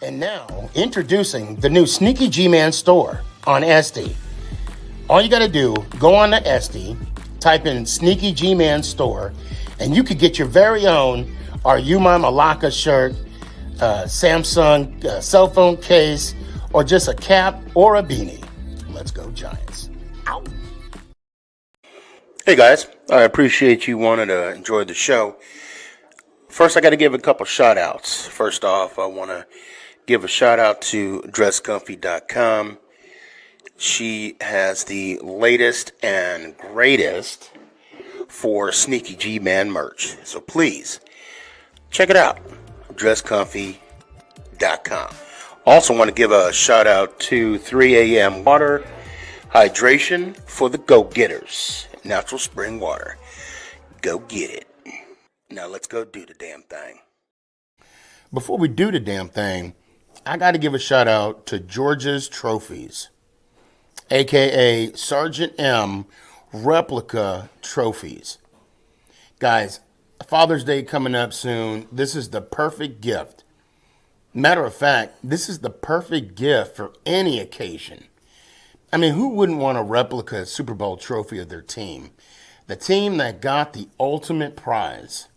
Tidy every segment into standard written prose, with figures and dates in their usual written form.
And now, introducing the new Sneaky G-Man store on SD. All you got to do, go on to SD, type in Sneaky G-Man store, and you could get your very own Are You My Malacca shirt, Samsung cell phone case, or just a cap or a beanie. Let's go Giants. Ow. Hey guys, I appreciate you wanting to enjoy the show. First, I got to give a couple shout outs. First off, I want to give a shout out to dresscomfy.com. She has the latest and greatest for Sneaky G-Man merch. So please, check it out. dresscomfy.com. Also want to give a shout out to 3 a.m. Water Hydration for the go-getters. Natural spring water. Go get it. Now let's go do the damn thing. Before we do the damn thing, I got to give a shout out to George's Trophies, aka Sergeant M Replica Trophies. Guys, Father's Day coming up soon. This is the perfect gift. Matter of fact, this is the perfect gift for any occasion. I mean, who wouldn't want a replica Super Bowl trophy of their team? The team that got the ultimate prize,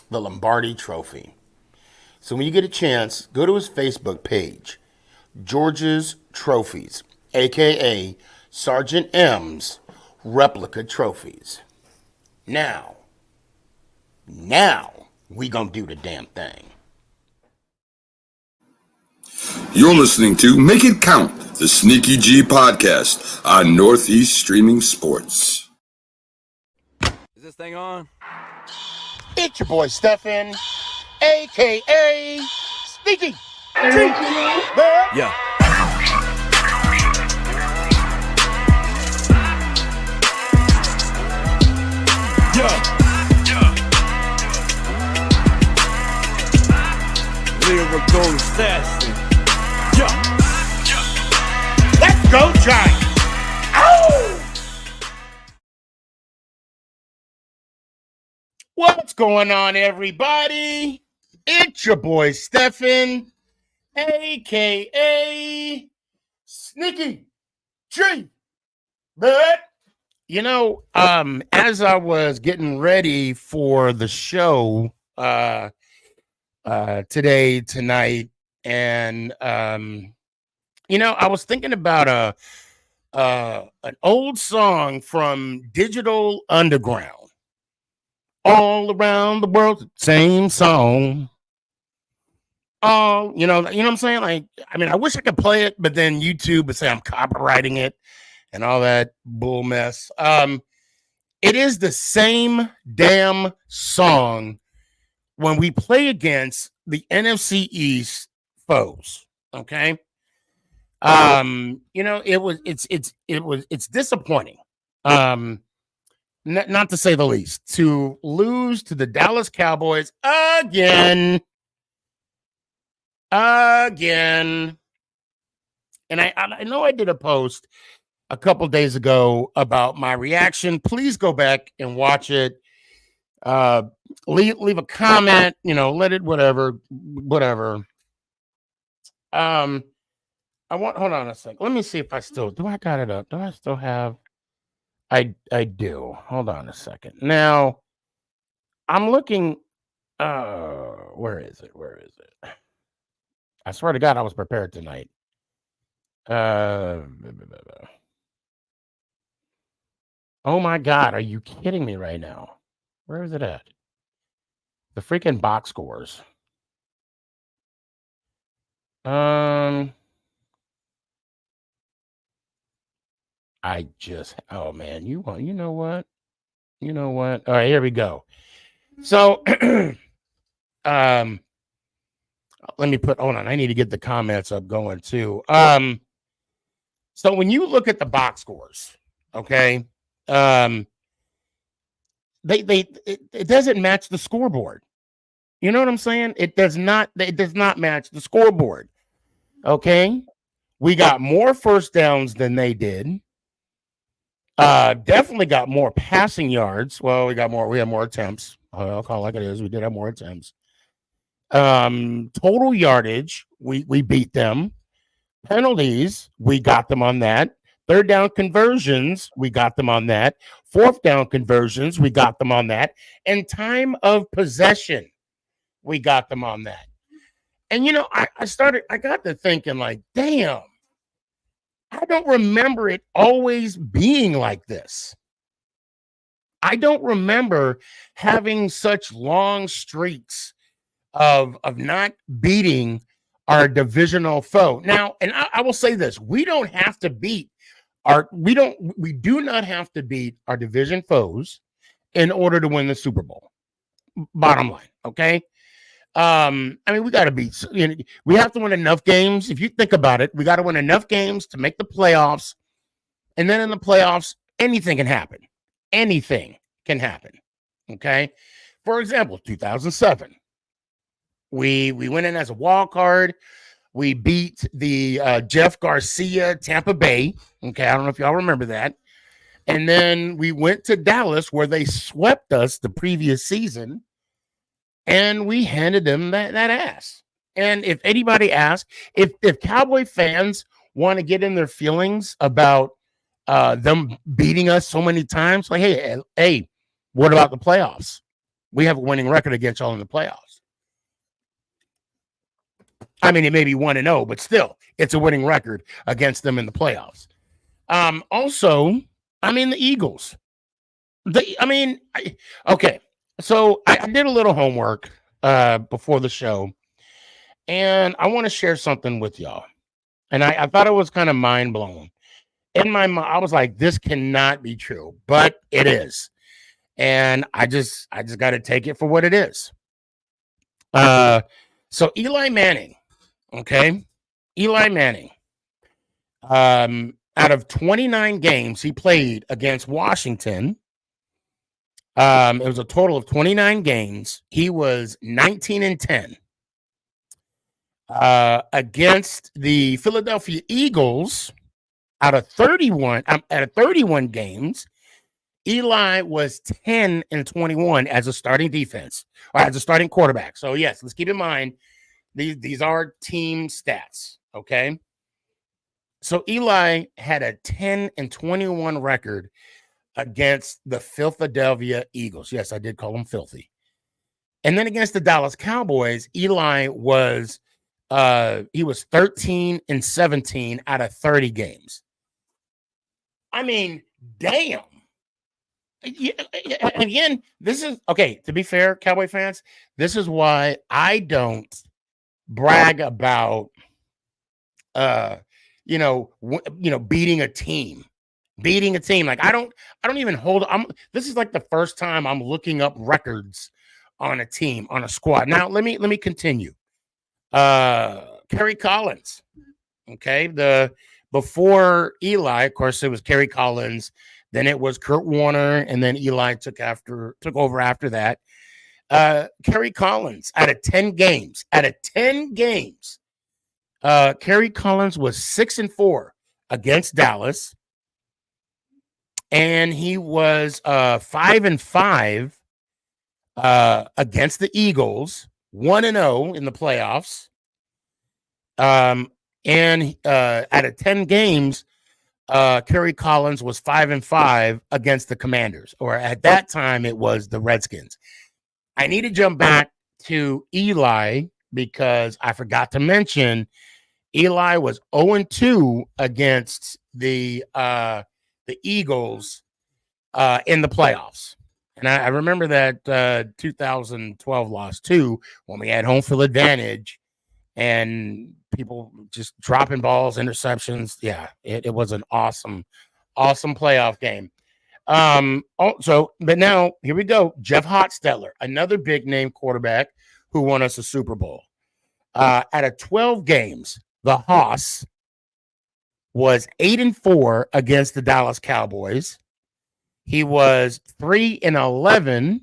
the Lombardi Trophy. So when you get a chance, go to his Facebook page, George's Trophies, a.k.a. Sergeant M's Replica Trophies. Now, we gonna do the damn thing. You're listening to Make It Count, the Sneaky G Podcast on Northeast Streaming Sports. Is this thing on? It's your boy Stefan, a.k.a. Sneaky G. Yeah. Lyrical assassin. Let's go Giants. Ow! What's going on, everybody? It's your boy Stefan, a.k.a. Sneaky G. But, you know, as I was getting ready for the show tonight, and you know, I was thinking about an old song from Digital Underground. All around the world, same song. Oh, you know what I'm saying? Like, I mean, I wish I could play it, but then YouTube would say I'm copywriting it and all that bull mess. It is the same damn song when we play against the NFC East foes. Okay. You know, it's disappointing. Not to say the least, to lose to the Dallas Cowboys again. And I know I did a post a couple days ago about my reaction. Please go back and watch it. Leave a comment, you know, let it whatever. Hold on a sec. Let me see if I got it up. Do I still have? I do. Hold on a second. Now, I'm looking. Where is it? I swear to God, I was prepared tonight. Oh my God, are you kidding me right now? Where is it at? The freaking box scores. Oh man, you know what? All right, here we go. So, let me hold on. I need to get the comments up going too. So when you look at the box scores, okay, it doesn't match the scoreboard. You know what I'm saying? It does not match the scoreboard. Okay. We got more first downs than they did. Definitely got more passing yards. Well, we had more attempts. I'll call it like it is. We did have more attempts. Total yardage, we beat them. Penalties, we got them on that. Third down conversions, we got them on that. Fourth down conversions, we got them on that. And time of possession, we got them on that. And I got to thinking, like, damn, I don't remember it always being like this. I don't remember having such long streaks of not beating our divisional foe. Now, and I will say this, we do not have to beat our division foes in order to win the Super Bowl. Bottom line, okay? We got to beat, we have to win enough games. If you think about it, we got to win enough games to make the playoffs. And then in the playoffs, anything can happen. Anything can happen. Okay? For example, 2007. We went in as a wild card. We beat the Jeff Garcia Tampa Bay. Okay, I don't know if y'all remember that. And then we went to Dallas where they swept us the previous season, and we handed them that ass. And if anybody asks, if Cowboy fans want to get in their feelings about them beating us so many times, like, hey, what about the playoffs? We have a winning record against y'all in the playoffs. I mean, it may be 1-0, but still, it's a winning record against them in the playoffs. Also, the Eagles. Okay. So I did a little homework before the show, and I want to share something with y'all. And I thought it was kind of mind-blowing. In my mind, I was like, this cannot be true, but it is. And I just got to take it for what it is. So Eli Manning. Okay. Eli Manning. Out of 29 games he played against Washington, it was a total of 29 games. He was 19-10. Against the Philadelphia Eagles, out of 31 games, Eli was 10-21 as a starting defense or as a starting quarterback. So yes, let's keep in mind these are team stats. Okay. So Eli had a 10-21 record against the Philadelphia Eagles. Yes, I did call them filthy. And then against the Dallas Cowboys, Eli was 13-17 out of 30 games. I mean, damn. Again, this is okay. To be fair, Cowboy fans, this is why I don't brag about beating a team. Like I don't even hold. This is like the first time I'm looking up records on a team, on a squad. Now let me continue. Kerry Collins. Okay, before Eli, of course, it was Kerry Collins. Then it was Kurt Warner, and then Eli took over after that. Kerry Collins out of 10 games, Kerry Collins was 6-4 against Dallas, and he was 5-5 against the Eagles, 1-0 in the playoffs. And out of 10 games, Kerry Collins was 5-5 against the Commanders, or at that time it was the Redskins. I need to jump back to Eli because I forgot to mention Eli was 0-2 against the Eagles in the playoffs. And I remember that 2012 loss too, when we had home field advantage and people just dropping balls, interceptions. Yeah, it was an awesome playoff game. But now here we go. Jeff Hostetler, another big name quarterback who won us a Super Bowl. Out of 12 games, the Hoss was 8-4 against the Dallas Cowboys. He was 3-11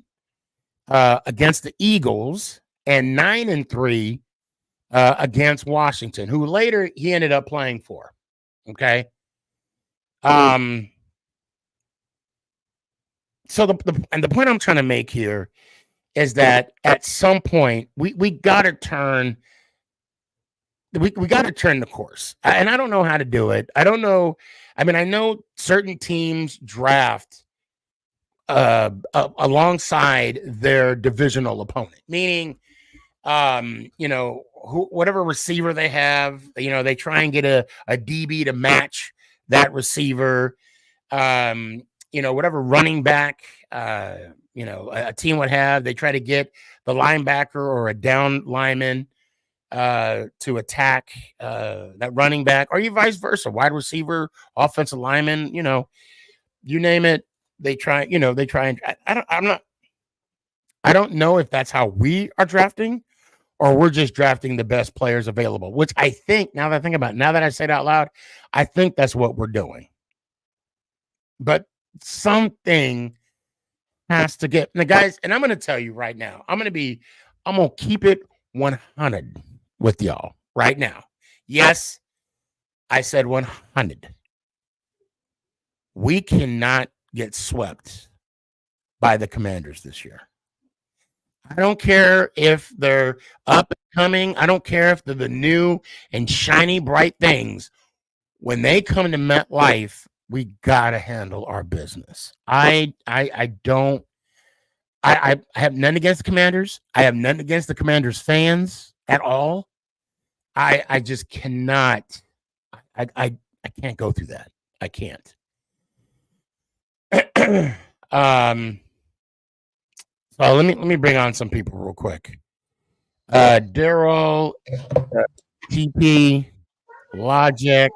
against the Eagles and 9-3 against Washington, who later he ended up playing for. Okay. So the point I'm trying to make here is that at some point we got to turn we got to turn the course. And I don't know how to do it. I don't know. I mean, I know certain teams draft alongside their divisional opponent, meaning, whatever receiver they have, they try and get a DB to match that receiver. Whatever running back, a team would have, they try to get the linebacker or a down lineman to attack that running back, or you vice versa, wide receiver, offensive lineman, you name it. They try, and I don't know if that's how we are drafting or we're just drafting the best players available, which I think, now that I say it out loud, I think that's what we're doing. But something has to get the guys, and I'm going to tell you right now, I'm going to keep it 100 with y'all right now. Yes, I said 100. We cannot get swept by the Commanders this year. I don't care if they're up and coming. I don't care if they're the new and shiny bright things. When they come to MetLife, we gotta handle our business. I have none against the Commanders. I have none against the Commanders fans at all. I just cannot. I can't go through that. I can't. So let me bring on some people real quick. Daryl, TP, Logic,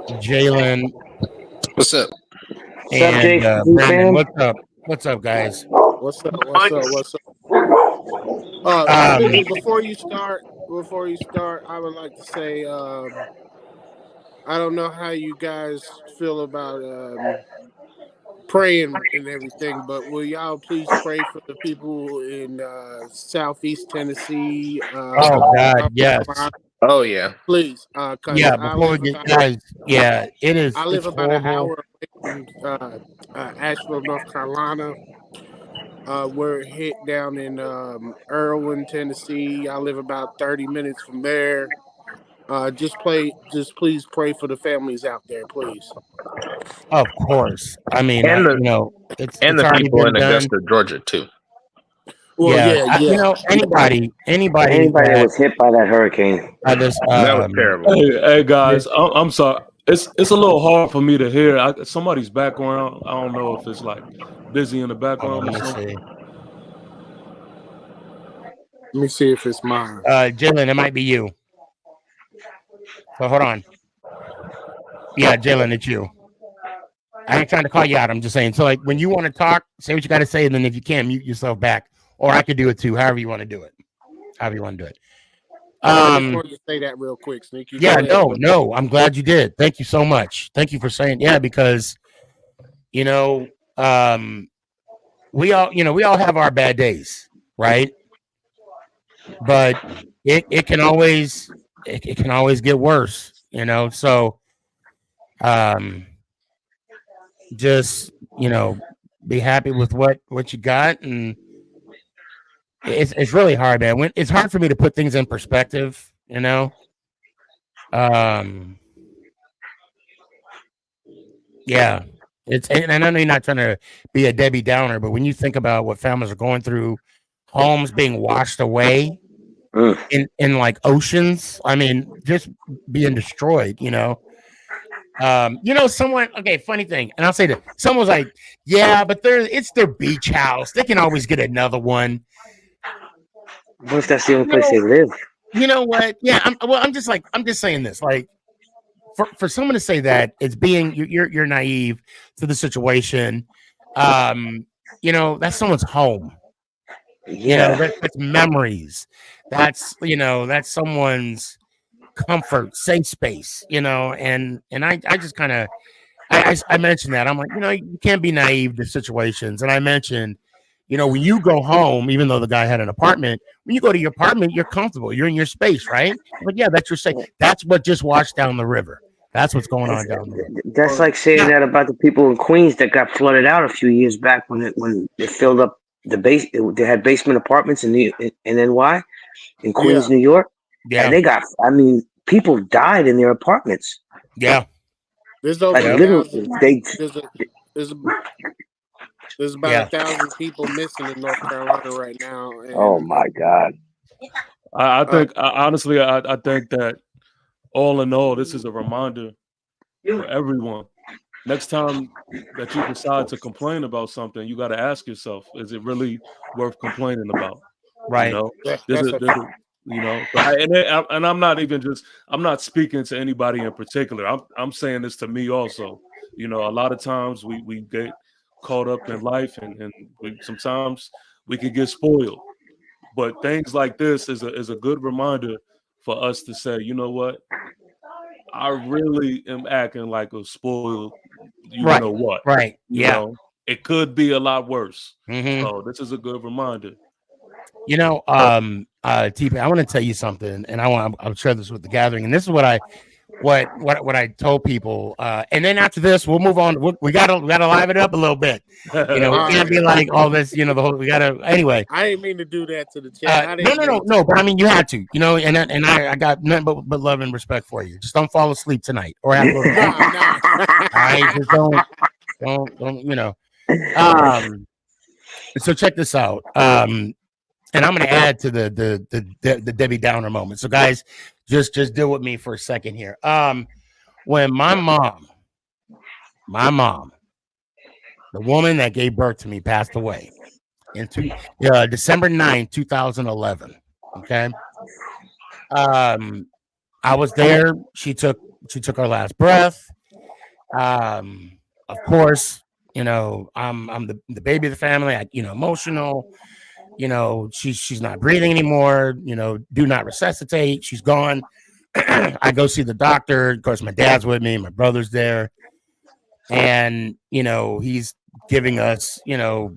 Jalen. What's up? And Brandon. What's up, guys? What's up? Before you start, I would like to say, I don't know how you guys feel about praying and everything, but will y'all please pray for the people in Southeast Tennessee? Oh God, yes. Oh yeah, please. Before we get guys, it is. I live about an hour away from Asheville, North Carolina. We're hit down in Irwin, Tennessee. I live about 30 minutes from there. Just please pray for the families out there, please. Of course. I mean, it's the people in Augusta, Georgia, too. Well, yeah. Anybody that was hit by that hurricane. That was terrible. Hey guys, I'm sorry. It's a little hard for me to hear. Somebody's background. I don't know if it's like busy in the background. Let me see if it's mine. Jalen, it might be you. So hold on. Yeah, Jalen, it's you. I ain't trying to call you out. I'm just saying. So, like, when you want to talk, say what you got to say, and then if you can, mute yourself back. Or I could do it too. However you want to do it. I just wanted to say that real quick, Sneaky. Yeah, no. I'm glad you did. Thank you so much. Thank you for saying because we all have our bad days, right? But it can always get worse, So just be happy with what you got, and it's really hard, man. It's hard for me to put things in perspective, Yeah, and I know you're not trying to be a Debbie Downer, but when you think about what families are going through, homes being washed away in like oceans, I mean, just being destroyed, someone, okay, funny thing, and I'll say that someone's like, yeah, but it's their beach house. They can always get another one. What if that's the only place they live? You know what? Yeah, I'm just saying this. Like, for someone to say that, it's being you're naive to the situation. That's someone's home. Yeah. That's memories. That's someone's comfort, safe space. And I just kind of I mentioned that. I'm like, you can't be naive to situations. And I mentioned, when you go home, even though the guy had an apartment, when you go to your apartment, you're comfortable. You're in your space, right? But yeah, that's your safe. That's what just washed down the river. That's what's going on down the river. That's like saying that about the people in Queens that got flooded out a few years back when it filled up They had basement apartments in NY, in Queens, Yeah. New York, Yeah. and they got. I mean, people died in their apartments. Yeah. There's over Like a literally, thousand. There's about 1,000 people missing in North Carolina right now. And, oh my God. I think honestly, I think that all in all, this is a reminder for everyone. Next time that you decide to complain about something, you got to ask yourself: is it really worth complaining about? Right. You know, that's you know. And I'm not even just. I'm not speaking to anybody in particular. I'm saying this to me also. You know, a lot of times we get caught up in life, and sometimes we can get spoiled. But things like this is a good reminder for us to say, you know what, I really am acting like a spoiled, you Right. know what, Right. you Yeah. know, it could be a lot worse. Mhm. So this is a good reminder. You know, TP, I want to tell you something, and I'll share this with the gathering. And this is what I told people. And then after this, we'll move on. We gotta liven it up a little bit. You know, we can't be like all this. You know, we gotta anyway. I didn't mean to do that to the chat. No. But I mean, you had to. You know, and I got nothing but love and respect for you. Just don't fall asleep tonight, or have to go to bed. All right, just don't. You know. So check this out. And I'm going to add to the Debbie Downer moment. So guys, just deal with me for a second here. When my mom, the woman that gave birth to me, passed away in December 9, 2011. Okay. I was there. She took her last breath. Of course, you know, I'm the baby of the family. Emotional. You know, she's not breathing anymore. You know, do not resuscitate. She's gone. I go see the doctor. Of course, my dad's with me. My brother's there. And, you know, he's giving us, you know,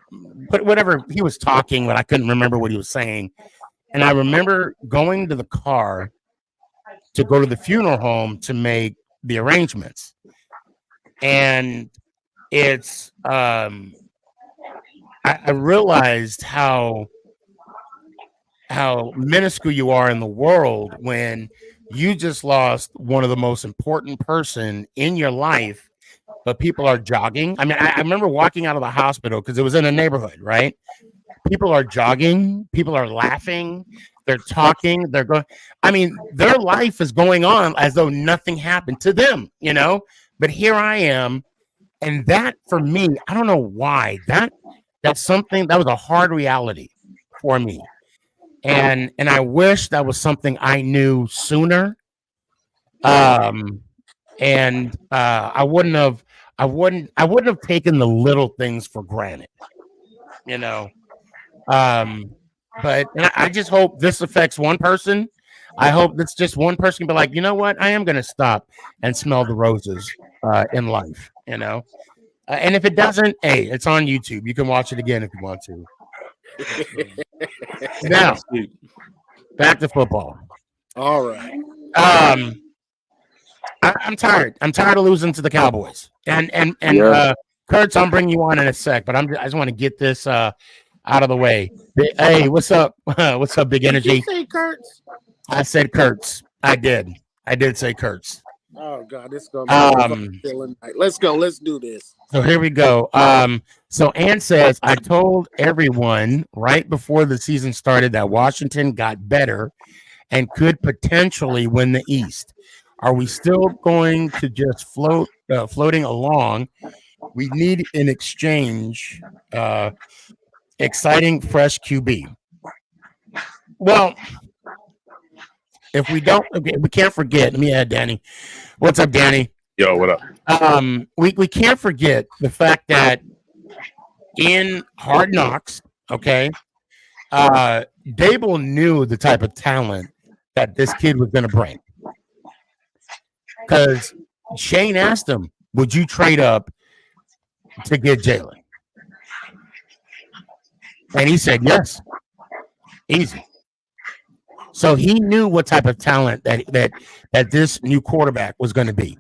whatever he was talking, but I couldn't remember what he was saying. And I remember going to the car to go to the funeral home to make the arrangements. And it's, I realized how minuscule you are in the world when you just lost one of the most important person in your life, but people are jogging. I mean, I remember walking out of the hospital because it was in a neighborhood, right? People are jogging, people are laughing, they're talking, they're going. I mean, their life is going on as though nothing happened to them, you know? But here I am, and that for me, I don't know why that's something that was a hard reality for me. And I wish that was something I knew sooner. I wouldn't have taken the little things for granted, you know. But I just hope this affects one person. I hope that's just one person can be like, you know what, I am gonna stop and smell the roses in life, you know. And if it doesn't, hey, it's on YouTube. You can watch it again if you want to. Now, back to football. All right. I'm tired. I'm tired of losing to the Cowboys. And Kurtz, I'm bringing you on in a sec, but I just want to get this out of the way. Hey, what's up? What's up, Big Energy? Did you say Kurtz? I said Kurtz. I did say Kurtz. Oh God, this is gonna be feeling night. Let's go. Let's do this. So here we go. So Ann says, I told everyone right before the season started that Washington got better and could potentially win the East. Are we still going to just floating along? We need an exchange, exciting, fresh QB. Well, if we don't, we can't forget. Let me add Danny. What's up, Danny? Yo, what up? We can't forget the fact that in Hard Knocks, okay, Dable knew the type of talent that this kid was going to bring. Because Shane asked him, would you trade up to get Jalen? And he said, yes. Easy. So he knew what type of talent that this new quarterback was going to be.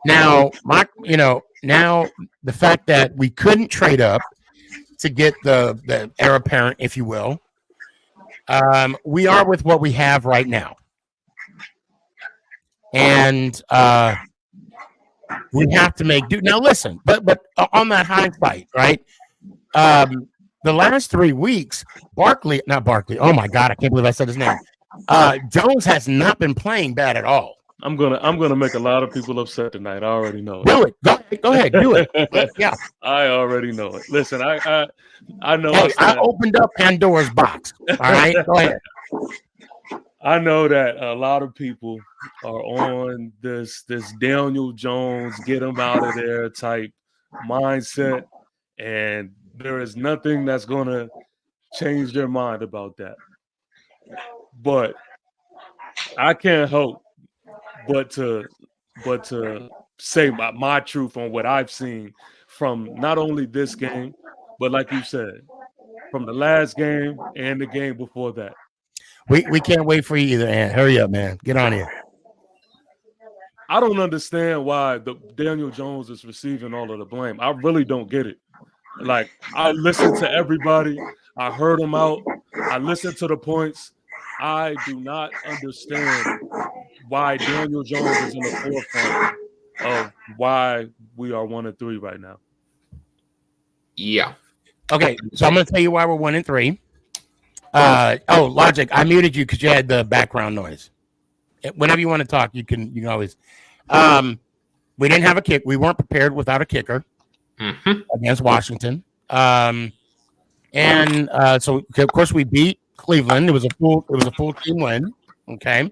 Now, now the fact that we couldn't trade up, to get the heir apparent, if you will. We are with what we have right now. And we have to make do. Now, listen, but on that hindsight, right? The last 3 weeks, not Barkley. Oh my God, I can't believe I said his name. Jones has not been playing bad at all. I'm gonna make a lot of people upset tonight. I already know it. Do it. Go ahead. Do it. Yeah. I already know it. Listen, I know. Hey, I opened up Pandora's box. All right, go ahead. I know that a lot of people are on this Daniel Jones, get him out of there type mindset, and there is nothing that's gonna change their mind about that. But I can't help but to say my truth on what I've seen from not only this game, but like you said, from the last game and the game before that. We can't wait for you either, Ant. Hurry up, man. Get on here. I don't understand why Daniel Jones is receiving all of the blame. I really don't get it. Like, I listened to everybody. I heard them out. I listened to the points. I do not understand why Daniel Jones is in the forefront of why we are 1-3 right now. Yeah. Okay, so I'm going to tell you why we're 1-3. Logic, I muted you because you had the background noise. Whenever you want to talk, you can always. We didn't have a kick. We weren't prepared without a kicker against Washington. So of course we beat Cleveland. It was a full team win. Okay.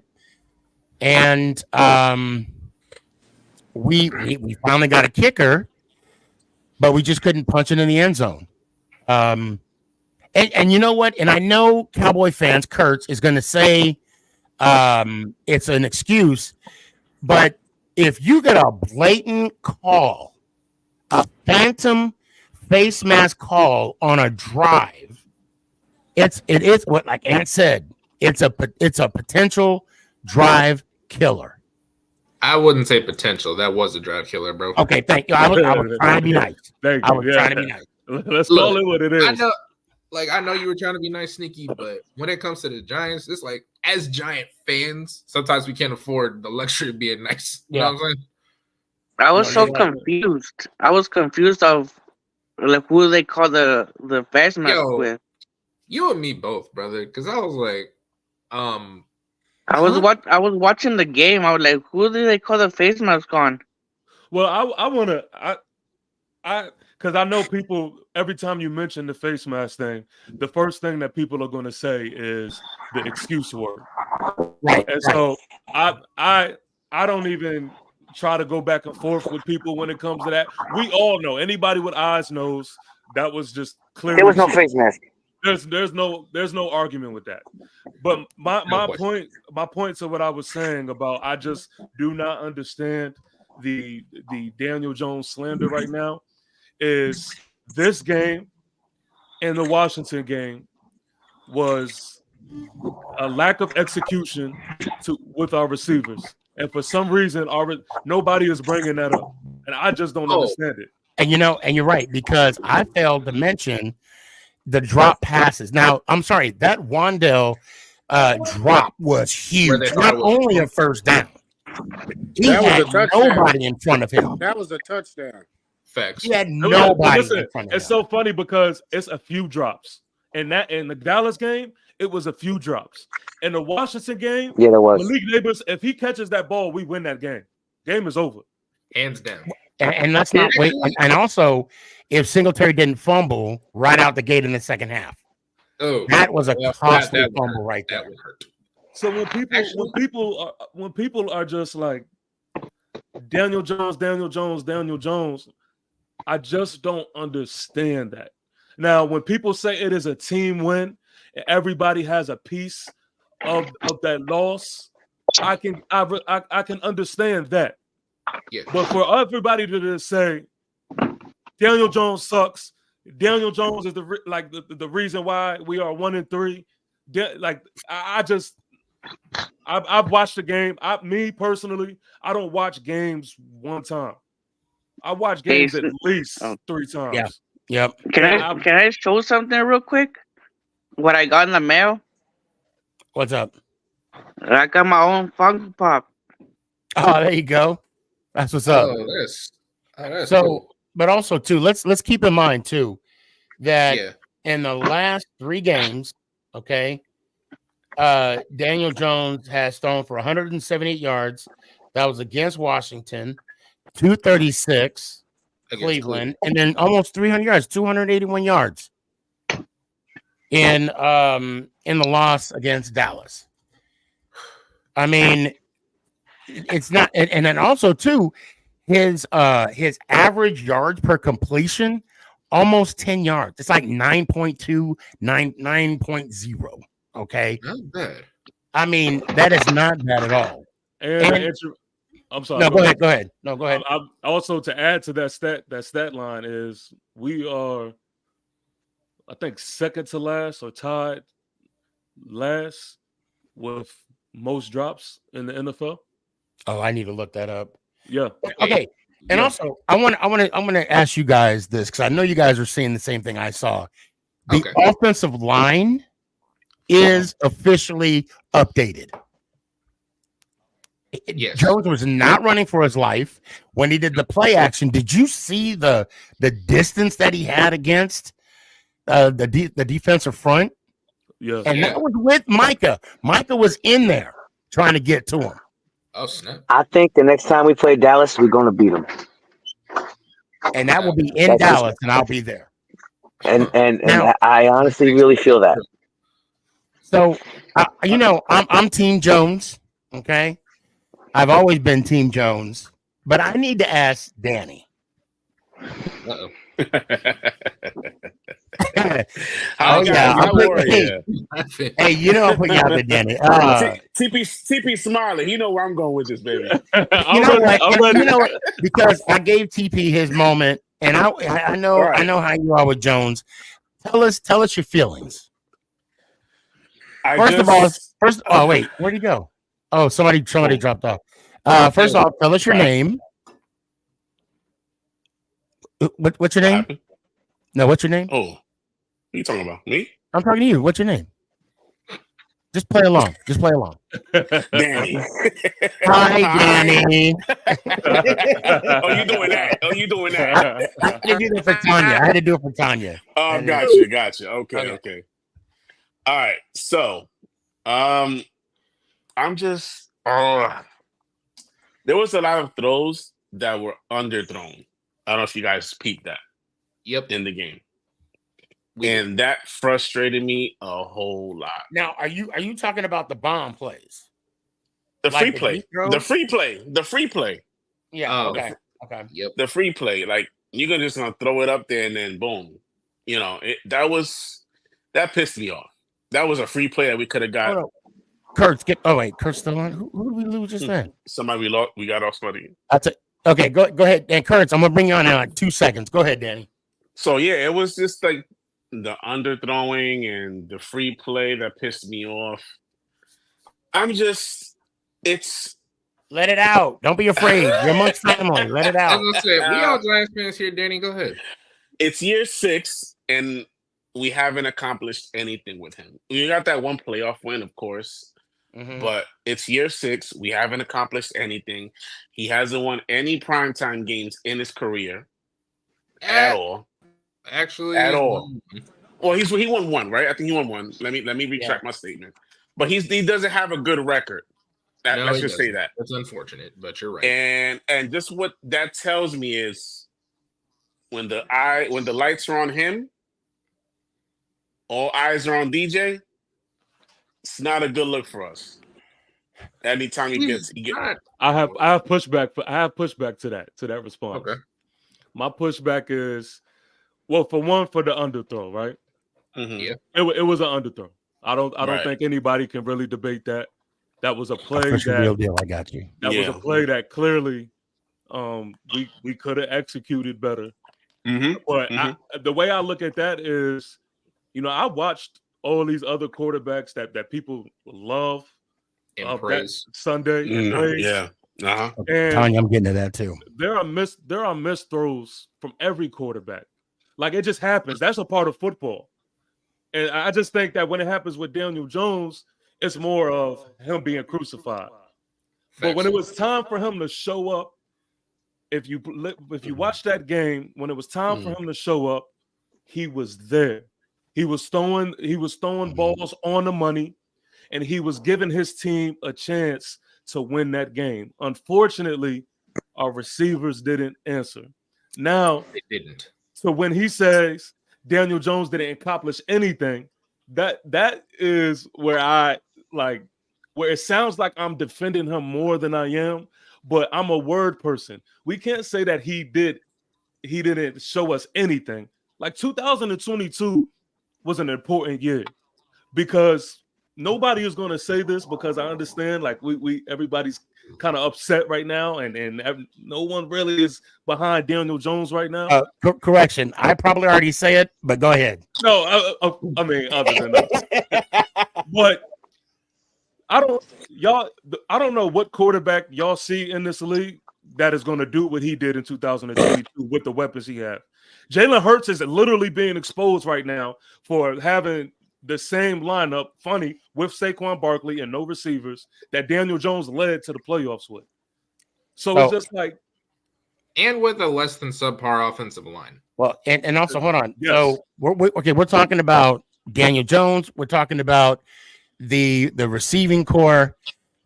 And we finally got a kicker, but we just couldn't punch it in the end zone. And you know what? And I know Cowboy fans, Kurtz, is going to say it's an excuse, but if you get a blatant call, a phantom face mask call on a drive, it is what, like Ant said, it's a potential drive killer. I wouldn't say potential. That was a drive killer, bro. Okay, thank you. I was trying to be nice. Thank I you. was trying to be nice. Let's call it what it is. I know you were trying to be nice, Sneaky, but when it comes to the Giants, it's like, as Giant fans, sometimes we can't afford the luxury of being nice. You know what I'm saying? I was so confused. I was confused of like who they call the face mask with. You and me both, brother. Because I was like, I was watching the game. I was like, who do they call the face mask on? Well, because I know people, every time you mention the face mask thing, the first thing that people are going to say is the excuse word. Right. And so I don't even try to go back and forth with people when it comes to that. We all know, anybody with eyes knows that was just clear. There was no face mask. There's no argument with that. But my point to what I was saying about, I just do not understand the Daniel Jones slander right now, is this game and the Washington game was a lack of execution with our receivers. And for some reason, nobody is bringing that up. And I just don't understand it. And you're right, because I failed to mention the drop passes. Now, I'm sorry, that Wandell drop was huge. Not only a first down. He had nobody in front of him. That was a touchdown. Facts. He had nobody in front of him. It's so funny because it's a few drops. In the Dallas game, it was a few drops. In the Washington game, there was. Malik Neighbors, if he catches that ball, we win that game. Game is over. Hands down. And let's not wait. And also, if Singletary didn't fumble right out the gate in the second half, that was a costly fumble right there. That would hurt. So when people are just like Daniel Jones, I just don't understand that. Now, when people say it is a team win, everybody has a piece of that loss, I can understand that. Yeah. But for everybody to just say Daniel Jones sucks, Daniel Jones is the reason why we are 1-3. I've watched the game. Me personally, I don't watch games one time. I watch games at least 3 times. Yeah. Yep. Can I show something real quick? What I got in the mail? What's up? I got my own Funko Pop. Oh, there you go. That's what's up. That's so cool. But also too, let's keep in mind too that in the last 3 games, okay, Daniel Jones has thrown for 178 yards. That was against Washington, 236 Cleveland, and then almost 300 yards, 281 yards in the loss against Dallas. I mean, it's not, and then also too, his average yards per completion almost 10 yards. It's like 9.2, 9.0. Okay, not bad. I mean, that is not bad at all. And I'm sorry. No, go ahead. No, go ahead. Also, to add to that stat line is we are, I think, second to last or tied last with most drops in the NFL. Oh, I need to look that up. Yeah. Okay. And also, I want to ask you guys this because I know you guys are seeing the same thing I saw. The offensive line is officially updated. Yes. Jones was not running for his life when he did the play action. Did you see the distance that he had against the defensive front? Yeah. And that was with Micah. Micah was in there trying to get to him. Oh, snap. I think the next time we play Dallas, we're going to beat them. And that will be in Dallas, and I'll be there. And now, I honestly really feel that. So, I'm Team Jones, okay? I've always been Team Jones, but I need to ask Danny. Uh-oh. Hey, I'll put you out there, Danny. TP smiling. He know where I'm going with this, baby. You know what? Because I gave TP his moment, and I know how you are with Jones. Tell us your feelings. First, wait, where'd he go? Oh, somebody dropped off. First off, tell us your name. What's your name? No, what's your name? Oh, who you talking about? Me? I'm talking to you. What's your name? Just play along. Danny. Hi, Danny. Oh, you doing that? I had to do it for Tanya. Oh, gotcha. Okay. All right. So, I'm just there was a lot of throws that were underthrown. I don't know if you guys peeped that. Yep. In the game. And that frustrated me a whole lot. Now, are you talking about the bomb plays? The free play. The free play. Yeah. Okay. Yep. The free play. Like, you're just gonna throw it up there and then boom. That pissed me off. That was a free play that we could have got. Kurt's still on. Who did we lose just then? Somebody we lost. We got off somebody. That's it. Okay, go ahead. And Kurtz, I'm gonna bring you on in like 2 seconds. Go ahead, Danny. So yeah, it was just like the underthrowing and the free play that pissed me off. Let it out. Don't be afraid. You're amongst family. Let it out. I was gonna say, we all Giants fans here, Danny. Go ahead. It's year 6, and we haven't accomplished anything with him. We got that one playoff win, of course. Mm-hmm. But it's year 6. We haven't accomplished anything. He hasn't won any primetime games in his career at all. Actually, at all. Well, he won one, right? I think he won one. Let me retract my statement. But he doesn't have a good record. Let's just say that. That's unfortunate, but you're right. And just what that tells me is when the lights are on him, all eyes are on DJ. It's not a good look for us. Anytime he gets, I have pushback. I have pushback to that response. Okay. My pushback is, well, for the underthrow, right? Mm-hmm. Yeah. It was an underthrow. I don't think anybody can really debate that. That was a play real deal. I got you. That was a play that clearly we could have executed better. Mm-hmm. But the way I look at that is, I watched all these other quarterbacks that people love and praise Sunday. And praise. Yeah. Uh-huh. And Tanya, I'm getting to that too. There are missed throws from every quarterback. Like, it just happens. That's a part of football. And I just think that when it happens with Daniel Jones, it's more of him being crucified. But when it was time for him to show up, if you watch that game, when it was time for him to show up, he was there. He was throwing balls on the money, and he was giving his team a chance to win that game. Unfortunately, our receivers didn't answer. Now, they didn't. So when he says Daniel Jones didn't accomplish anything, that is where where it sounds like I'm defending him more than I am, but I'm a word person. We can't say that he didn't show us anything. Like 2022 was an important year because nobody is going to say this, because I understand like we everybody's kind of upset right now, and no one really is behind Daniel Jones right now. Correction, I probably already say it, but go ahead. No, I mean other than that, but I don't know what quarterback y'all see in this league that is going to do what he did in 2022 with the weapons he had. Jalen Hurts is literally being exposed right now for having the same lineup, funny, with Saquon Barkley and no receivers that Daniel Jones led to the playoffs with. So it's just like, and with a less than subpar offensive line. Well, and also hold on. Yes. So we're talking about Daniel Jones. We're talking about the receiving core,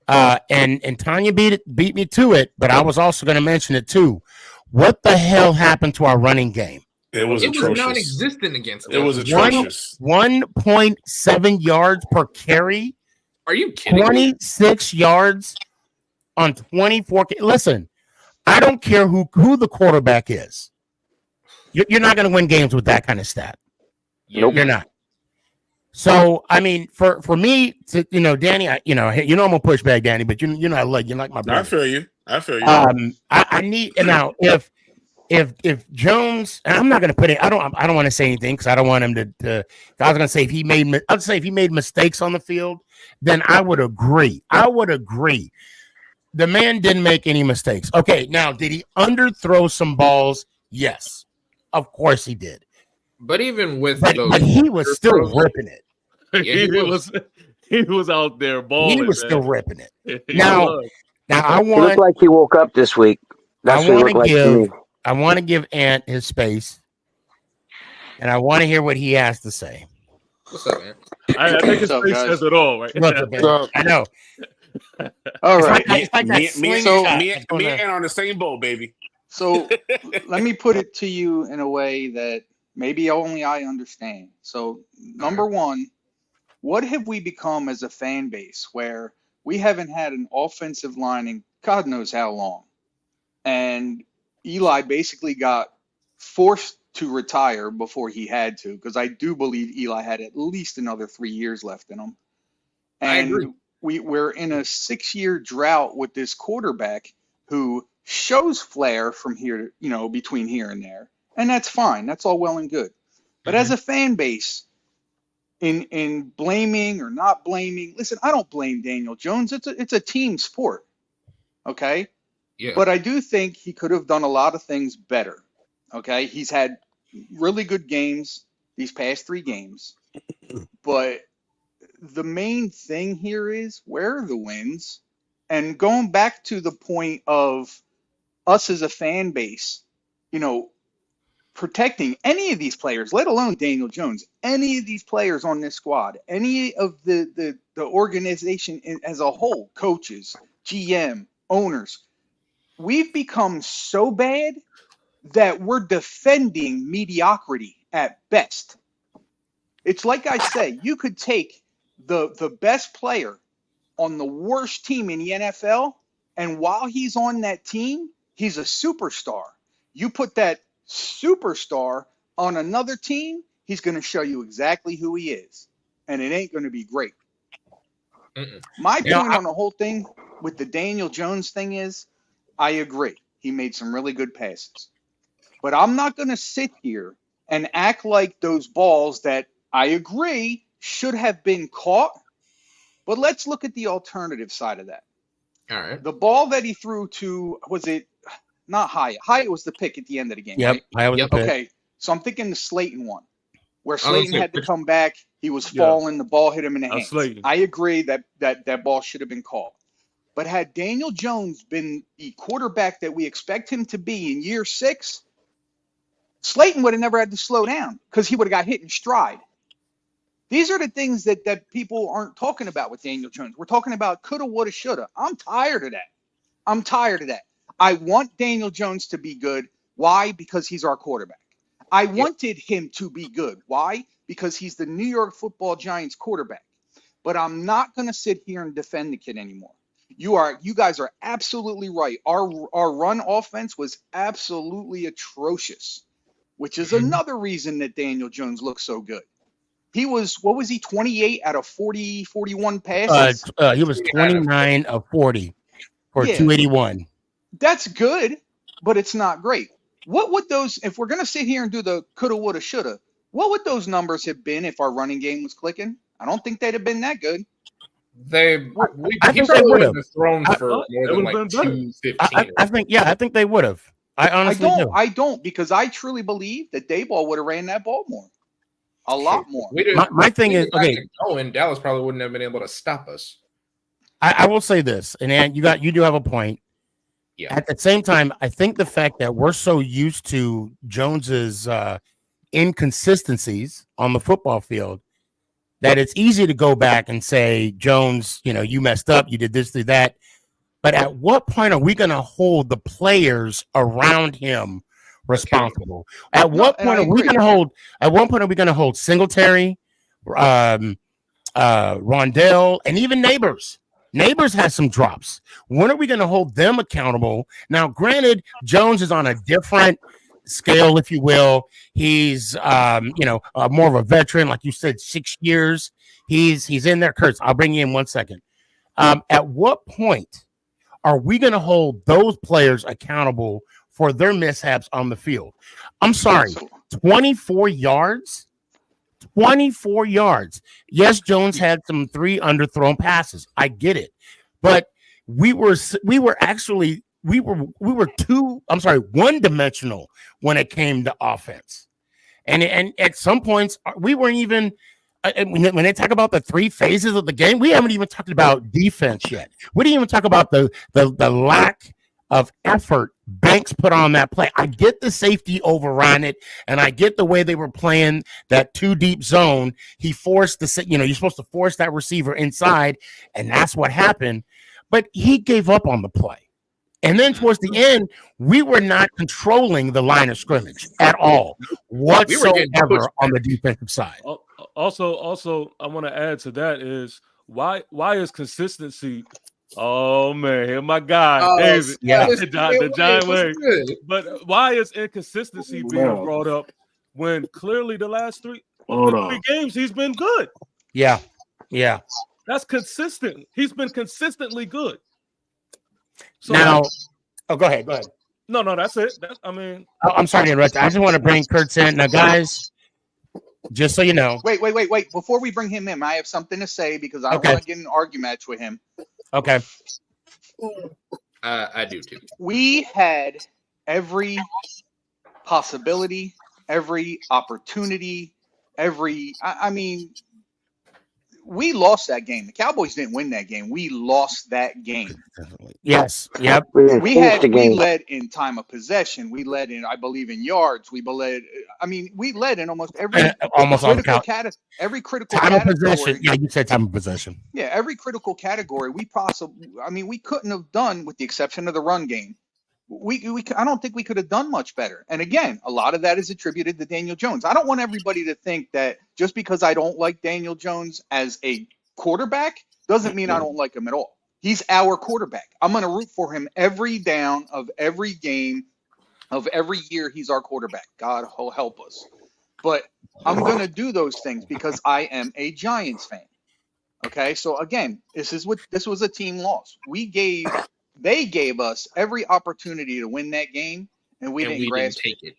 and Tanya beat me to it. But I was also going to mention it too. What the hell happened to our running game? It was non-existent against them. It was atrocious. 1.7 yards per carry. Are you kidding? 26 yards on 24. Listen, I don't care who the quarterback is. You're not going to win games with that kind of stat. Nope. You're not. So, I mean, for me, to, Danny, I'm gonna push back, Danny, but you like my brother. I feel you. I need now if Jones, and I'm not gonna put it. I don't want to say anything because I don't want him to. I was gonna say if he made mistakes on the field, then I would agree. The man didn't make any mistakes. Okay, now did he underthrow some balls? Yes, of course he did. But even with but he was still ripping it. Yeah, he was out there balling. He was still ripping it. Now I want. It looked like he woke up this week. That's what it looked like to me. I want to give Ant his space, and I want to hear what he has to say. What's up, man? I think his face says it all, right? I know. All right. Me and on the same boat, baby. So let me put it to you in a way that maybe only I understand. So number one, what have we become as a fan base where we haven't had an offensive line in God knows how long? And Eli basically got forced to retire before he had to, because I do believe Eli had at least another 3 years left in him. And I agree. We're in a 6-year drought with this quarterback who shows flair from here, between here and there. And that's fine. That's all well and good. But as a fan base, in blaming or not blaming, listen, I don't blame Daniel Jones. It's a team sport. Okay? Yeah. But I do think he could have done a lot of things better. Okay? He's had really good games these past 3 games. But the main thing here is, where are the wins? And going back to the point of us as a fan base, protecting any of these players, let alone Daniel Jones, any of these players on this squad, any of the organization as a whole, coaches, GM, owners, we've become so bad that we're defending mediocrity at best. It's like I say, you could take the best player on the worst team in the NFL, and while he's on that team, he's a superstar. You put that superstar on another team, he's going to show you exactly who he is, and it ain't going to be great. My point on the whole thing with the Daniel Jones thing is, I agree. He made some really good passes. But I'm not going to sit here and act like those balls that I agree should have been caught. But let's look at the alternative side of that. All right. The ball that he threw to, was it not Hyatt? Hyatt was the pick at the end of the game, right? Hyatt was the pick. Okay. So I'm thinking the Slayton one, where Slayton had to come back. He was falling. The ball hit him in the hands. I agree that ball should have been called. But had Daniel Jones been the quarterback that we expect him to be in year 6, Slayton would have never had to slow down because he would have got hit in stride. These are the things that people aren't talking about with Daniel Jones. We're talking about coulda, woulda, shoulda. I'm tired of that. I want Daniel Jones to be good. Why? Because he's our quarterback. I wanted him to be good. Why? Because he's the New York Football Giants quarterback. But I'm not going to sit here and defend the kid anymore. You guys are absolutely right. Our run offense was absolutely atrocious, which is another reason that Daniel Jones looks so good. He was, 28 out of 41 passes? He was 29 of 40 for 281. That's good, but it's not great. What would those, if we're going to sit here and do the coulda, woulda, shoulda, what would those numbers have been if our running game was clicking? I don't think they'd have been that good. He probably would have thrown for more than like 215. I think they would have. I honestly do. I don't, because I truly believe that Dayball would have ran that ball more. A lot more. My thing is, okay, Dallas probably wouldn't have been able to stop us. I will say this, and you do have a point. Yeah. At the same time, I think the fact that we're so used to Jones's inconsistencies on the football field that it's easy to go back and say, Jones, you messed up, you did this, did that. But at what point are we going to hold the players around him responsible? At what point are we going to hold Singletary, Rondell, and even Neighbors? Neighbors has some drops. When are we going to hold them accountable? Now, granted, Jones is on a different scale, if you will. He's more of a veteran, like you said, 6 years. He's in there. Kurtz, I'll bring you in 1 second. At what point are we going to hold those players accountable for their mishaps on the field? I'm sorry, 24 yards? 24 yards. Yes, Jones had some 3 underthrown passes. I get it. But we were one-dimensional when it came to offense. And at some points, we weren't even, when they talk about the 3 phases of the game, we haven't even talked about defense yet. We didn't even talk about the lack of effort Banks put on that play. I get the safety overran it, and I get the way they were playing that 2-deep zone. He forced you're supposed to force that receiver inside, and that's what happened. But he gave up on the play. And then towards the end, we were not controlling the line of scrimmage at all whatsoever on the defensive side. Also, I want to add to that is why is consistency? Oh man, my guy, David. Yeah, the giant way. But why is inconsistency being brought up when clearly the last three games he's been good? Yeah. That's consistent. He's been consistently good. So now, go ahead. No, that's it. I'm sorry to interrupt. I just want to bring Kurtz in now, guys. Just so you know. Wait. Before we bring him in, I have something to say because I don't want to get in an argument match with him. Okay. I do too. We had every possibility, every opportunity, we lost that game. The Cowboys didn't win that game. We lost that game. Yes. Yep. We led in time of possession. We led in, I believe, in yards. We led in almost every critical category. Every critical time category. Of possession. Yeah, you said time of possession. Yeah, every critical category we couldn't have done, with the exception of the run game. I don't think we could have done much better. And again, a lot of that is attributed to Daniel Jones. I don't want everybody to think that just because I don't like Daniel Jones as a quarterback doesn't mean I don't like him at all. He's our quarterback. I'm going to root for him every down of every game of every year. He's our quarterback. God will help us. But I'm going to do those things because I am a Giants fan. Okay, so again, this was a team loss. They gave us every opportunity to win that game, and we didn't grasp it.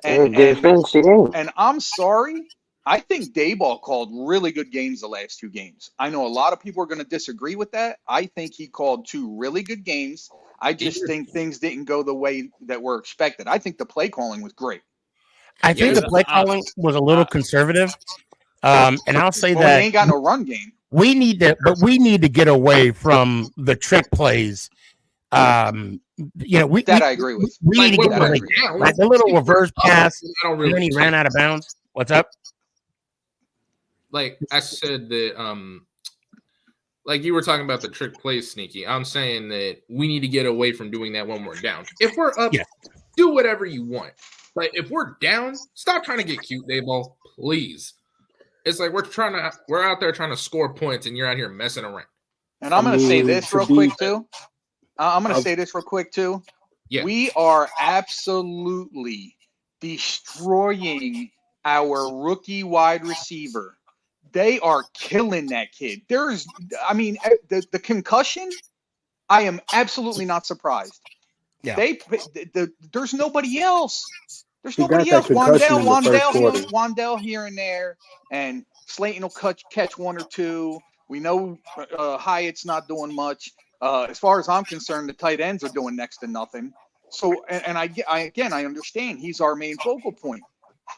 And I'm sorry. I think Dayball called really good games the last 2 games. I know a lot of people are going to disagree with that. I think he called 2 really good games. I just think things didn't go the way that were expected. I think the play calling was great. I think the play calling was a little conservative. And I'll say that they ain't got no run game. We need to get away from the trick plays. I agree with. We need to get away. Like the little reverse pass, and then he ran out of bounds. What's up? Like I said that, like you were talking about the trick plays, Sneaky. I'm saying that we need to get away from doing that when we're down. If we're up, do whatever you want. But if we're down, stop trying to get cute, Dayball, please. It's like we're out there trying to score points, and you're out here messing around. And I'm going to say this real quick too. Yeah. We are absolutely destroying our rookie wide receiver. They are killing that kid. The concussion, I am absolutely not surprised. Yeah. There's nobody else. There's nobody else. Wandell here and there, and Slayton will catch one or two. We know Hyatt's not doing much. As far as I'm concerned, the tight ends are doing next to nothing. So, and I understand he's our main focal point.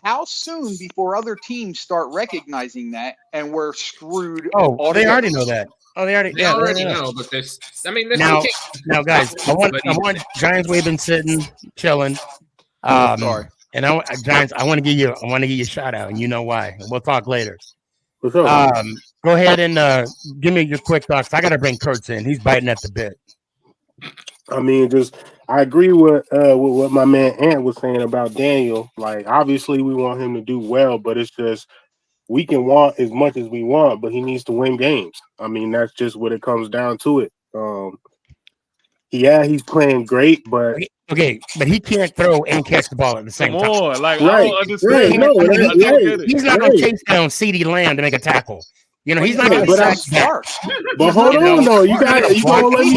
How soon before other teams start recognizing that and we're screwed? Oh, they already know that. Oh, they already know. But this now, guys, I want Giants. We've been sitting, chilling. Sorry. And Giants, I want to give you a shout out, and you know why. We'll talk later. What's up? Go ahead and give me your quick thoughts. I got to bring Kurtz in. He's biting at the bit. I agree with what my man Ant was saying about Daniel. Like, obviously, we want him to do well, but it's just we can want as much as we want, but he needs to win games. I mean, that's just what it comes down to it. He's playing great, but but he can't throw and catch the ball at the same time. Like, right. I don't understand. He's not going to chase down CeeDee Lamb to make a tackle. You know, he's not going to sack that. But hold on, though. You gonna let me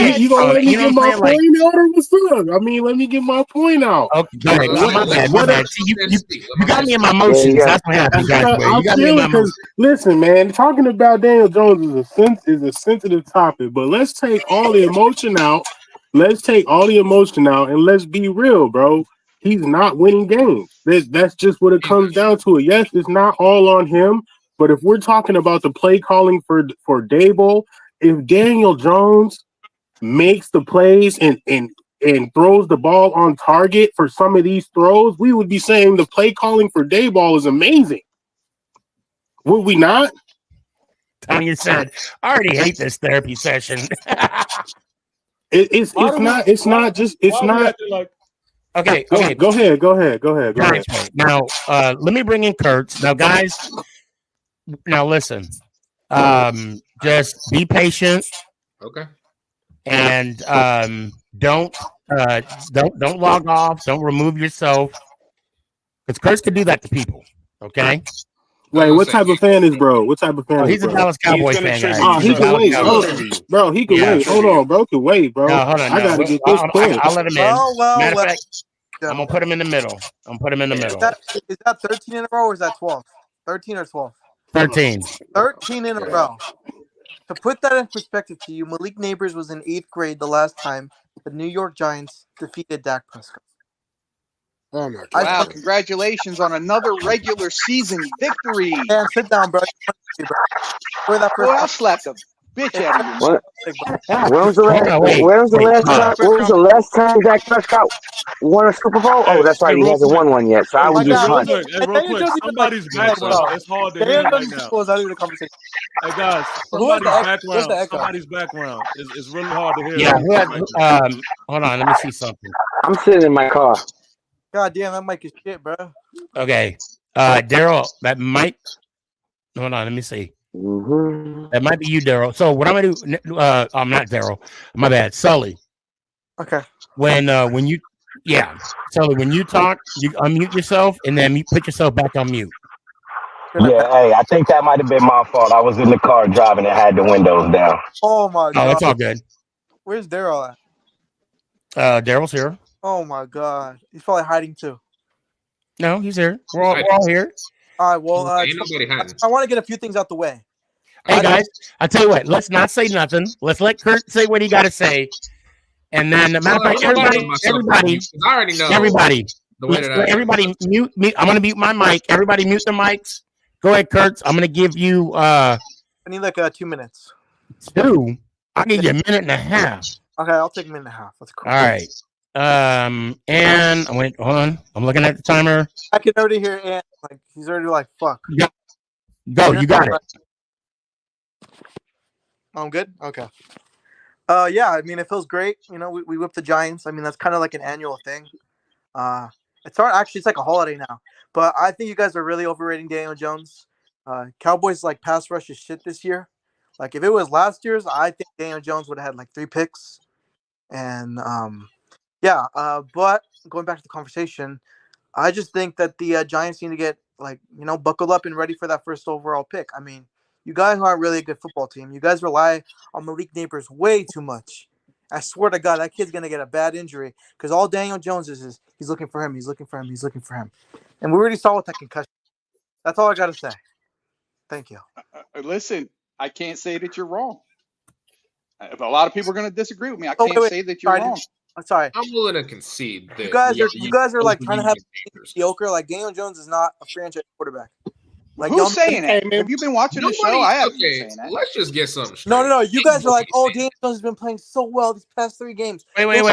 get my point out or what's up? I mean, let me get my point out. Okay, my bad. See, you got me in my emotions. That's what happened, guys. You got me in my emotions. Listen, man, talking about Daniel Jones is a sensitive topic, but let's take all the emotion out. And let's be real, bro. He's not winning games. That's just what it comes down to. Yes, it's not all on him. But if we're talking about the play calling for Daboll, if Daniel Jones makes the plays and throws the ball on target for some of these throws, we would be saying the play calling for Daboll is amazing. Would we not? Tanya said, I already hate this therapy session. It's not. Okay. Go ahead. Now, let me bring in Kurtz. Now, guys. Now listen, just be patient. Okay. And don't log off. Don't remove yourself, because Kurtz could do that to people. Okay. Wait, what type of fan is bro? What type of fan? He's a Dallas Cowboys fan. He can wait. Bro, he can wait. Hold on, bro. Can wait, bro. No, hold on. I gotta get this point. I'll let him in. Matter of fact, I'm gonna put him in the middle. Is that 13 in a row or is that 12? 13 or 12? 13. 13 in a row. To put that in perspective to you, Malik Neighbors was in 8th grade the last time the New York Giants defeated Dak Prescott. Oh my God. Wow, congratulations on another regular season victory. Man, sit down, bro. I'll slap the bitch out of you. When was the last time Dak Prescott won a Super Bowl? Oh, that's right. He hasn't won one yet. So I was just real quick. Somebody's background. It's hard to hear right now. Hey guys, somebody's background is really hard to hear. Yeah. Hold on. Let me see something. I'm sitting in my car. God damn, that mic is shit, bro. Okay. Daryl, that mic. Hold on. Let me see. Mm-hmm. That might be you, Daryl. So what I'm gonna do? I'm not Daryl. My bad, Sully. Okay. When you Sully, when you talk, you unmute yourself and then you put yourself back on mute. Yeah, hey, I think that might have been my fault. I was in the car driving and had the windows down. Oh my God. Oh, that's all good. Where's Daryl at? Daryl's here. Oh my God. He's probably hiding too. No, he's here. We're all here. All right, well, I want to get a few things out the way. Hey, guys, I'll tell you what. Let's not say nothing. Let's let Kurt say what he got to say. And then, matter of fact, everybody, I already know. Everybody mute me. I'm gonna mute my mic. Everybody mute the mics. Go ahead, Kurtz. I'm gonna give you I need like 2 minutes. 2. I'll give you a minute and a half. Okay, I'll take a minute and a half. That's cool. All right. And hold on. I'm looking at the timer. I can already hear Ant. Like he's already like, fuck. Go, you got it. I'm good? Okay. Yeah, I mean, it feels great. You know, we whipped the Giants. I mean, that's kind of like an annual thing. It's like a holiday now. But I think you guys are really overrating Daniel Jones. Cowboys like pass rush is shit this year. Like if it was last year's, I think Daniel Jones would have had like 3 picks. And but going back to the conversation, I just think that the Giants need to get buckled up and ready for that first overall pick. I mean, you guys aren't really a good football team. You guys rely on Malik Neighbors way too much. I swear to God, that kid's going to get a bad injury because all Daniel Jones is he's looking for him, he's looking for him, he's looking for him. And we already saw with that concussion. That's all I got to say. Thank you. Listen, I can't say that you're wrong. A lot of people are going to disagree with me. I can't say that you're wrong. I'm sorry. I'm willing to concede that you guys are like trying to have mediocre. Like Daniel Jones is not a franchise quarterback. Like who's saying that? Have you been watching the show? I haven't been saying that. Let's just get something straight. No. You guys are like, oh, Daniel Jones has been playing so well these past 3 games. Wait. Whoa.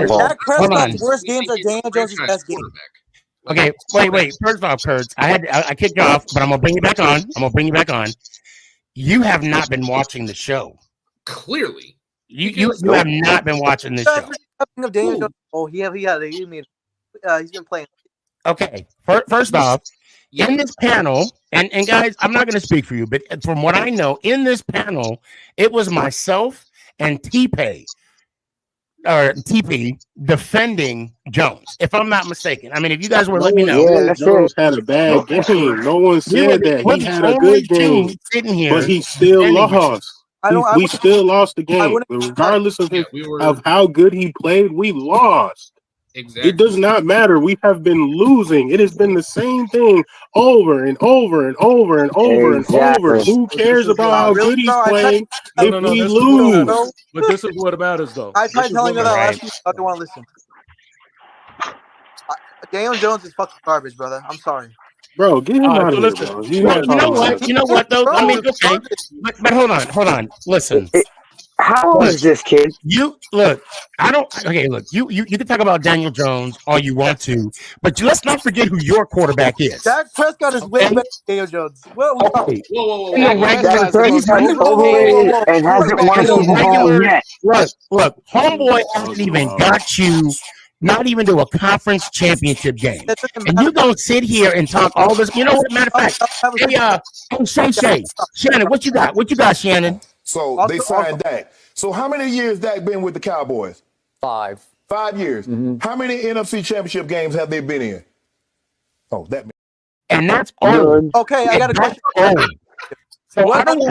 Dak Prescott's worst games are Daniel Jones' best games. Okay, wait. First off, Kurt, I kicked you off, but I'm gonna bring you back on. You have not been watching the show. Clearly, you have not been watching the show. Of Daniel Jones. Oh, he's been playing. Okay, first off, in this panel, and guys, I'm not going to speak for you, but from what I know, in this panel, it was myself and TP defending Jones, if I'm not mistaken. I mean, if you guys were, let me know. Yeah, Jones had a bad game. No one said that. He had a good game, sitting here, but he still lost. We still lost the game. Regardless of how good he played, we lost. Exactly. It does not matter. We have been losing. It has been the same thing over and over and over and over and over. Who cares about how good he's playing if we lose? But this is what matters, though. I tried telling you that last week. I don't want to listen. Daniel Jones is fucking garbage, brother. I'm sorry. Bro, get him out of here, bro. You know what, though? I mean, okay. But hold on. Listen. How old is this kid? You can talk about Daniel Jones all you want to, but let's not forget who your quarterback is. Dak Prescott is way better than Daniel Jones. Whoa. Dak Prescott is overrated and hasn't won a Super Bowl yet. Look, homeboy hasn't even got you not even to a conference championship game. And you gonna sit here and talk all this. You know what, matter of fact, Shannon, what you got? What you got, Shannon? So they signed Dak. So how many years Dak been with the Cowboys? 5. 5 years. Mm-hmm. How many NFC championship games have they been in? Oh, that. And that's old. Okay, I got a question. So I don't He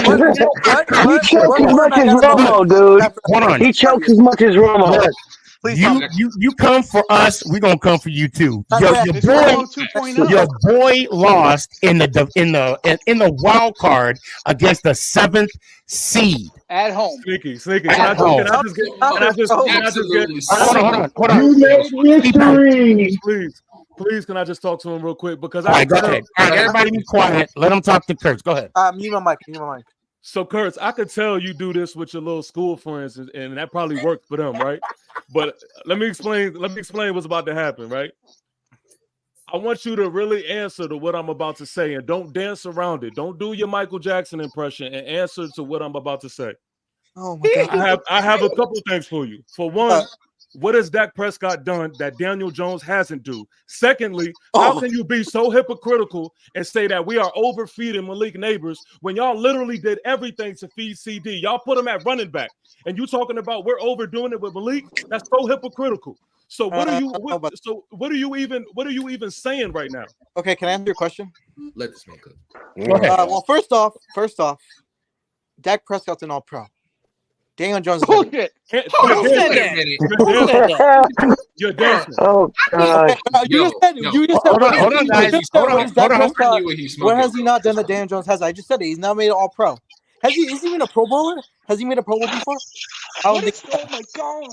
choked as much as Romo, dude. Hold on. He choked as much as Romo. You come for us, we're gonna come for you too. Your boy lost in the wild card against the 7th seed at home. Sneaky. Can I just hold on. You made history. Please, can I just talk to him real quick? Because go ahead. All right, everybody be quiet. Let him talk to Kurtz. Go ahead. Mute my mic. So, Kurtz, I could tell you do this with your little school friends, and that probably worked for them, right? But let me explain what's about to happen, right? I want you to really answer to what I'm about to say, and don't dance around it. Don't do your Michael Jackson impression, and answer to what I'm about to say. Oh my God! I have a couple things for you. For one, what has Dak Prescott done that Daniel Jones hasn't do? Secondly, how can you be so hypocritical and say that we are overfeeding Malik Neighbors when y'all literally did everything to feed CD? Y'all put him at running back, and you talking about we're overdoing it with Malik? That's so hypocritical. So what are you even saying right now? Okay, can I answer your question? Let this man cook. Well, first off, Dak Prescott's an All-Pro. Daniel Jones. Bullshit. You're dancing. Oh God! You just said. Hold on, guys. Hold on. What has he not done that Daniel Jones has? I just said it. He's now made it All Pro. Is he even a Pro Bowler? Has he made a Pro Bowl before? Oh my God!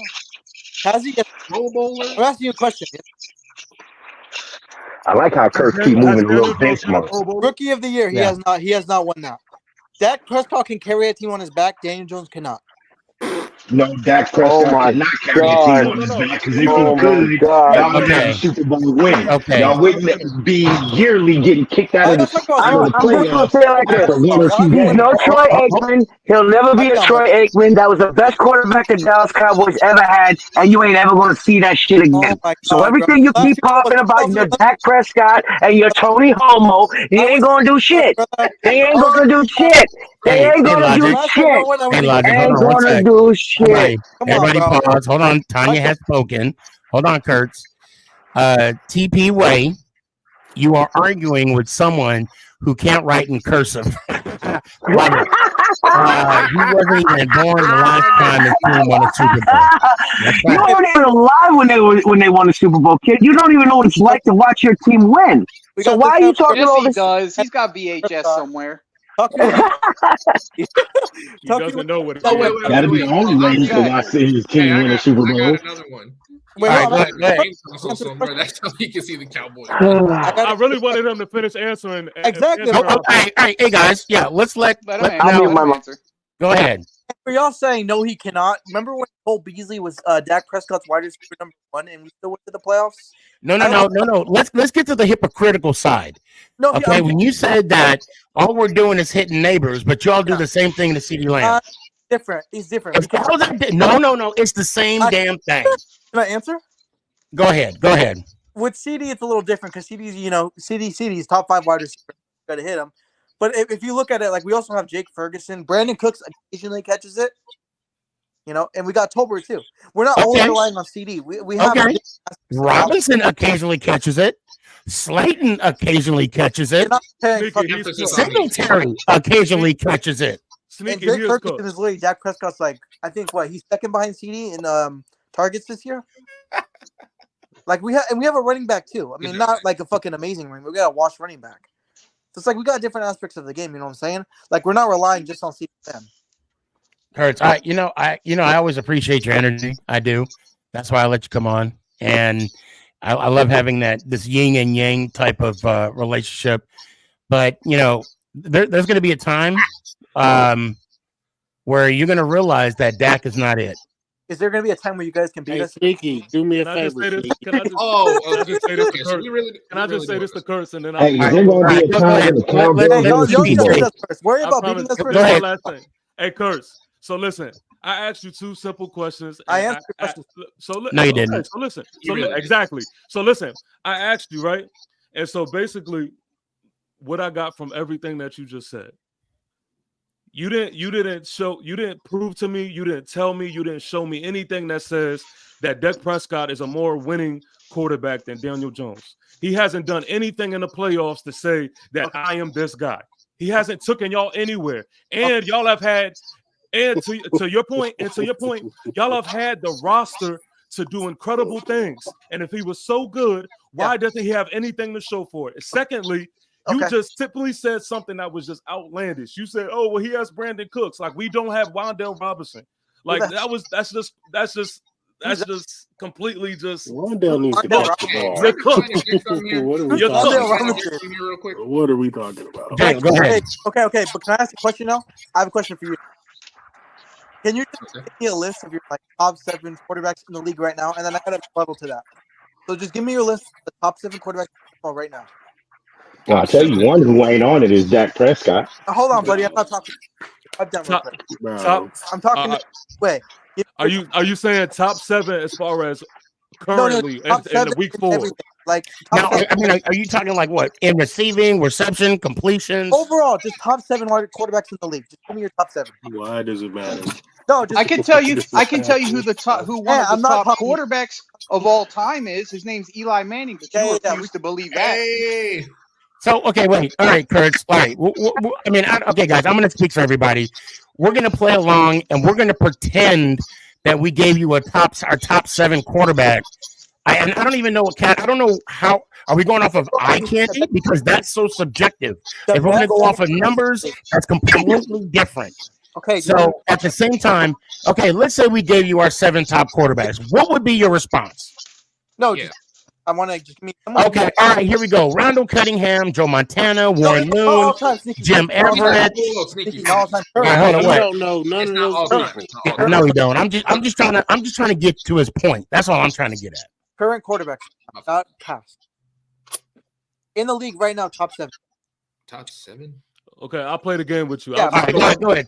Has he? Pro Bowler? I'm asking you a question. I like how Kurtz keep moving a little bench mark. Rookie of the year. He has not. He has not won that. Dak Prescott can carry a team on his back. Daniel Jones cannot. No, Dak Prescott cannot carry a team on his back because if he could, y'all would have a Super Bowl win. Y'all wouldn't be yearly getting kicked out of the playoffs. He's no Troy Aikman. He'll never be a Troy Aikman. That was the best quarterback the Dallas Cowboys ever had, and you ain't ever going to see that shit again. So everything you keep talking about, your Dak Prescott and your Tony Homo, he ain't going to do shit. They ain't going to do shit. They ain't going to do shit. They ain't going to do shit. Everybody pause. Hold on. Tanya has spoken. Hold on, Kurtz. TP Way, you are arguing with someone who can't write in cursive. He wasn't even born the last time his team won a Super Bowl. You weren't even alive when they won a Super Bowl, kid. You don't even know what it's like to watch your team win. So why are you talking all this? He does. He's got VHS somewhere. He doesn't know what it is. That'd be the only way he could watch his team win a Super Bowl. I got another one. That's how he can see the Cowboys. I really wanted him to finish answering. Exactly. Hey guys, yeah, let's let I'll mute my answer. Go ahead. For y'all saying no, he cannot. Remember when Cole Beasley was Dak Prescott's wide receiver number 1, and we still went to the playoffs? No. Let's get to the hypocritical side. No, okay. When you said that all we're doing is hitting neighbors, but y'all do the same thing to CeeDee Lamb. Different. He's different. No. It's the same damn thing. Can I answer? Go ahead. With CD, it's a little different because CD's, CD's top 5 wide receiver. Got to hit him. But if you look at it, like we also have Jake Ferguson. Brandon Cooks occasionally catches it. And we got Tolbert too. We're not only relying on CD. We have Robinson occasionally catches it. Slayton occasionally catches it. Singletary occasionally catches it. And Jake Ferguson is literally Dak Prescott's I think he's second behind CD in targets this year. We have a running back too. I mean, not like a fucking amazing running. We got a washed running back. So it's we got different aspects of the game. You know what I'm saying? We're not relying just on CD. Kurtz, I always appreciate your energy. I do. That's why I let you come on, and I love having this yin and yang type of relationship. But there's going to be a time where you're going to realize that Dak is not it. Is there going to be a time where you guys can beat us? Sneaky, do me a favor. Can I just say this to Kurtz, and then is there going to be a time when the Cowboys? Worry about beating us first. Last thing. Hey, Kurtz. So listen, I asked you 2 simple questions. I answered the questions. No, you didn't. So listen. Exactly. So listen, I asked you, right? And so basically, what I got from everything that you just said, you didn't prove to me, you didn't tell me, you didn't show me anything that says that Dak Prescott is a more winning quarterback than Daniel Jones. He hasn't done anything in the playoffs to say that I am this guy. He hasn't taken y'all anywhere, and y'all have had. And to your point, y'all have had the roster to do incredible things. And if he was so good, why doesn't he have anything to show for it? Secondly, you just simply said something that was just outlandish. You said, "Oh, well, he has Brandon Cooks. We don't have Wan'Dale Robinson." That's just completely just. Wan'Dale needs to catch the ball. What are we talking about? Okay, go ahead. Okay. But can I ask a question now? I have a question for you. Can you just give me a list of your top 7 quarterbacks in the league right now, and then I got to rebuttal to that. So just give me your list of the top 7 quarterbacks right now. I'll tell you one who ain't on it is Dak Prescott. Hold on, buddy. I'm not talking. I'm done real quick. I'm talking. Wait. Are you saying top 7 as far as currently in the week 4? Now, are you talking what in receiving, reception, completions? Overall, just top 7 quarterbacks in the league. Just give me your top 7. Why does it matter? No, I can tell you. I can tell you who one of the top quarterbacks of all time is. His name's Eli Manning. But you refuse to believe that. So wait. All right, Kurtz. All right. Okay, guys. I'm going to speak for everybody. We're going to play along, and we're going to pretend that we gave you our top 7 quarterbacks. I don't even know I don't know how. Are we going off of eye candy? Because that's so subjective. If we're going to go off of numbers, that's completely different. Okay. So at the same time, okay, let's say we gave you our 7 top quarterbacks. What would be your response? No, I want to just give me. Okay, all right, here we go. Randall Cunningham, Joe Montana, Warren Moon, Jim Everett. You don't know none of those people. No, you don't. I'm just trying to get to his point. That's all I'm trying to get at. Current quarterbacks, not past. In the league right now, top 7. Top 7. Okay, I'll play the game with you. Yeah, go ahead.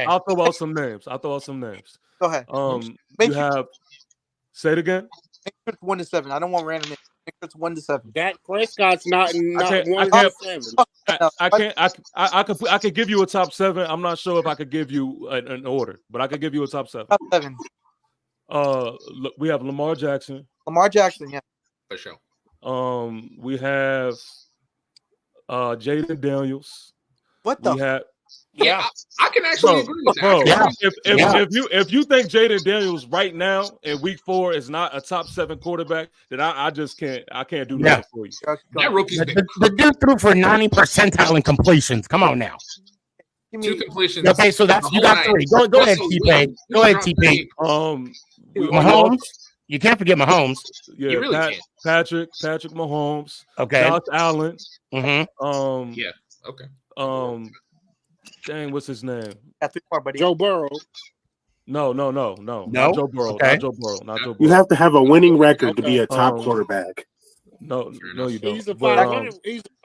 I'll throw out some names. Go ahead. You have. Say it again. Make sure it's 1 to 7. I don't want random names. Make sure it's 1 to 7. Dak Prescott's not 1 to 7. I could give you a top 7. I'm not sure if I could give you an order, but I could give you a top 7. Top 7. We have Lamar Jackson. Yeah. For sure. We have Jaden Daniels. What the? We have. Yeah, I can actually agree with that. If you think Jaden Daniels right now in week 4 is not a top 7 quarterback, then I just can't. I can't do nothing for you. That rookie's the dude threw for 90 percentile in completions. Come on now. 2 completions. Okay, so that's you got 3. Go ahead, T-Pain. Go ahead, T-Pain. Mahomes. You can't forget Mahomes. Yeah, you really can't. Patrick Mahomes. Okay. Josh Allen. Mm-hmm. Yeah. Okay. Dang, what's his name? Joe Burrow. No. Not Joe Burrow. Okay. Not Joe Burrow. You have to have a winning record to be a top quarterback. No, you don't. He's a But, 500.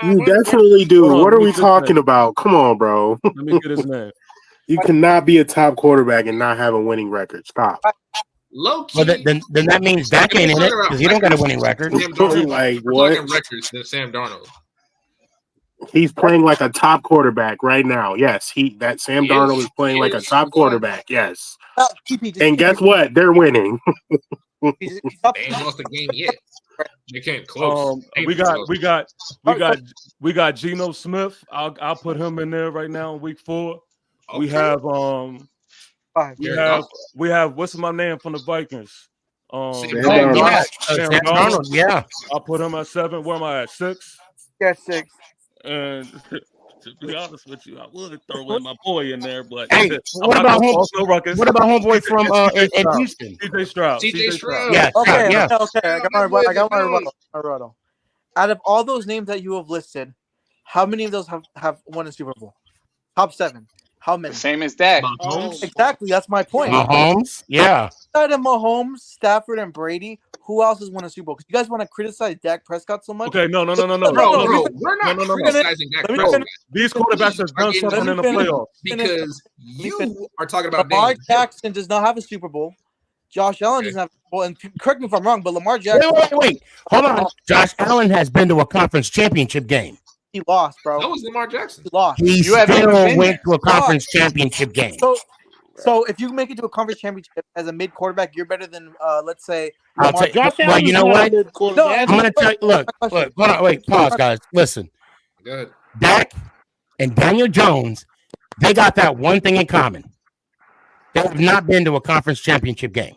You definitely do. What are we talking about? Come on, bro. Let me get his name. You cannot be a top quarterback and not have a winning record. Stop. Low key. Well, then that means Dak ain't in it because he don't got a winning record. Like We're what? talking records than Sam Darnold. He's playing like a top quarterback right now. Yes, Sam Darnold is playing like a top quarterback. Yes. And guess what? They're winning. They ain't lost a game yet. They came close. We got Geno Smith. I'll put him in there right now in week 4. Okay. We have what's my name from the Vikings? Sam Darnold. Yeah. I'll put him at 7. Where am I at? 6? Yeah, 6. And to be honest with you, I would throw in my boy in there, but hey, what about homeboy from in Houston? CJ Stroud. Yeah. Okay. Yeah. Okay. I got my rebuttal. Out of all those names that you have listed, how many of those have won a Super Bowl? Top 7. How many? Same as Dak. Exactly. That's my point. Mahomes. Yeah. Outside of Mahomes, Stafford, and Brady, who else has won a Super Bowl? Because you guys want to criticize Dak Prescott so much. Okay, no. Bro, we're not criticizing Dak Prescott. These quarterbacks have done something in the playoffs. Because you are talking about Lamar Jackson does not have a Super Bowl. Josh Allen doesn't have a Super Bowl. And correct me if I'm wrong, but Lamar Jackson. Wait. Hold on. Josh Allen has been to a conference championship game. He lost, bro. That was Lamar Jackson. He lost. He still went to a conference championship game. So if you make it to a conference championship as a mid quarterback, you're better than let's say. Well, you know what? No, I'm going to tell you. Look. Hold on. Wait. Pause, guys. Listen. Good. Dak and Daniel Jones, they got that one thing in common. They have not been to a conference championship game.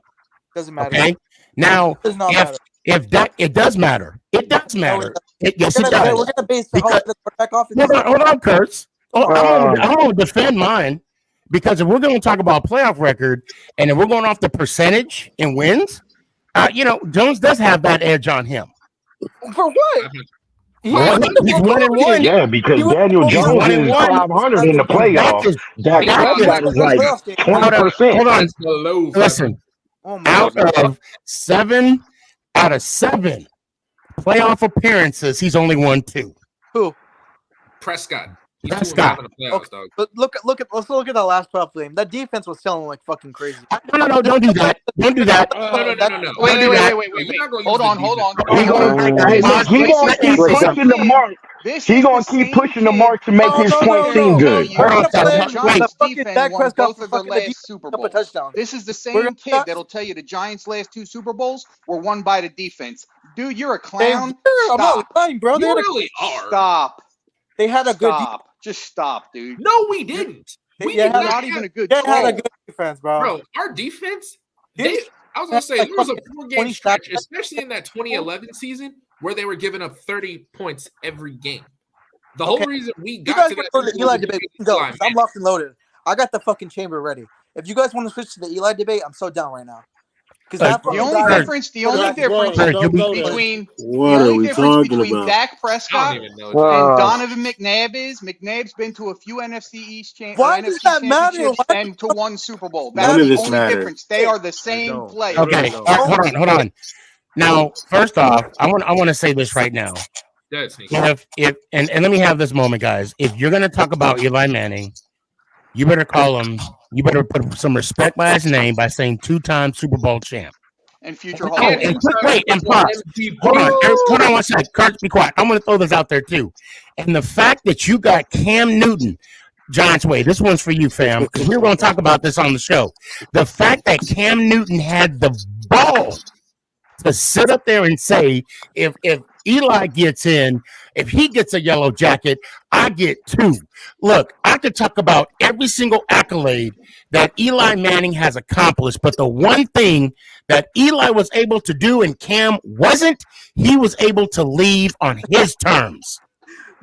Doesn't matter. Okay. Now, if that it does matter. It does matter. Yes, it does. We're gonna base the quarterback off. Hold on, Kurtz. I'm gonna defend mine because if we're going to talk about playoff record and if we're going off the percentage and wins, Jones does have that edge on him. For what? He's 1-1. Yeah, because Daniel Jones is 500 in the playoffs. Dak Prescott is like 20%. Hold on. Listen. Out of 7 playoff appearances, he's only won 2. Who? Prescott. Prescott. Okay. But let's look at the last playoff game. That defense was selling like fucking crazy. No, don't do that. Don't do that. No. Wait. Hold on. He's gonna keep pushing the mark. He's gonna keep pushing the mark to make his point seem good. This is the same kid that'll tell you the Giants' last 2 Super Bowls were won by the defense. Dude, you're a clown. I'm not lying, bro. You really are. Stop. They had a good defense. Just stop, dude. No, we didn't. We did not even a good defense. They had a good defense, bro. Bro, our defense, I was going to say, there was a 4-game stretch, especially in that 2011 season, where they were giving up 30 points every game. The whole reason we got to that Eli debate. I'm locked and loaded. I got the fucking chamber ready. If you guys want to switch to the Eli debate, I'm so down right now. The only difference between Dak Prescott and Donovan McNabb is McNabb's been to a few NFC East championships and to one Super Bowl. That's the only difference. They are the same player. Okay, hold on. Now, first off, I want to say this right now. If let me have this moment, guys. If you're gonna talk about Eli Manning, you better call him. You better put some respect by his name by saying 2-time Super Bowl champ. And future Hall of Fame. Wait, and pause. Hold on 1 second. Kurt, be quiet. I'm going to throw this out there too. And the fact that you got Cam Newton, John's way, this one's for you, fam, because we're going to talk about this on the show. The fact that Cam Newton had the ball to sit up there and say, if Eli gets in, if he gets a yellow jacket, I get 2. Look, I could talk about every single accolade that Eli Manning has accomplished, but the one thing that Eli was able to do and Cam wasn't, he was able to leave on his terms.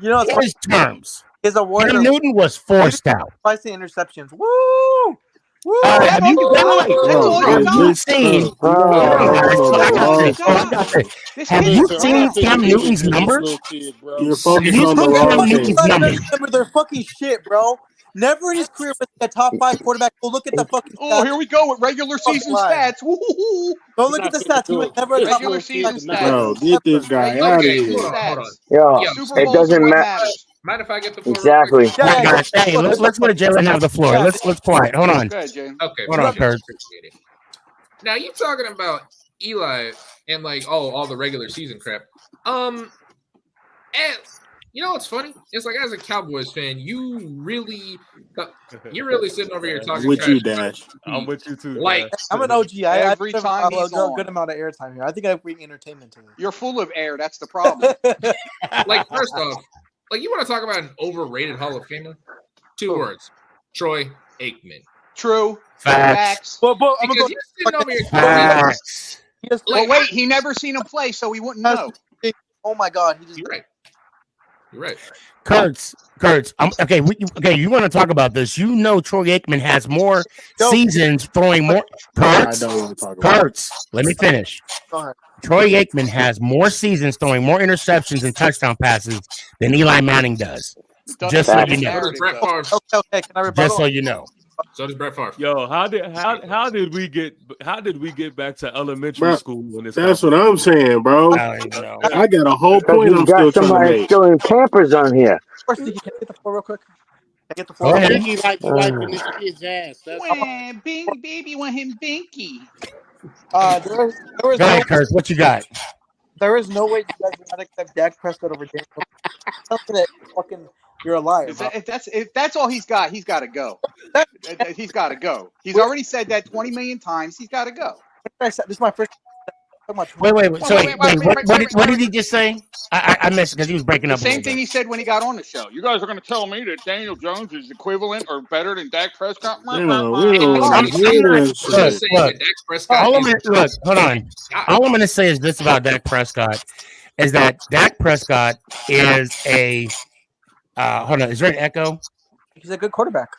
You know, his terms. His award. Cam Newton was forced out. 5 interceptions. Woo! Woo! Have you seen Cam Newton's numbers? You're focused on the wrong thing. They're fucking shit, bro. Never in his career was he a top 5 quarterback. Go look at the fucking stats. Oh, here we go with regular season stats. Woo-hoo-hoo. Go look at the stats. He was never a top regular season stats. Bro, get this guy out of here. Yo, it doesn't matter. Mind if I get the floor? Exactly. Hey, let's let Jalen have the floor. Let's quiet. Hold on. Okay. Hold on, Kurt. Now you talking about Eli and like all the regular season crap. And you know what's funny? It's like as a Cowboys fan, you're really sitting over here talking. With you, Dash. I'm with you too. Like I'm an OG. Every time I he's a on. good amount of airtime here. I think I bring entertainment to you. You're full of air. That's the problem. Like first off, like you want to talk about an overrated Hall of Famer? 2 words: Troy Aikman. True. Facts. But I'm Because gonna you're sitting over here. Facts. But wait, he never seen him play, so he wouldn't know. Oh my God. You're right. You're right. Kurtz. Okay. You want to talk about this? You know, Troy Aikman has more seasons throwing more. Kurtz. Let me finish. Go ahead. Troy Aikman has more seasons throwing more interceptions and touchdown passes than Eli Manning does. Just so you know. Okay. Can I rebuttal? Just so you know. So does Brett Favre. Yo, how did we get back to elementary school when this? That's what I'm saying, bro. I got a whole point I'm still trying to make. Still in campers on here. First, can I get the floor real quick? Can I get the Go floor? ahead. He like wiping his kid's ass. When baby want him binky. There was Go ahead, Kurt. What you got? There is no way you guys do not accept Dak Prescott over Daniel. Tell me that you're a liar. If that's all he's got to go. He's got to go. He's already said that 20 million times. He's got to go. This is my first. Wait. What did he just say? I missed it because he was breaking up. Same thing he said when he got on the show. You guys are going to tell me that Daniel Jones is equivalent or better than Dak Prescott? Look, hold on. All I'm going to say is this about Dak Prescott is that Dak Prescott is a hold on. Is there an echo? He's a good quarterback.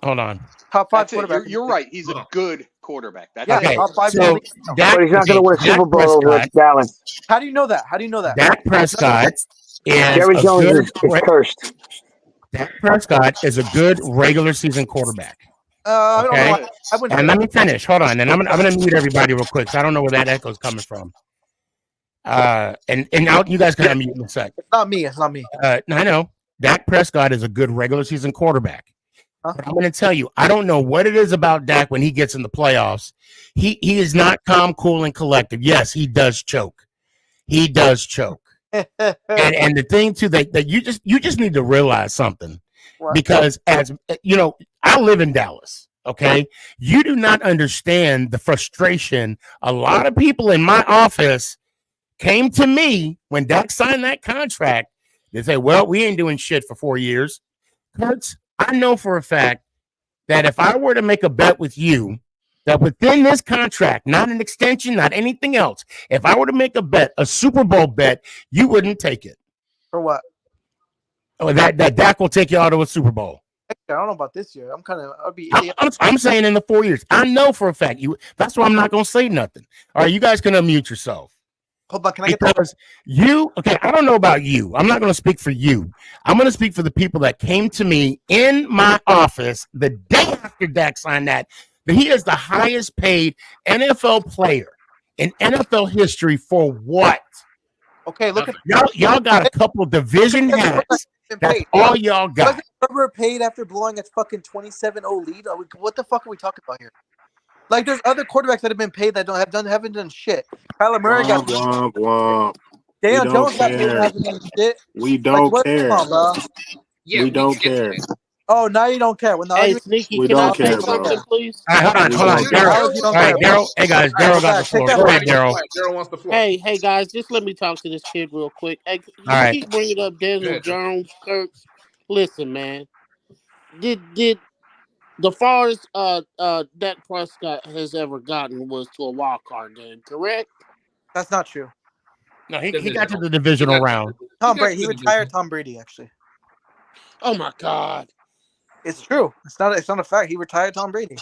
Hold on. Top 5 quarterback. You're right. He's a good quarterback. That's okay. Top 5. So but he's not going to win a Super Bowl with Dallas. How do you know that? Dak Prescott is Jerry Jones is cursed. Dak Prescott is a good regular season quarterback. I don't know. And let me finish. Hold on. And I'm going to mute everybody real quick. So I don't know where that echo is coming from. And now you guys can unmute in a sec. It's not me. I know. Dak Prescott is a good regular season quarterback. But I'm going to tell you, I don't know what it is about Dak when he gets in the playoffs. He is not calm, cool, and collected. Yes, he does choke. And the thing too that you just need to realize something, because as you know, I live in Dallas. Okay, you do not understand the frustration. A lot of people in my office came to me when Dak signed that contract. They say, "Well, we ain't doing shit for 4 years." Kurtz, I know for a fact that if I were to make a bet with you that within this contract, not an extension, not anything else, if I were to make a bet, a Super Bowl bet, you wouldn't take it. For what? Oh, that Dak will take you out of a Super Bowl. I don't know about this year. I'd be idiot. I'm saying in the 4 years. I know for a fact you. That's why I'm not going to say nothing. All right, you guys can unmute yourself. Hold on, can I get because you? Okay, I don't know about you. I'm not going to speak for you. I'm going to speak for the people that came to me in my office the day after Dak signed that he is the highest paid NFL player in NFL history for what? Okay, look at y'all got a couple division hats. That's all y'all got. Wasn't Herbert paid after blowing a fucking 27-0 lead? What the fuck are we talking about here? Like, there's other quarterbacks that have been paid that haven't done shit. Kyler Murray got Daniel Jones got paid and hasn't done shit. We don't care. Come on, bro. We don't care. Oh, now you don't care. When the hey, Sneaky, we can don't I care, say something, please? All right, hold on. Daryl. All right, Daryl. Hey, guys, Daryl got the floor. Go ahead, Daryl. Daryl wants the floor. Hey, guys, just let me talk to this kid real quick. Hey, you keep bringing up Daniel Jones, Kurtz. Listen, man. Did the farthest Dak Prescott has ever gotten was to a wild card game, correct? That's not true. No, he got to the divisional round. Tom Brady. He retired Tom Brady, actually. Oh my God. It's true. It's not a fact. He retired Tom Brady.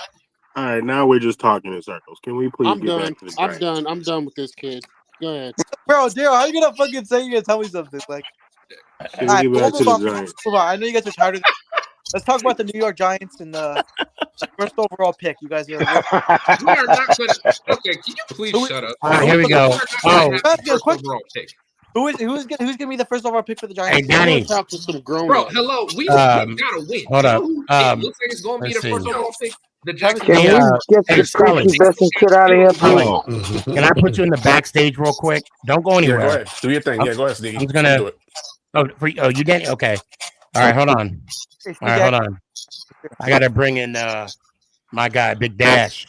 All right, now we're just talking in circles. Can we please I'm get done. back to the Giants? I'm done with this kid. Go ahead. Bro, Daryl, how you gonna fucking say you're gonna tell me something? Like, Can we get back to the Giants? Hold on. I know you guys are tired of this. Let's talk about the New York Giants and the first overall pick. You guys are. We are not gonna. Okay, can you please shut up? All right, here we go. Who's gonna be the first overall pick for the Giants? Hey, Danny. Talk to some grown. Bro, hello. We gotta win. Hold up. It looks like it's gonna be the first overall pick. The Giants. Can we get the Sneaky best and shit out of here, please? Can I put you in the backstage real quick? Don't go anywhere. Yeah, go ahead. Do your thing. Yeah, go ahead, Sneaky. I'm gonna do it. You Danny? Okay. All right, hold on. Hold on. I gotta bring in my guy, Big Dash.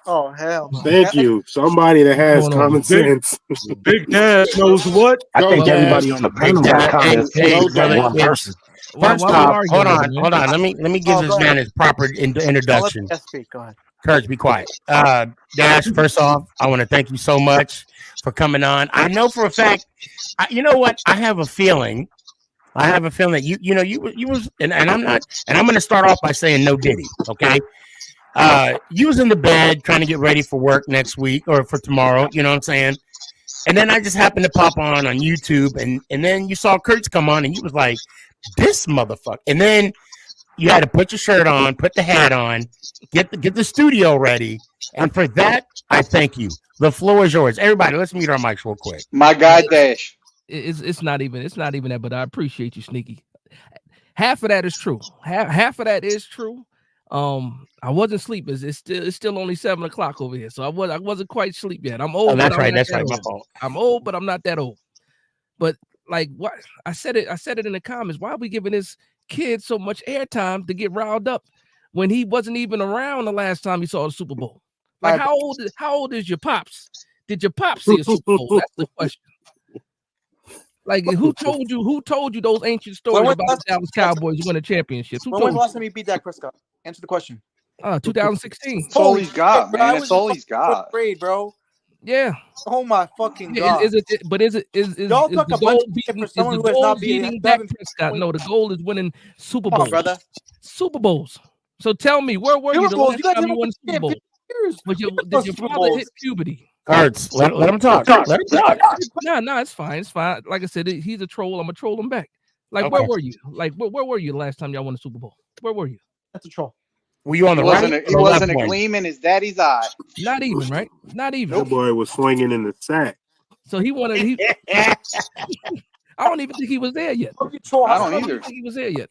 Oh hell! Thank you. Somebody that has common sense. Big Dash knows what. I think everybody on the panel has common sense. One person. First off, hold on. Let me give this man his proper introduction. Go ahead. Courage, be quiet. Dash, first off, I want to thank you so much for coming on. I know for a fact, you know what? I have a feeling that you was, and I'm not, and I'm going to start off by saying no Diddy, okay? You was in the bed trying to get ready for work next week or for tomorrow, you know what I'm saying? And then I just happened to pop on YouTube, and then you saw Kurtz come on, and you was like, this motherfucker. And then you had to put your shirt on, put the hat on, get the studio ready. And for that, I thank you. The floor is yours. Everybody, let's mute our mics real quick. My guy Dash. It's not even that, but I appreciate you, Sneaky. Half of that is true. Half of that is true. I wasn't sleeping. It's still only 7 o'clock over here, so I wasn't quite asleep yet. I'm old. Oh, that's right. That's right. My fault. I'm old, but I'm not that old. But like what I said it in the comments. Why are we giving this kid so much airtime to get riled up when he wasn't even around the last time he saw the Super Bowl? Like how old is your pops? Did your pops see a Super Bowl? That's the question. Like who told you those ancient stories about the Dallas Cowboys winning championships? When was the last time you beat Dak Prescott? Answer the question. 2016. That's all he's got, man. That's all he's got. Grade, bro. Yeah. Oh my fucking god. Is y'all talk a bunch for someone who has not beaten Dak Prescott? No, the goal is winning Super Bowls. Brother. Super Bowls. So tell me, where were you the last time you won Super Bowl? Did your father hit puberty? Kurtz, let him talk. Let him talk. No, it's fine. It's fine. Like I said, he's a troll. I'm gonna troll him back. Like, where were you? Like, where were you the last time y'all won a Super Bowl? Where were you? That's a troll. Were you on the right? It wasn't a gleam in his daddy's eye. Not even, right? Not even. That boy was swinging in the sack. So he wanted. I don't even think he was there yet. I don't either. Think he was there yet.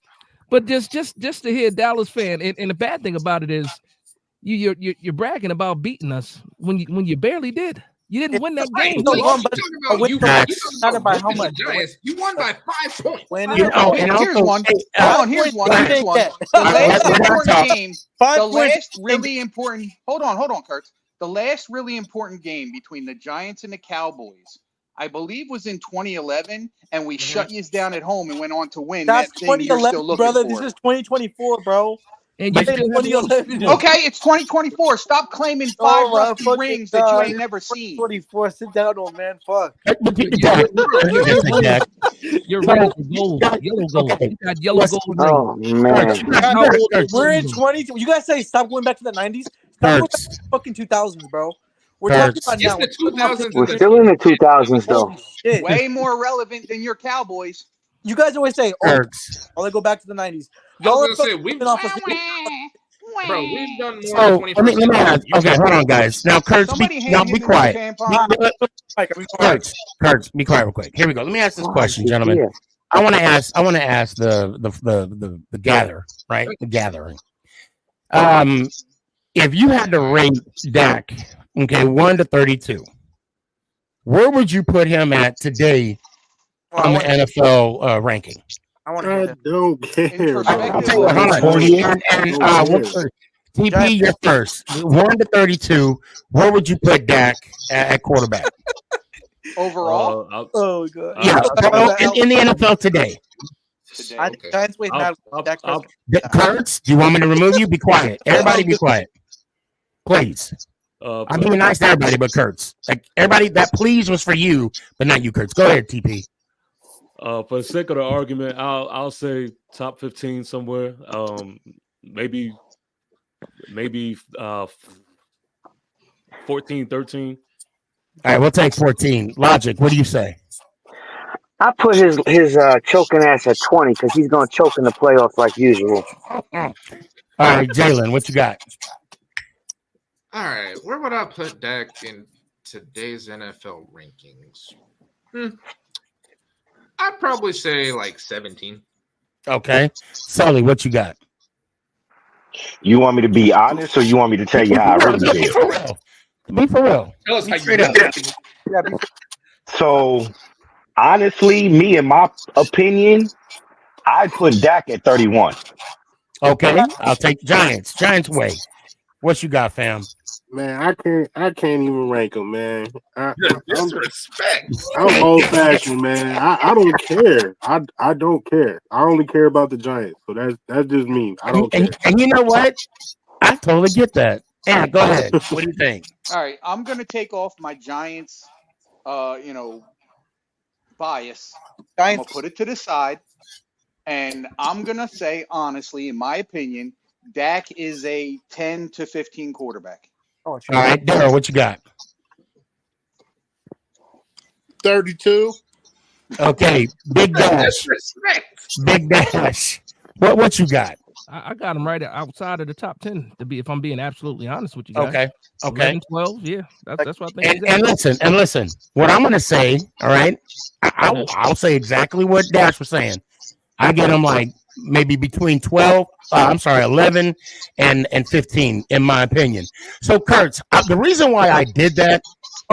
But just to hear a Dallas fan, and the bad thing about it is, you're bragging about beating us when you barely did. You didn't win that game. You by how much? You won by 5 points. Here's one. The last really important. Hold on, Kurt. The last really important game between the Giants and the Cowboys, I believe, was in 2011, and we shut you down at home and went on to win. That's that thing 2011, brother. This is 2024, bro. And you still 2011. Okay, it's 2024. Stop claiming 5 rusty rings that you ain't never seen. 24. Sit down, old man. Fuck. Your rings were gold, yellow gold. Okay. You got yellow gold rings. Oh man. We're in 20. You guys say stop going back to the 90s. Stop going back to the fucking 2000s, bro. We're talking about now. It's the 2000s. We're still in the 2000s though. Shit. Way more relevant than your Cowboys. You guys always say, "Oh, they go back to the 90s." Y'all are say we've off of Bro, we've done more So than let me ask. Okay, hold on, guys. Now, Kurtz, be quiet. Kurtz, be quiet real quick. Here we go. Let me ask this question, gentlemen. I want to ask the gather, right? The gathering. If you had to rate Dak, okay, 1 to 32, where would you put him at today on the NFL ranking? I don't care. TP, you're first. 1 to 32. Where would you put Dak at quarterback? Overall? Oh god. Yeah, in the NFL today. Giants wait now. Kurtz, do you want me to remove you? Be quiet. Everybody be quiet. Please. I'm being nice to everybody but Kurtz. Like everybody, that please was for you, but not you, Kurtz. Go ahead, TP. For the sake of the argument, I'll say top 15 somewhere. Maybe 14, 13. All right, we'll take 14. Logic, what do you say? I put his choking ass at 20 because he's gonna choke in the playoffs like usual. All right, Jalen, what you got? All right, where would I put Dak in today's NFL rankings? I'd probably say like 17. Okay. Sully, what you got? You want me to be honest, or you want me to tell you how I really Be for feel? real. Be for real. Tell us how Straight you up. feel. So, honestly, me in my opinion, I'd put Dak at 31. Okay, I'll take Giants. Giants way. What you got, fam? Man, I can't even rank them, man. Disrespect. I'm old fashioned, man. I don't care. I don't care. I only care about the Giants. So that's just me. I don't care. And you know what? I totally get that. Yeah, go ahead. What do you think? All right, I'm gonna take off my Giants, bias. I'm gonna put it to the side, and I'm gonna say honestly, in my opinion, Dak is a 10 to 15 quarterback. All right, Daryl, what you got? 32. Okay, Big Dash. Big Dash. What you got? I got him right outside of the top 10 to be, if I'm being absolutely honest with you guys. Okay. 11, 12, yeah, that's what I think. And listen. What I'm gonna say, all right, I'll say exactly what Dash was saying. I get him like maybe between 11 and 15, in my opinion. So, Kurtz, the reason why I did that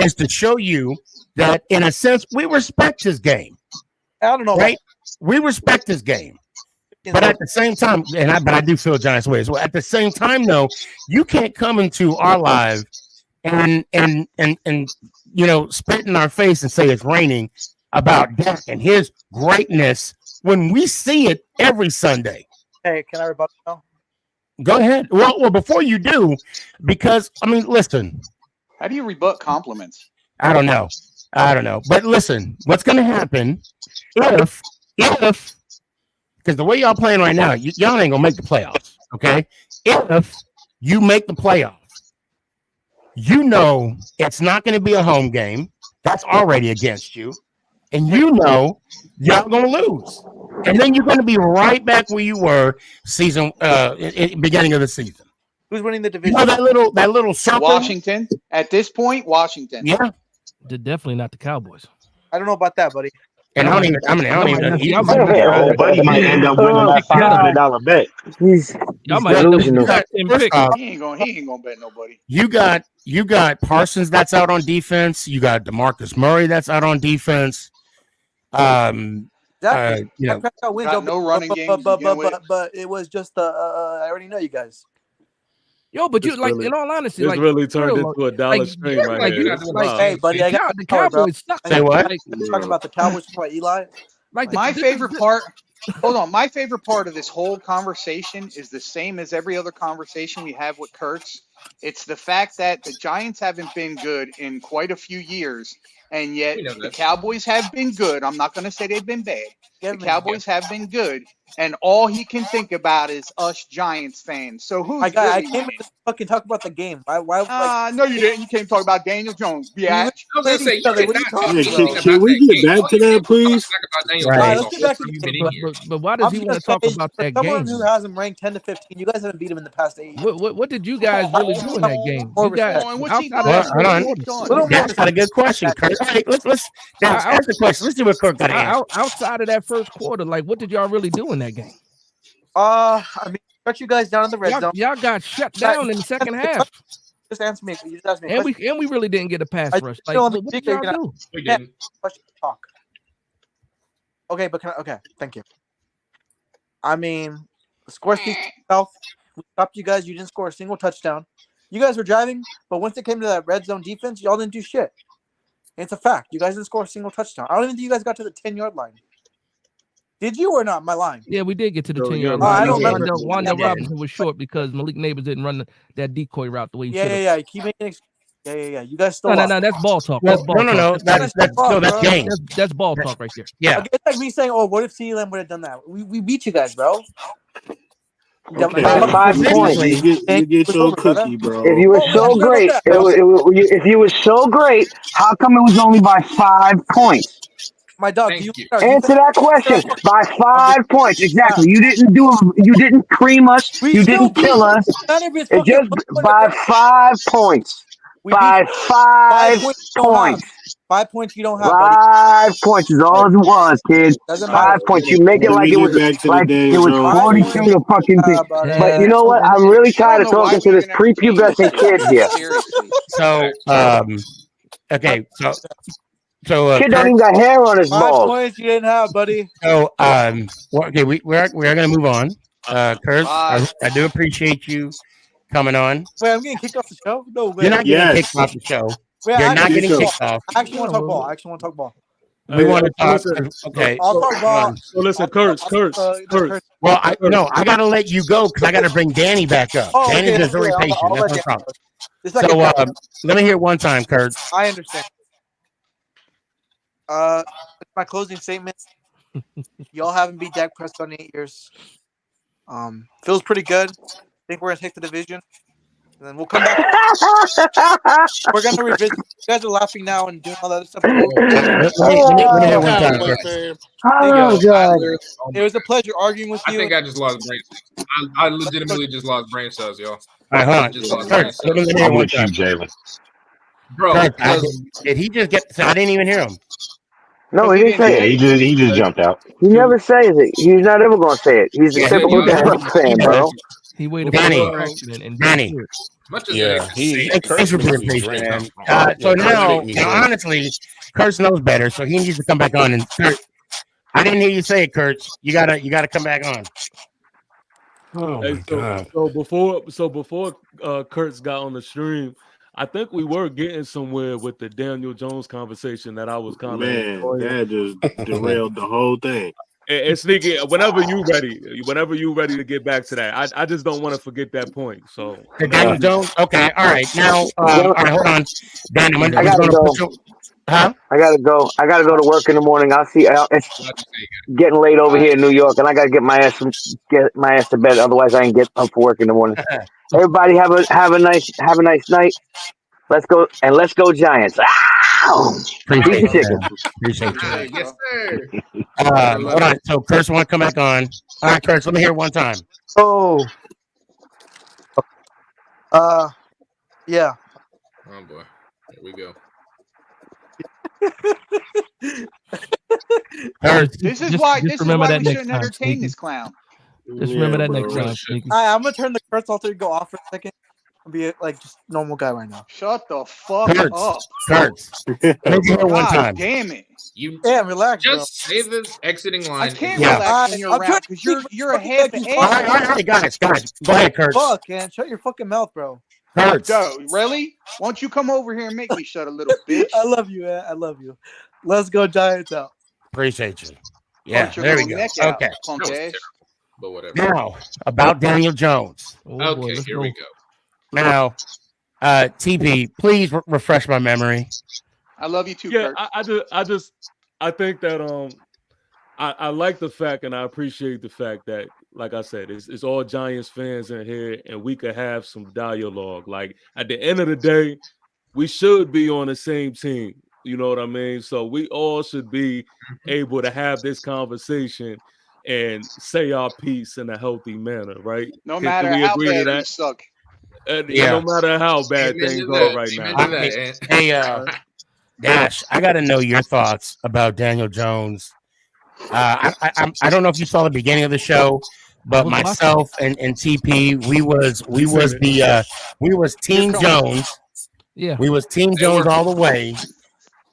is to show you that, in a sense, we respect his game. I don't know, right? We respect his game. But at the same time, but I do feel Giants way as well. At the same time, though, you can't come into our live and spit in our face and say it's raining about Dak and his greatness when we see it every Sunday. Hey, can I rebut now? Go ahead. Well, before you do, because listen. How do you rebut compliments? I don't know. But listen, what's going to happen if because the way y'all playing right now, y'all ain't gonna make the playoffs. Okay, if you make the playoffs, it's not going to be a home game. That's already against you, and y'all gonna lose, and then you're going to be right back where you were beginning of the season. Who's winning the division? That little circle. Washington. At this point, Washington. Yeah, they're definitely not the Cowboys. I don't know about that, buddy. And I don't even. Buddy might end up winning that $500 bet. Y'all might delusional. He ain't gonna bet nobody. You got Parsons that's out on defense. You got DeMarcus Murray that's out on defense. Got no running game. But it was just I already know you guys. Yo, but you in all honesty, it's really turned into a dollar stream right here. Hey, buddy, the Cowboys suck. Say what? Talking about the Cowboys for Eli. My favorite part. Hold on, my favorite part of this whole conversation is the same as every other conversation we have with Kurtz. It's the fact that the Giants haven't been good in quite a few years, and yet the Cowboys have been good. I'm not going to say they've been bad. The Cowboys have been good, and all he can think about is us Giants fans. So who's really I came winning? in to fucking talk about the game. Why No, you didn't. You came to talk about Daniel Jones. Biatch. I was going to say, Can we get back to that, please? Right. Let's get back to the game. But why does he want to talk about that someone game? who has him ranked 10 to 15, you guys haven't beat him in the past 8 years. What did you guys really do in that game? You guys, Hold on. That's not a good question, Kurt. Let's ask the question. Let's see what Kurt got to answer. Outside of that first quarter, like what did y'all really do in that game? I mean, shut you guys down in the red zone. Y'all got shut down in the second half. Just answer me. You just ask me. And we really didn't get a pass rush. Like, what did y'all do? We didn't. Talk. Okay, but okay, thank you. I mean, the score speaks for itself. We stopped you guys. You didn't score a single touchdown. You guys were driving, but once it came to that red zone defense, y'all didn't do shit. It's a fact. You guys didn't score a single touchdown. I don't even think you guys got to the 10-yard line. Did you or not? My line. Yeah, we did get to the 10-yard line. I don't remember. Wanda Robinson was short because Malik Neighbors didn't run that decoy route the way he should. Yeah. You keep making. Yeah. You guys still. No. That's ball talk. That's ball talk. No. That's game. That's ball talk right there. Yeah. It's like me saying, "Oh, what if CeeDee Lamb would have done that?" We beat you guys, bro. Okay. 5 points. You get your cookie, bro. If you were so great, if you were so great, how come it was only by 5 points? My dog, answer that question by 5 points. Exactly. You didn't cream us. You didn't kill us. It's just by 5 points. By 5 points. 5 points you don't have. 5 points is all it was, kid. 5 points. You make it like it was 42 to fucking thing. But you know what? I'm really tired of talking to this prepubescent kid here. So, okay, so kid don't even got hair on his 5 balls. points you didn't have, buddy. So, okay, we're gonna move on. Kurt, I do appreciate you coming on. Wait, I'm getting kicked off the show? No way. You're not getting kicked off the show. Wait, You're not getting kicked off. I actually want to talk ball. We want to talk. Okay. I'll talk ball. So listen, Kurt. Well, I gotta let you go because I gotta bring Danny back up. Danny's just very patient. That's no problem. So let me hear it one time, Kurt. I understand. My closing statement. Y'all haven't beat Dak Prescott in 8 years. Feels pretty good. I think we're gonna take the division, and then we'll come back. We're gonna revisit. You guys are laughing now and doing all that other stuff. Oh God! It was a pleasure arguing with you. I think I just lost brain. I legitimately just lost brain cells, y'all. I just lost brain cells. I'm with you, Jalen. Bro, did he just get? I didn't even hear him. No, he didn't say it. He just jumped out. He never says it. He's not ever gonna say it. He's a typical Dallas fan, bro. He waited Danny. and Danny. Yeah, thanks for being patient, man. So now, honestly, Kurt knows better, so he needs to come back on. And Kurt, I didn't hear you say it, Kurt. You gotta come back on. Oh my God. So before Kurt's got on the stream, I think we were getting somewhere with the Daniel Jones conversation that I was kind of that just derailed the whole thing. And Sneaky, whenever you ready to get back to that, I just don't want to forget that point. So Daniel Jones. Okay, all right. Now, all right, hold on, Dan. I gotta go. I gotta go. I gotta go to work in the morning. It's getting late over here in New York, and I gotta get my ass to bed. Otherwise, I ain't get up for work in the morning. Everybody have a nice night. Let's go Giants. Appreciate it. Yes, sir. Hold on. So Kurt's want to come back on. All right, Kurt. Let me hear it one time. Oh. Yeah. Oh boy. Here we go. This is why we shouldn't entertain this clown. Just remember that next time. I'm gonna turn the curse altar go off for a second. I'll be like just normal guy right now. Shut the fuck up. Kurt. Let me hear it one time. Damn it. Relax. Just say the exiting line. I can't relax when you're around because you're a half an All right, guys. Go ahead, Kurt. Fuck, man. Shut your fucking mouth, bro. Kurt. Go. Really? Why don't you come over here and make me shut a little bitch? I love you, man. I love you. Let's go Giants out. Appreciate you. Yeah, there we go. Okay. But whatever. Now, about Daniel Jones. Okay, here we go. Now, TP, please refresh my memory. I love you too, Yeah, Kurt. I think that I like the fact and I appreciate the fact that, like I said, it's all Giants fans in here and we could have some dialogue. Like at the end of the day, we should be on the same team. You know what I mean? So we all should be able to have this conversation and say our piece in a healthy manner, right? No Can matter we how agree to bad we that? suck. No matter how bad Amen things to are that. right Amen now. to that. Dash, I got to know your thoughts about Daniel Jones. I don't know if you saw the beginning of the show, but myself and TP, we was Team Jones. Yeah, we was Team Jones all the way.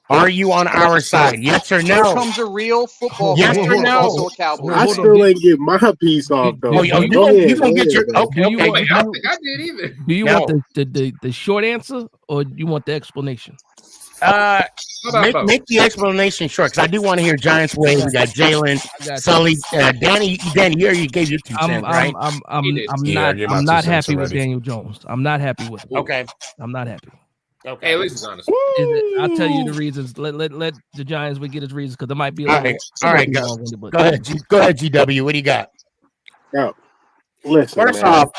Are you on our side? Yes or no? Here comes a real football Yes fan or who's no? also a Cowboy I fan. still ain't get my piece off though. You gonna get your okay. I don't think I did either. Do you want the short answer or you want the explanation? Make the explanation short because I do want to hear Giants way. We got Jalen, Sully, Danny. You gave your 2 cents, right? I'm not happy with Daniel Jones. I'm not happy with him. Okay, I'm not happy. Okay, hey, at least it's honest. I'll tell you the reasons. Let the Giants get his reasons because there might be a all right. Go ahead, GW. What do you got? No, listen. First off,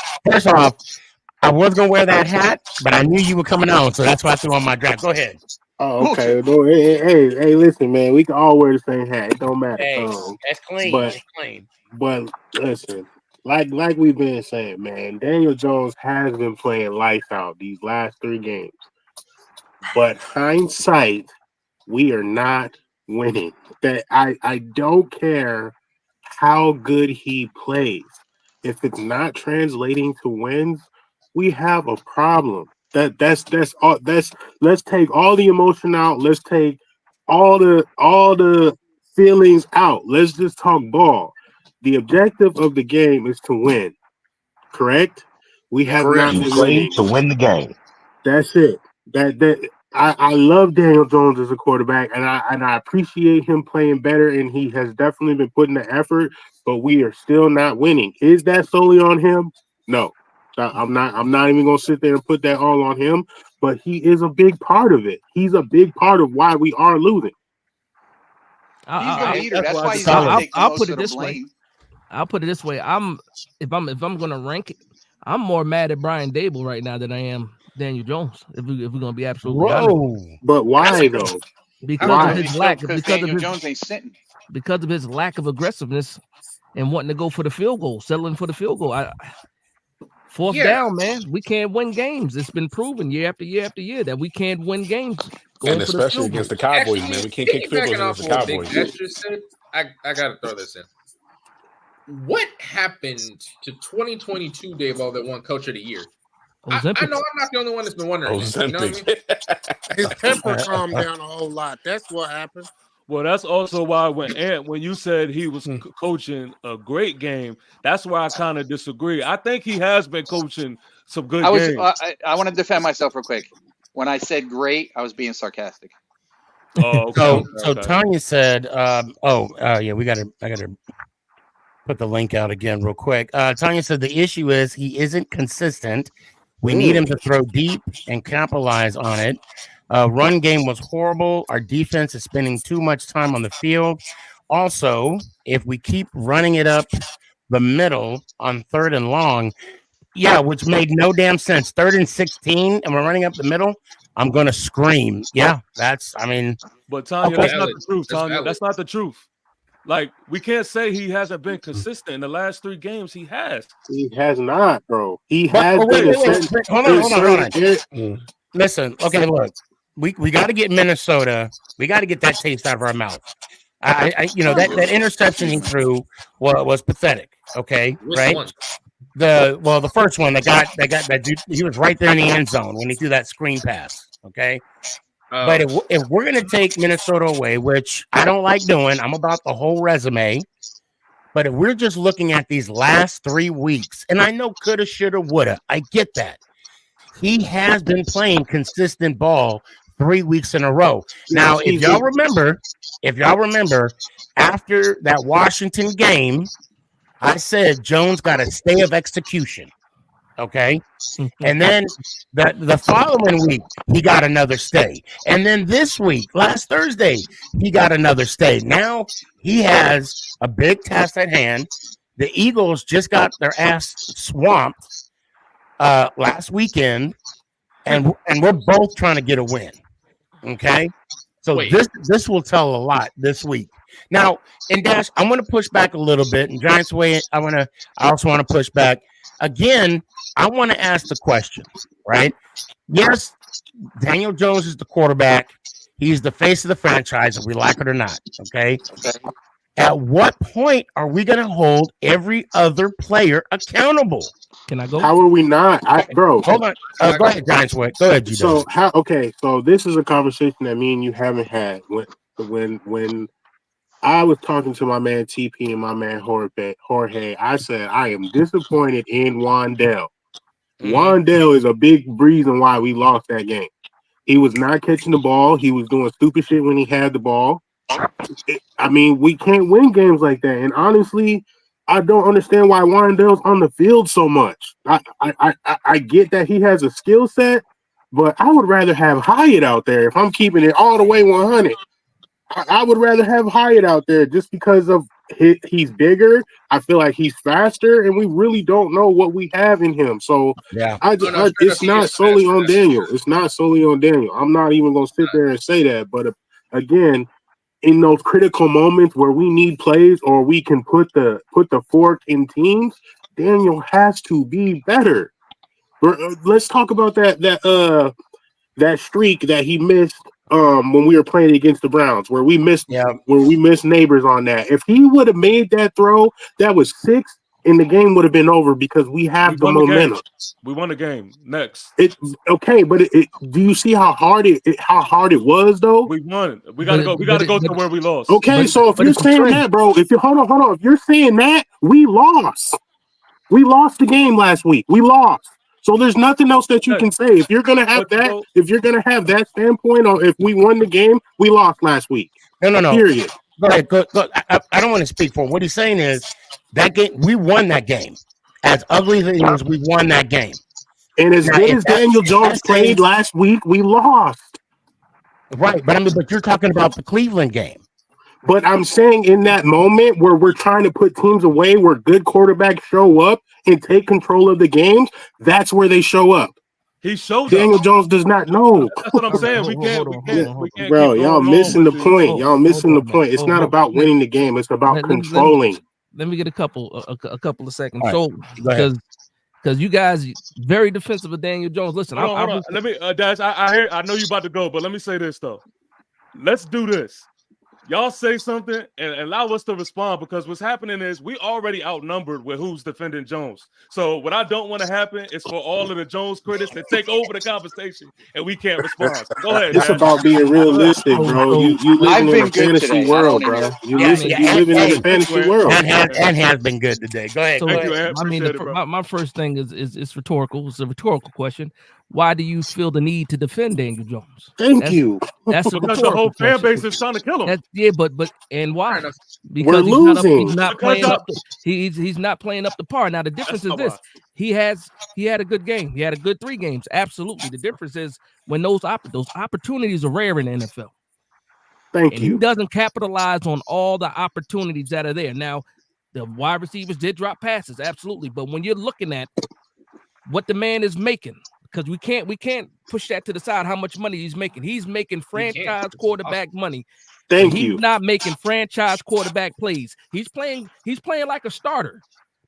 I was gonna wear that hat, but I knew you were coming on, so that's why I threw on my draft. Go ahead. Oh, okay. No, hey, listen, man. We can all wear the same hat. It don't matter. Hey, that's clean. But, that's clean. But listen, like we've been saying, man, Daniel Jones has been playing lights out these last 3 games. But hindsight, we are not winning. That I don't care how good he plays. If it's not translating to wins, we have a problem. That's all. Let's take all the emotion out. Let's take all the feelings out. Let's just talk ball. The objective of the game is to win. Correct? We have not been winning to win the game. That's it. I love Daniel Jones as a quarterback, and I appreciate him playing better, and he has definitely been putting the effort. But we are still not winning. Is that solely on him? No. I'm not even gonna sit there and put that all on him, but he is a big part of it. He's a big part of why we are losing. He's the leader. That's why he's gonna take the most of the blame. I'll put it this way. If I'm gonna rank it, I'm more mad at Brian Dable right now than I am Daniel Jones. If we're gonna be absolutely honest. But why though? Because of his lack. Because Daniel Jones ain't sitting. Because of his lack of aggressiveness and wanting to go for the field goal, settling for the field goal. Fourth down, man. We can't win games. It's been proven year after year after year that we can't win games. And especially against the Cowboys, man. We can't kick field goals against the Cowboys. I got to throw this in. What happened to 2022 Dayball that won Coach of the Year? I know I'm not the only one that's been wondering. This, you know what I mean? His temper calmed down a whole lot. That's what happened. Well, that's also why when you said he was coaching a great game, that's why I kind of disagree. I think he has been coaching some good games. I want to defend myself real quick. When I said great, I was being sarcastic. Oh, okay. So Tanya said, yeah, I gotta put the link out again real quick. Tanya said the issue is he isn't consistent. We need him to throw deep and capitalize on it. Run game was horrible. Our defense is spending too much time on the field. Also, if we keep running it up the middle on 3rd and long, which made no damn sense. 3rd and 16, and we're running up the middle. I'm gonna scream. Yeah, but Tanya, that's not the truth. Tanya, that's not the truth. Like, we can't say he hasn't been consistent in the last 3 games. He has. He has not, bro. He has been. Hold on. Listen, okay, look. We got to get Minnesota. We got to get that taste out of our mouth. That interception he threw was pathetic. Okay, right? The first one that dude, he was right there in the end zone when he threw that screen pass. Okay, but if we're gonna take Minnesota away, which I don't like doing, I'm about the whole resume. But if we're just looking at these last 3 weeks, and I know coulda, shoulda, woulda, I get that. He has been playing consistent ball 3 weeks in a row. Now, if y'all remember, after that Washington game, I said Jones got a stay of execution. Okay. And then the following week, he got another stay. And then this week, last Thursday, he got another stay. Now he has a big test at hand. The Eagles just got their ass swamped last weekend, and we're both trying to get a win. Okay. So this will tell a lot this week. Now, in Dash, I want to push back a little bit. And Giants way, I also want to push back. Again, I want to ask the question, right? Yes, Daniel Jones is the quarterback. He's the face of the franchise, if we like it or not. Okay. At what point are we going to hold every other player accountable? Can I go? How are we not? Bro. Hold on. Go ahead, Giants way. Go ahead, G-Dog. So this is a conversation that me and you haven't had. When I was talking to my man TP and my man Jorge, I said I am disappointed in Wandale. Wandale is a big reason why we lost that game. He was not catching the ball. He was doing stupid shit when he had the ball. We can't win games like that. And honestly, I don't understand why Wandale's on the field so much. I get that he has a skill set, but I would rather have Hyatt out there if I'm keeping it all the way 100. I would rather have Hyatt out there just because of he's bigger. I feel like he's faster, and we really don't know what we have in him. So yeah, it's not solely on Daniel. It's not solely on Daniel. I'm not even going to sit there and say that. But again, in those critical moments where we need plays or we can put the fork in teams, Daniel has to be better. Let's talk about that streak that he missed when we were playing against the Browns, where we missed Neighbors on that. If he would have made that throw, that was 6, and the game would have been over because we have the momentum. We won the game. Next. Okay, but do you see how hard it was though? We won. We gotta go to where we lost. Okay, so if you're saying that, bro, hold on. If you're saying that, we lost. We lost the game last week. We lost. So there's nothing else that you can say. If you're gonna have that standpoint, or if we won the game, we lost last week. No. Period. Go ahead. Go. I don't want to speak for him. What he's saying is that game, we won that game. As ugly as it is, we won that game. And as good as Daniel Jones played last week, we lost. Right, but you're talking about the Cleveland game. But I'm saying in that moment where we're trying to put teams away, where good quarterbacks show up and take control of the games, that's where they show up. He showed Daniel Jones does not know. That's what I'm saying. We can't. Bro, y'all missing the point. Y'all missing the point. It's not about winning the game. It's about controlling. Let me get a couple of seconds. So because you guys very defensive of Daniel Jones. Listen, hold on. Let me, Dash. I know you about to go, but let me say this though. Let's do this. Y'all say something and allow us to respond, because what's happening is we already outnumbered with who's defending Jones. So what I don't want to happen is for all of the Jones critics to take over the conversation and we can't respond. So go ahead. It's about being realistic, bro. You living in a fantasy world, bro. You living in a fantasy world. And has been good today. Go ahead. So, my first thing is rhetorical. It's a rhetorical question. Why do you feel the need to defend Daniel Jones? Thank you. That's because the whole fan base is trying to kill him. But why? Because we're losing. He's not playing up. He's not playing up the par. Now the difference is this: he had a good game. He had a good 3 games. Absolutely. The difference is when those opportunities are rare in the NFL. Thank you. He doesn't capitalize on all the opportunities that are there. Now, the wide receivers did drop passes, absolutely. But when you're looking at what the man is making, because we can't push that to the side how much money he's making. He's making franchise quarterback money. He's not making franchise quarterback plays. He's playing like a starter,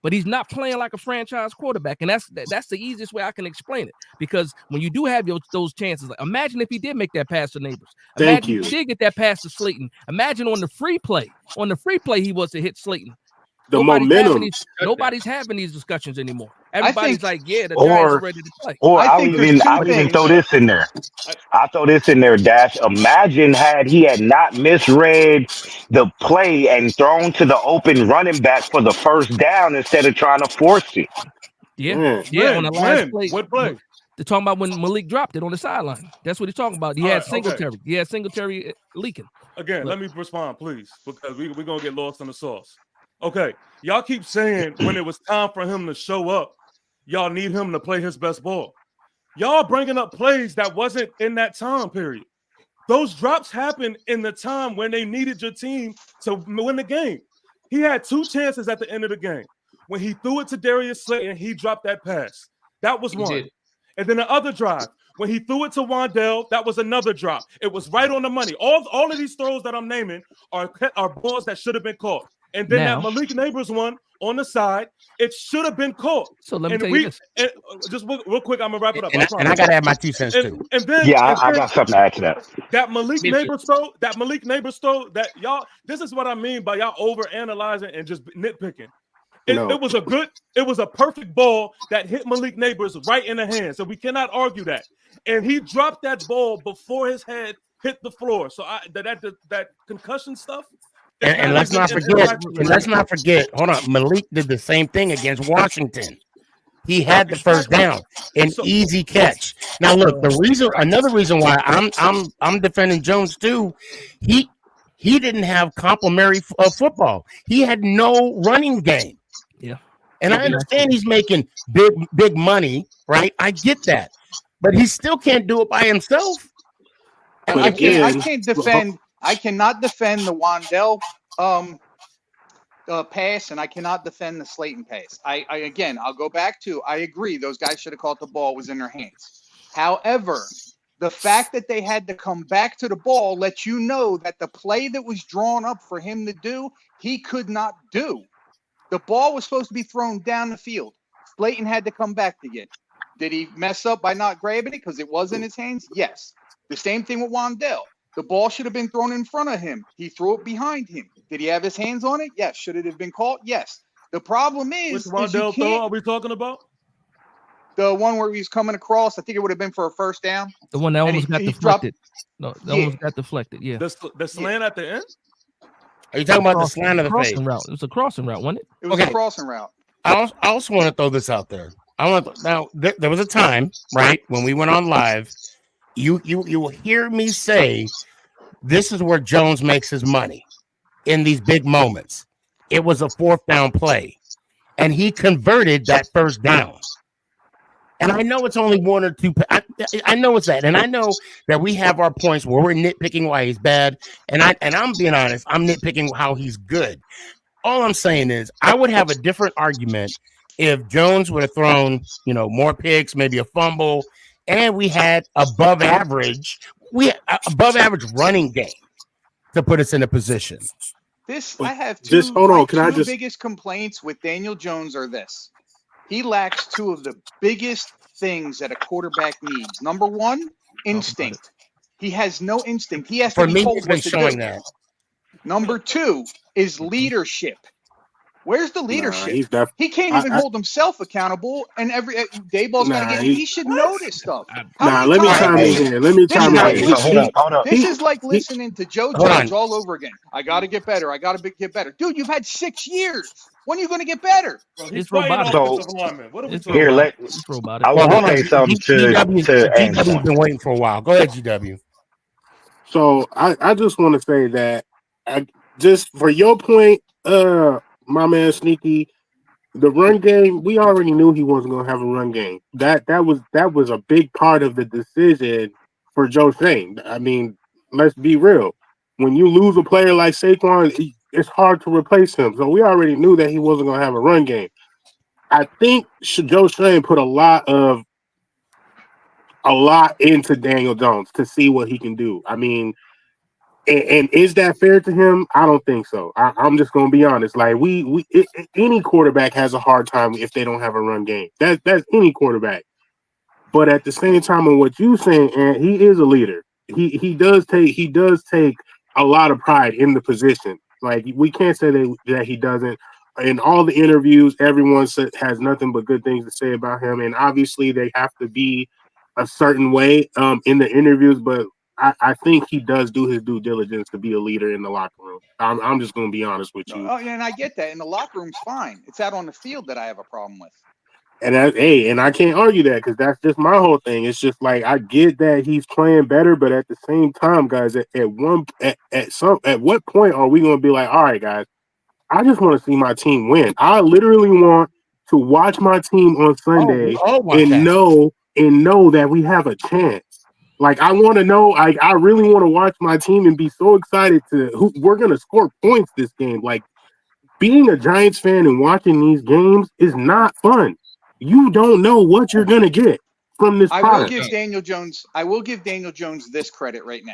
but he's not playing like a franchise quarterback. And that's the easiest way I can explain it. Because when you do have those chances, like, imagine if he did make that pass to Neighbors. Imagine if he did get that pass to Slayton. Imagine on the free play he was to hit Slayton. Nobody's having these discussions anymore. Everybody's like, yeah, the Giants are ready to play. Or I'll even throw this in there. I'll throw this in there, Dash. Imagine had he not misread the play and thrown to the open running back for the first down instead of trying to force it. Yeah, on the last play. What play? They're talking about when Malik dropped it on the sideline. That's what he's talking about. He had Singletary. Okay. He had Singletary leaking. Again, let me respond, please, because we're going to get lost in the sauce. Okay, y'all keep saying when it was time for him to show up, y'all need him to play his best ball. Y'all bringing up plays that wasn't in that time period. Those drops happened in the time when they needed your team to win the game. He had 2 chances at the end of the game. When he threw it to Darius Slayton, he dropped that pass. That was one. And then the other drive, when he threw it to Wandell, that was another drop. It was right on the money. All of these throws that I'm naming are balls that should have been caught. And then that Malik Neighbors one on the side, it should have been caught. So let me tell you this. Just real quick, I'm gonna wrap it up. And I gotta add my 2 cents too. I got something to add to that. That Malik Neighbors throw, that y'all. This is what I mean by y'all over analyzing and just nitpicking. It was a perfect ball that hit Malik Neighbors right in the hand. So we cannot argue that. And he dropped that ball before his head hit the floor. So that concussion stuff. And let's not forget. Hold on, Malik did the same thing against Washington. He had the first down, an easy catch. Now look, another reason why I'm defending Jones too. He didn't have complimentary football. He had no running game. Yeah. And I understand he's making big money, right? I get that. But he still can't do it by himself. I cannot defend the Wandell pass, and I cannot defend the Slayton pass. I'll go back to, I agree, those guys should have caught the ball, was in their hands. However, the fact that they had to come back to the ball lets you know that the play that was drawn up for him to do, he could not do. The ball was supposed to be thrown down the field. Slayton had to come back to get it. Did he mess up by not grabbing it because it was in his hands? Yes. The same thing with Wandell. The ball should have been thrown in front of him. He threw it behind him. Did he have his hands on it? Yes. Should it have been caught? Yes. The problem is, which Wandell throw are we talking about? The one where he's coming across. I think it would have been for a first down. The one that almost got deflected. Almost got deflected. Yeah. The slant at the end. Are you talking about the slant of the fade? Route. It was a crossing route, wasn't it? It was a crossing route. I also want to throw this out there. There was a time, right, when we went on live. You will hear me say, this is where Jones makes his money in these big moments. It was a 4th down play, and he converted that first down. And I know it's only 1 or 2. I know it's that, and I know that we have our points where we're nitpicking why he's bad. And I'm being honest, I'm nitpicking how he's good. All I'm saying is, I would have a different argument if Jones would have thrown, more picks, maybe a fumble, and we had above average running game to put us in a position. I have two. Two biggest complaints with Daniel Jones are this: he lacks 2 of the biggest things that a quarterback needs. Number 1, instinct. He has no instinct. He has to be told what to do. That. Number 2 is leadership. Where's the leadership? He can't even hold himself accountable, and every Dayball's gonna get. He should know this stuff. Let me chime in here. Hold up. This is like listening to Joe Judge all over again. I got to get better. I got to get better, dude. You've had 6 years. When are you going to get better? It's robotic. Here, I want to say something to GW's been waiting for a while. Go ahead, GW. So I just want to say that, just for your point, my man Sneaky, the run game, we already knew he wasn't going to have a run game. That was a big part of the decision for Joe Shane. I mean, let's be real. When you lose a player like Saquon, it's hard to replace him. So we already knew that he wasn't going to have a run game. I think Joe Shane put a lot into Daniel Jones to see what he can do. I mean, and is that fair to him? I don't think so. I'm just going to be honest. Like any quarterback has a hard time if they don't have a run game. That's any quarterback. But at the same time, in what you're saying, and he is a leader. He does take a lot of pride in the position. Like, we can't say that he doesn't. In all the interviews, everyone has nothing but good things to say about him. And obviously, they have to be a certain way in the interviews. But I think he does do his due diligence to be a leader in the locker room. I'm just going to be honest with you. Oh, and I get that. And the locker room's fine. It's out on the field that I have a problem with. And I can't argue that, because that's just my whole thing. It's just like, I get that he's playing better, but at the same time, guys, at what point are we going to be like, all right, guys, I just want to see my team win. I literally want to watch my team on Sunday and know that we have a chance. Like, I want to know. I really want to watch my team and be so excited we're going to score points this game. Like, being a Giants fan and watching these games is not fun. You don't know what you're going to get from this product. I will give Daniel Jones this credit right now.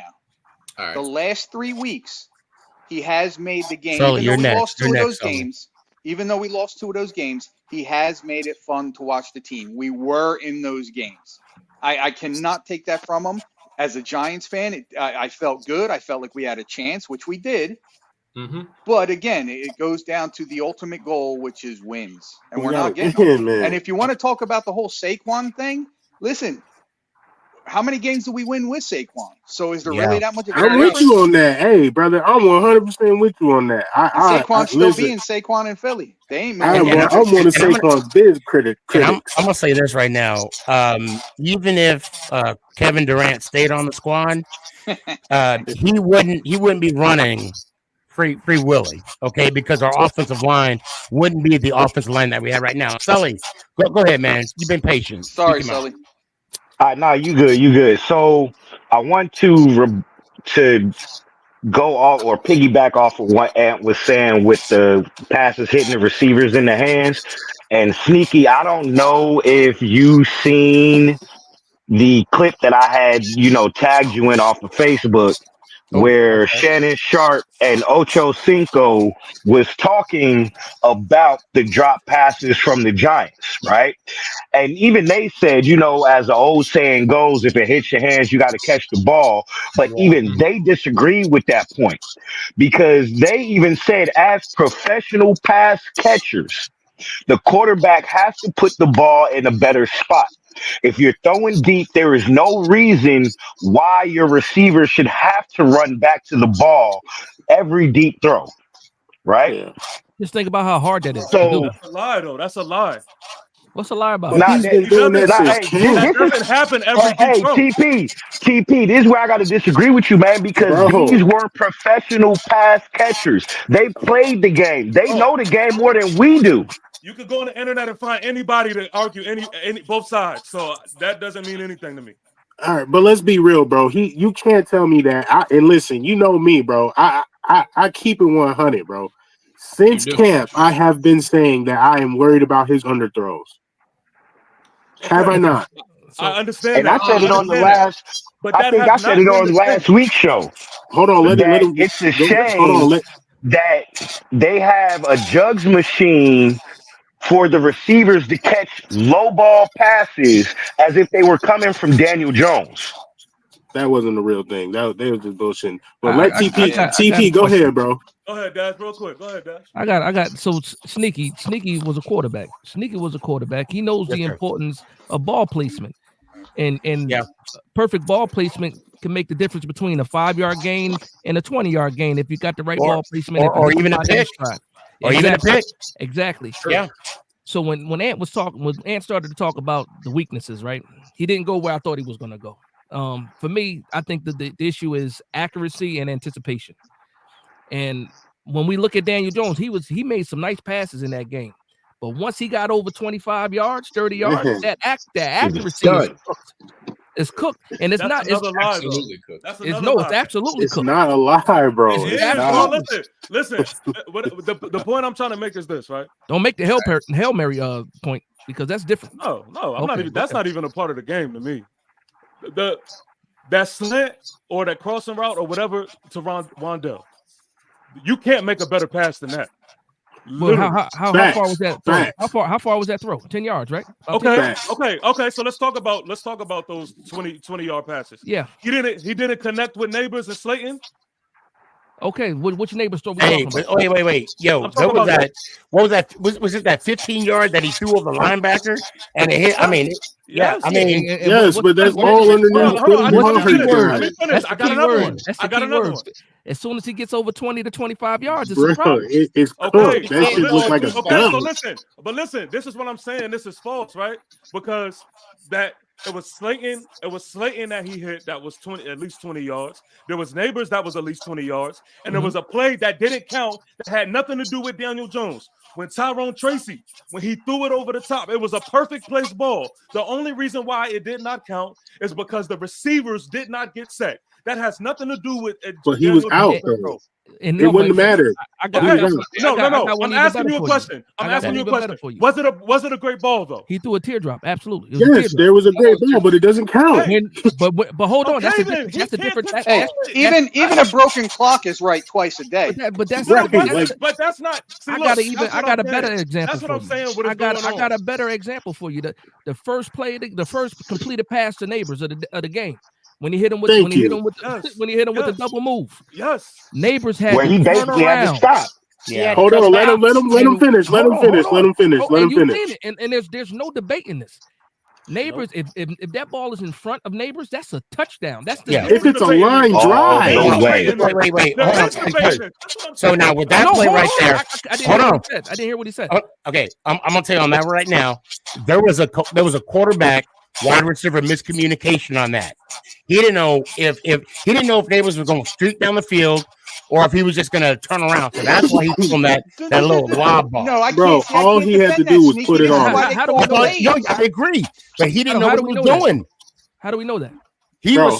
All right. The last 3 weeks, he has made the game. So Even though we lost 2 of those games, he has made it fun to watch the team. We were in those games. I cannot take that from him. As a Giants fan, I felt good. I felt like we had a chance, which we did. Mm-hmm. But again, it goes down to the ultimate goal, which is wins. And we're not getting them. And if you want to talk about the whole Saquon thing, listen, how many games do we win with Saquon? So is there really that much of a I'm with you on that. Hey, brother, I'm 100% with you on that. Saquon still being Saquon in Philly. They ain't I'm one of Saquon's big critics. I'm gonna say this right now. Even if Kevin Durant stayed on the squad, he wouldn't be running free Willy, okay? Because our offensive line wouldn't be the offensive line that we have right now. Sully, go ahead, man. You've been patient. Sorry, Sully. No, you good. So I want to go off or piggyback off of what Ant was saying with the passes hitting the receivers in the hands. And Sneaky, I don't know if you seen the clip that I had, tagged you in off of Facebook, where Shannon Sharp and Ocho Cinco was talking about the drop passes from the Giants, right? And even they said, as the old saying goes, if it hits your hands, you got to catch the ball. But even they disagree with that point, because they even said, as professional pass catchers, the quarterback has to put the ball in a better spot. If you're throwing deep, there is no reason why your receiver should have to run back to the ball every deep throw, right? Yeah. Just think about how hard that is. So that's a lie, though. That's a lie. What's a lie about? That doesn't happen every deep throw. TP, this is where I got to disagree with you, man, because these were professional pass catchers. They played the game. They know the game more than we do. You could go on the internet and find anybody to argue any both sides. So that doesn't mean anything to me. All right, but let's be real, bro. You can't tell me that. And listen, you know me, bro. I keep it 100, bro. Since camp, I have been saying that I am worried about his underthrows. Have I not? I understand. And I said it on the last. I think I said it on last week's show. Hold on, let him. It's a shame that they have a jugs machine for the receivers to catch low ball passes as if they were coming from Daniel Jones. That wasn't the real thing. They was just bullshitting. But let TP go ahead, bro. Go ahead, Dash, real quick. Go ahead, Dash. I got so Sneaky was a quarterback. He knows the importance of ball placement. And perfect ball placement can make the difference between a 5-yard gain and a 20-yard gain if you got the right ball placement or even a pick. Or even a pick. Exactly. Sure. Yeah. So when Ant started to talk about the weaknesses, right? He didn't go where I thought he was going to go. For me, I think the issue is accuracy and anticipation. And when we look at Daniel Jones, he made some nice passes in that game. But once he got over 25 yards, 30 yards, that accuracy is cooked. And it's not. It's absolutely cooked. It's absolutely cooked. It's not a lie, bro. Listen. The point I'm trying to make is this, right? Don't make the Hail Mary point, because that's different. No, I'm not even. That's not even a part of the game to me. That slant or that crossing route or whatever to Rondell, you can't make a better pass than that. Well, how far was that throw? How far was that throw? 10 yards, right? Okay. So let's talk about those 20-yard passes. Yeah. He didn't connect with Neighbors and Slayton. Okay, which neighbor store we talking about? Wait. Yo, what was that? What was that? Was it that 15-yard that he threw over the linebacker and it hit? I mean, yes, but that's all underneath. That's I got another one. I got another one. As soon as he gets over 20 to 25 yards, it's a problem. It's cooked. That shit looks like a so listen, this is what I'm saying. This is false, right? Because it was Slayton that he hit that was at least 20 yards. There was Neighbors that was at least 20 yards. And there was a play that didn't count that had nothing to do with Daniel Jones. when Tyrone Tracy, when he threw it over the top, it was a perfect placed ball. The only reason why it did not count is because the receivers did not get set. That has nothing to do with it. But he was out, though. It wouldn't matter. No. I'm asking you a question. Was it a great ball though? He threw a teardrop. Absolutely. Yes, there was a great ball, but it doesn't count. But hold on, that's a different. Hey, even a broken clock is right twice a day. But that's not. See, I got a better example. That's what I'm saying. I got a better example for you. The first completed pass to Neighbors of the game. When he hit him with the double move. Yes. Neighbors had where he basically had to stop. Yeah. Hold on, let him finish. Let him finish. And there's no debate in this. Neighbors, if that ball is in front of Neighbors, that's a touchdown. That's the if it's a line drive. Wait. Hold on. So now with that play right there, I didn't hear what he said. Okay, I'm gonna tell you on that right now. There was a quarterback wide receiver miscommunication on that. He didn't know if Neighbors was going to streak down the field or if he was just going to turn around. So that's why he threw him that little lob ball. No, I bro, can't, all he had to do was put it on. I agree, but he didn't know what he was doing. How do we know that?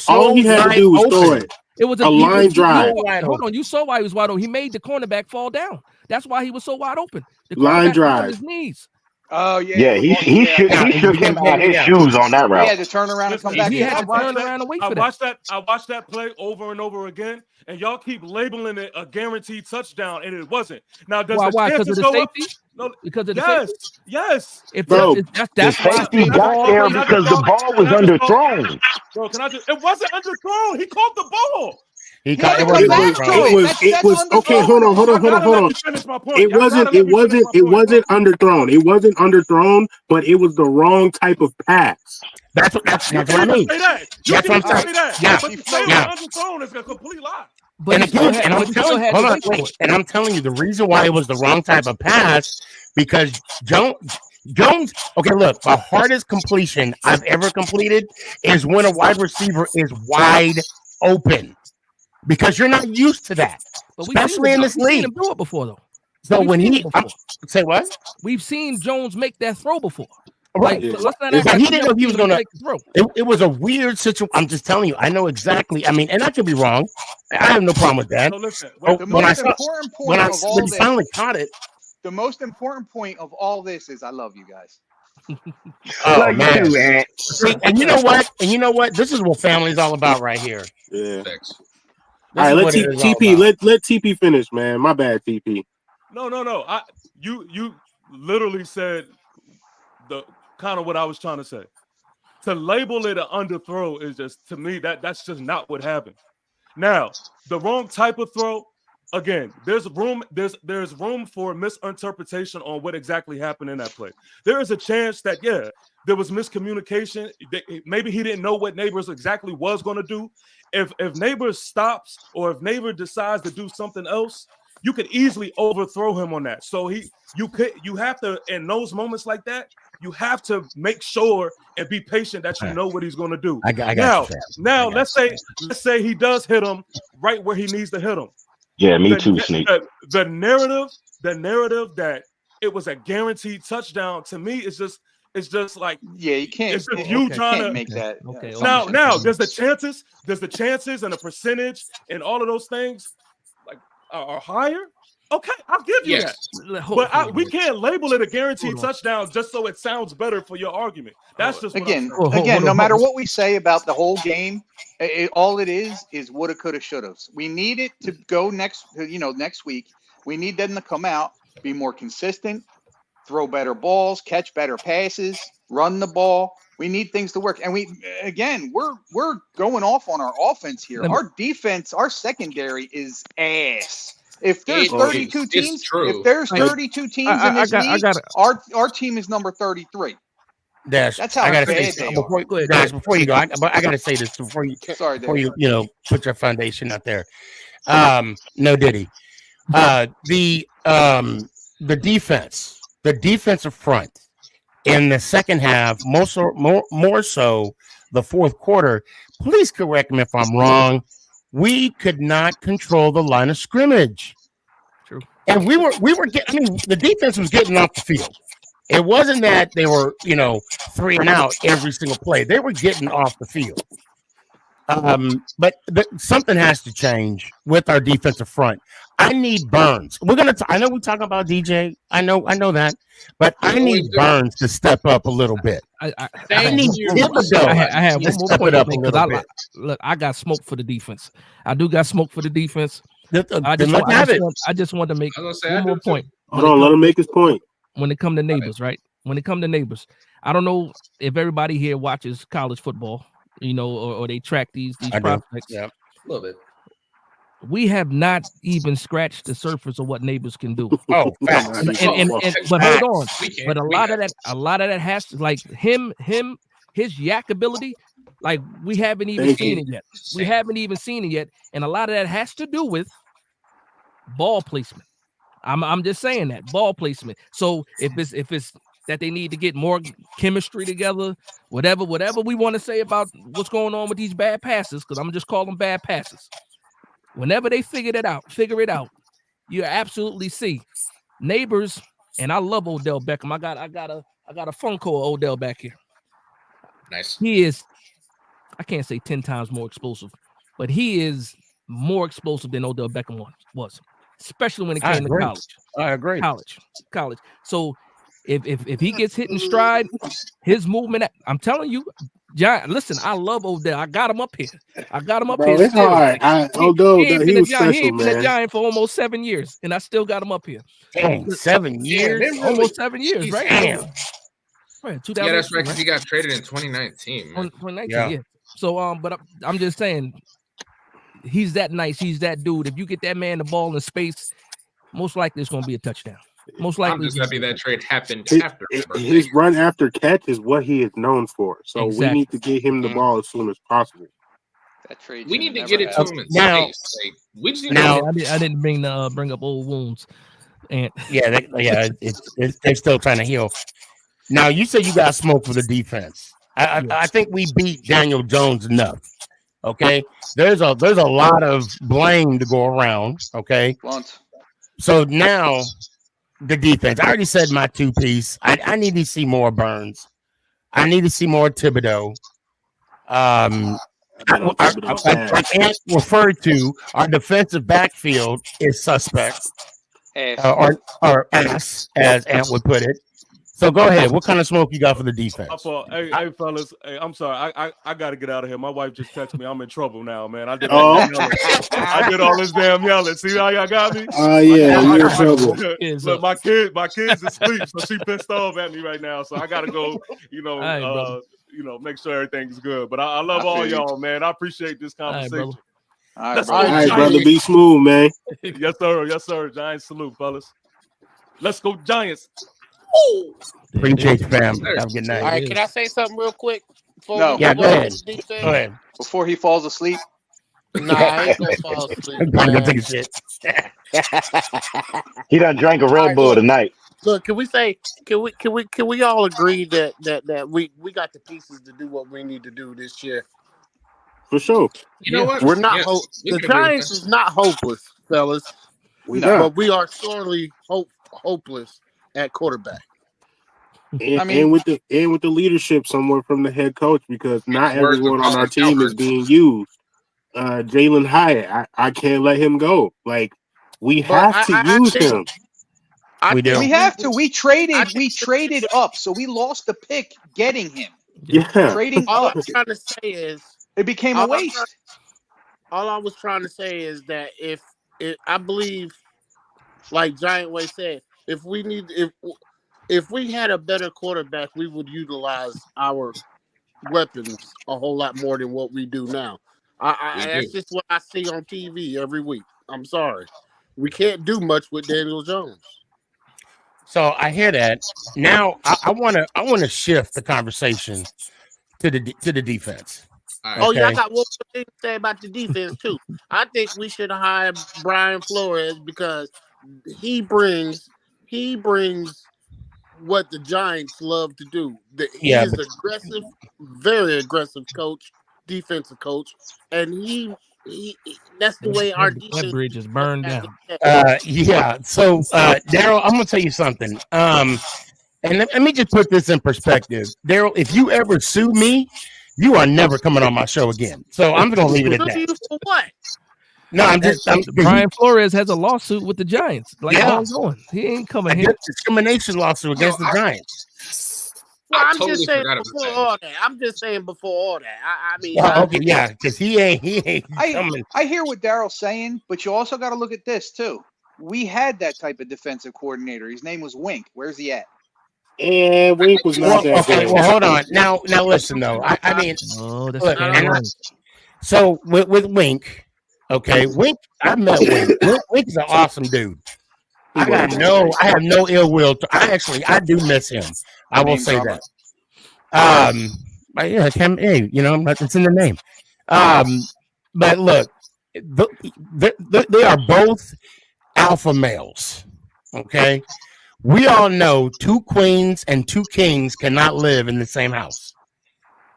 All he had to do was throw it. It was a line drive. Hold on, you saw why he was wide open. He made the cornerback fall down. That's why he was so wide open. The line drive. On his knees. Oh yeah. He shook him out his shoes on that route. He had to turn around and come back. He had to turn around and wait for that. I watched that play over and over again, and y'all keep labeling it a guaranteed touchdown, and it wasn't. Now, does why? Because of the safety? No, because of the safety? Yes. The safety got there because the ball was underthrown. Bro, it wasn't underthrown. He caught the ball. It was okay. Hold on. It wasn't underthrown. It wasn't underthrown, but it was the wrong type of pass. That's what I mean. That's what I'm saying. Yeah. Underthrown is a complete lie. And I'm telling you, the reason why it was the wrong type of pass because Jones, okay, look, the hardest completion I've ever completed is when a wide receiver is wide open. Because you're not used to that, especially in this league. We've seen him do it before, though. So when say what? We've seen Jones make that throw before. Right. He didn't know he was going to throw. It was a weird situation. I'm just telling you. I know exactly. I mean, and I could be wrong. I have no problem with that. So listen, When he finally caught it. The most important point of all this is I love you guys. Oh man. And you know what? This is what family's all about right here. Yeah. All right, let TP finish, man. My bad, TP. No. You literally said the kind of what I was trying to say. To label it an underthrow is just, to me, that's just not what happened. Now, the wrong type of throw. Again, there's room for misinterpretation on what exactly happened in that play. There is a chance that there was miscommunication. Maybe he didn't know what Neighbors exactly was going to do. If Neighbors stops or if Neighbor decides to do something else, you could easily overthrow him on that. So you have to, in those moments like that, you have to make sure and be patient that you know what he's going to do. Now let's say he does hit him right where he needs to hit him. Yeah, me too, Sneak. The narrative that it was a guaranteed touchdown to me is just like you can't. It's just you trying to make that. Okay. Now there's the chances and the percentage and all of those things like are higher. Okay, I'll give you that. But we can't label it a guaranteed touchdown just so it sounds better for your argument. That's just again. No matter what we say about the whole game, all it is woulda, coulda, shoulda. We need it to go next week. We need them to come out, be more consistent, throw better balls, catch better passes, run the ball. We need things to work. And we're going off on our offense here. Our defense, our secondary is ass. If there's 32 teams, in this league, our team is number 33. Dash, that's how I gotta bad say they before you go. I gotta say this before you put your foundation out there. No Diddy. The defense, the defensive front in the second half, more so the fourth quarter. Please correct me if I'm wrong. We could not control the line of scrimmage. True. And we were getting. I mean, the defense was getting off the field. It wasn't that they were, 3 and out every single play. They were getting off the field. But something has to change with our defensive front. I need Burns. I know we're talking about DJ. I know that, but I need Burns to step up a little bit. I need Thibodeau. I have to one more step point it up a because little bit. look, I got smoke for the defense. I do got smoke for the defense. I just want to make one more point. Hold on, let him make his point. When it comes to neighbors, right? When it comes to neighbors, I don't know if everybody here watches college football, or they track these prospects. Yeah, a little bit. We have not even scratched the surface of what neighbors can do. Oh, but hold on. But a lot of that has to, like his yak ability, like we haven't even seen it yet. We haven't even seen it yet, and a lot of that has to do with ball placement. I'm just saying that ball placement. So if it's that they need to get more chemistry together, whatever we want to say about what's going on with these bad passes, because I'm just calling them bad passes. Whenever they figure it out, you absolutely see neighbors. And I love Odell Beckham. I got a phone call of Odell back here. Nice. He is, I can't say 10 times more explosive, but he is more explosive than Odell Beckham was. Especially when it came to college. I agree. College. So if he gets hit in stride, his movement, I'm telling you, John, listen, I love Odell. I got him up here. Bro, it's hard. Odell, he was special, he ain't been man. a Giant for almost 7 years, and I still got him up here. Dang, 7 years? Almost 7 years, right? Damn. Right, Yeah, that's right, because he got traded in 2019. Man. 2019, yeah. So, but I'm just saying, he's that nice. He's that dude. If you get that man the ball in space, most likely it's going to be a touchdown. Most likely, I'm just happy that trade happened after his run after catch is what he is known for. So we need to get him the ball as soon as possible. That trade. We need to get it to him in now. space. Like, we just need I didn't bring up old wounds, and they're still trying to heal. Now you said you got smoke for the defense. I think we beat Daniel Jones enough. Okay, there's a lot of blame to go around. Okay, so now the defense. I already said my 2-piece. I need to see more Burns. I need to see more Thibodeau. I can't refer to our defensive backfield is suspect, or ass, as Ant would put it. So go ahead. What kind of smoke you got for the defense? Hey, fellas. Hey, I'm sorry. I got to get out of here. My wife just texted me. I'm in trouble now, man. I did all this damn yelling. See how y'all got me? Oh, yeah. You're in trouble. Look, my kids asleep, so she pissed off at me right now. So I got to go, make sure everything's good. But I love all y'all, man. I appreciate this conversation. All right, brother. Be smooth, man. Yes, sir. Yes, sir. Giants salute, fellas. Let's go, Giants. Appreciate you, fam. Have a good night. All right, can I say something real quick? Go ahead. Go ahead. Before he falls asleep. Nah, I ain't gonna fall asleep. I'm gonna go take a shit. He done drank a Red Bull tonight. Look, can we all agree that we got the pieces to do what we need to do this year? For sure. You know what? We're not. The Giants is not hopeless, fellas. But we are sorely hopeless at quarterback. And with the leadership somewhere from the head coach, because not everyone on our team is being used. Jalen Hyatt, I can't let him go. Like, we have to use him. We do. We have to. We traded up, so we lost the pick getting him. Yeah. Trading all up. I'm trying to say is it became a waste. All I was trying to say is that if I believe, like Giant Way said, if we had a better quarterback, we would utilize our weapons a whole lot more than what we do now. That's just what I see on TV every week. I'm sorry. We can't do much with Daniel Jones. So I hear that. Now I want to shift the conversation to the defense. Right. Oh yeah, I got one thing to say about the defense too. I think we should hire Brian Flores because he brings what the Giants love to do. He is aggressive, very aggressive coach, defensive coach, and he that's the way our That defense bridge is burned down. Yeah. So, Daryl, I'm gonna tell you something. And let me just put this in perspective, Daryl. If you ever sue me, you are never coming on my show again. So I'm gonna leave it at that. For what? No, I'm Brian Flores has a lawsuit with the Giants. Like Yeah. ongoing. He ain't coming here. Discrimination lawsuit against the Giants. Well, I I'm totally just saying forgot about before that. all that. I'm just saying before all that. I mean, Well, okay, yeah, because he ain't coming. I hear what Daryl's saying, but you also got to look at this too. We had that type of defensive coordinator. His name was Wink. Where's he at? And Wink was not that Okay, great. well, hold on. Now listen though. I mean, that's look, so with Wink, okay, Wink. I met Wink. Wink is an awesome dude. I have no ill will. I do miss him. I will say that. But yeah, hey, it's in the name. But look, they are both alpha males. Okay, we all know 2 queens and 2 kings cannot live in the same house,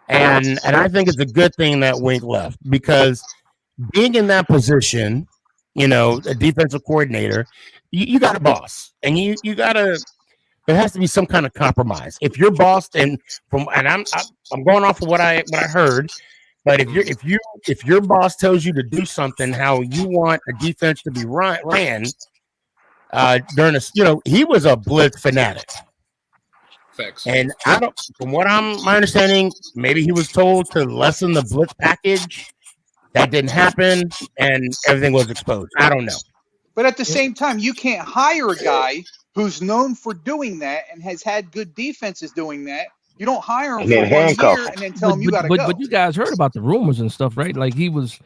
and I think it's a good thing that Wink left, because being in that position, a defensive coordinator, you got a boss, and you gotta. There has to be some kind of compromise. If your boss, I'm going off of what I heard, but if your boss tells you to do something how you want a defense to be ran, during he was a blitz fanatic. Facts. And from what my understanding, maybe he was told to lessen the blitz package. That didn't happen, and everything was exposed. I don't know. But at the same time, you can't hire a guy who's known for doing that and has had good defenses doing that. You don't hire him for 1 year and then tell him you got to go. But you guys heard about the rumors and stuff, right? Like he was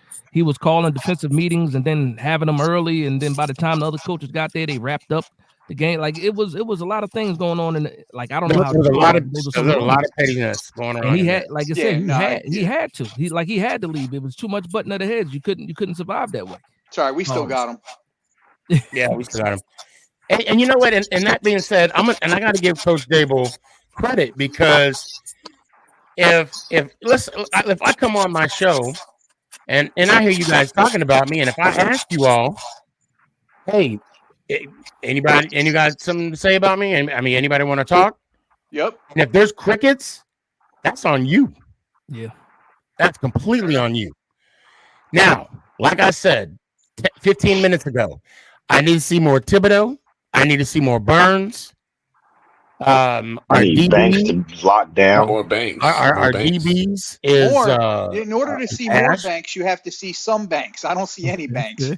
calling defensive meetings and then having them early, and then by the time the other coaches got there, they wrapped up the game. Like it was a lot of things going on I don't know how. There was a lot of pettiness going on. And he had, like I said, he had to. He had to leave. It was too much button of the heads. You couldn't survive that way. Sorry, we still got him. Yeah, we still got him. And you know what? And that being said, I got to give Coach Dable credit, because if I come on my show and I hear you guys talking about me, and if I ask you all, hey, anybody got something to say about me? And I mean, anybody want to talk? Yep. And if there's crickets, that's on you. Yeah, that's completely on you. Now, like I said 15 minutes ago, I need to see more Thibodeau. I need to see more Burns. I need Banks to lock down. More Banks. Our DBs is in order to see more Banks, you have to see some Banks. I don't see any Banks.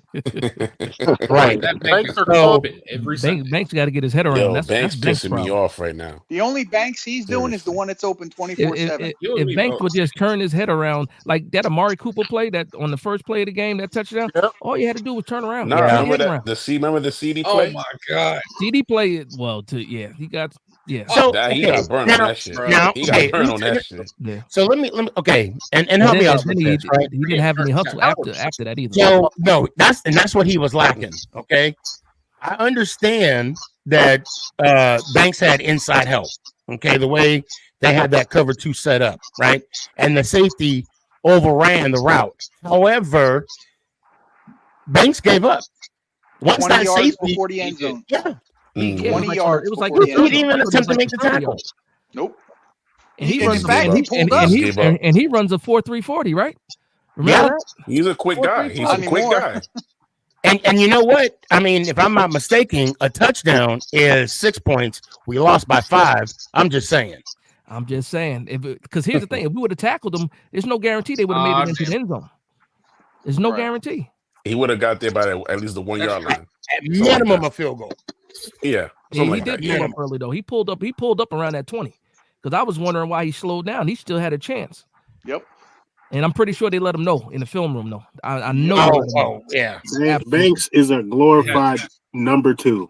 Right. That Banks are open every Banks got to get his head around. Yo, Banks pissing me off right now. The only Banks he's doing is the one that's open 24/7. If Banks would just turn his head around, like that Amari Cooper play that on the first play of the game, that touchdown, all you had to do was turn around. Remember the CD play? Oh my god, CD play. Well, he got. Yeah. So he got burned on that shit. He got burned on that shit. Yeah. So let me and help me out. He didn't have any hustle after that either. So no, that's what he was lacking. Okay, I understand that Banks had inside help. Okay, the way they had that cover 2 set up, right, and the safety overran the route. However, Banks gave up. Once that safety, 40 end zone. Yeah. 20 yards. It was like he didn't even attempt to make the tackle. Nope. And he runs a 4.3 40, right? Remember that? He's a quick guy. He's a quick guy. And you know what? I mean, if I'm not mistaken, a touchdown is 6 points. We lost by 5. I'm just saying. Because here's the thing: if we would have tackled them, there's no guarantee they would have made it into the end zone. There's no guarantee. He would have got there by at least the 1 yard line. At minimum, a field goal. Yeah, he did pull up early though. He pulled up around that 20, because I was wondering why he slowed down. He still had a chance. Yep. And I'm pretty sure they let him know in the film room. though. I know. Yeah. Banks is a glorified number 2.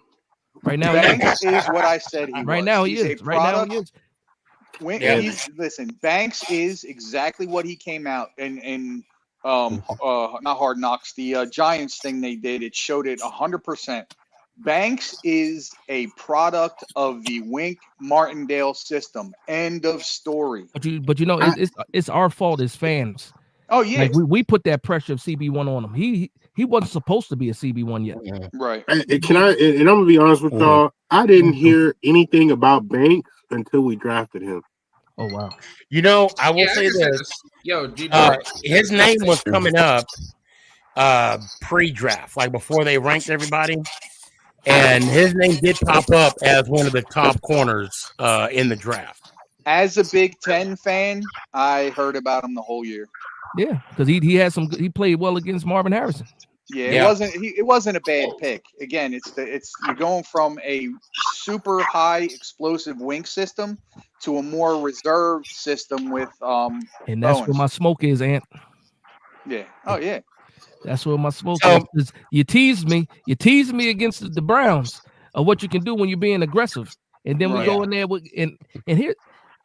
Right now, Banks is what I said he was. Right now he is. Right now he is. Listen, Banks is exactly what he came out and not Hard Knocks, the Giants thing they did. It showed it 100%. Banks is a product of the Wink Martindale system. End of story. But you know, it's our fault as fans. Oh yeah. Like we put that pressure of CB1 on him. He wasn't supposed to be a CB1 yet. Right. And I'm gonna be honest with y'all. I didn't hear anything about Banks until we drafted him. Oh wow. You know, I will say this. His name was coming up pre-draft, like before they ranked everybody, and his name did pop up as one of the top corners in the draft. As a Big Ten fan, I heard about him the whole year. Yeah, because he played well against Marvin Harrison. Yeah, it wasn't a bad pick. Again, you're going from a super high explosive wing system to a more reserved system with and that's Owens. where my smoke is, Ant. Yeah. Oh yeah. That's where my smoke is. You teased me against the Browns of what you can do when you're being aggressive. And then we go in there with and here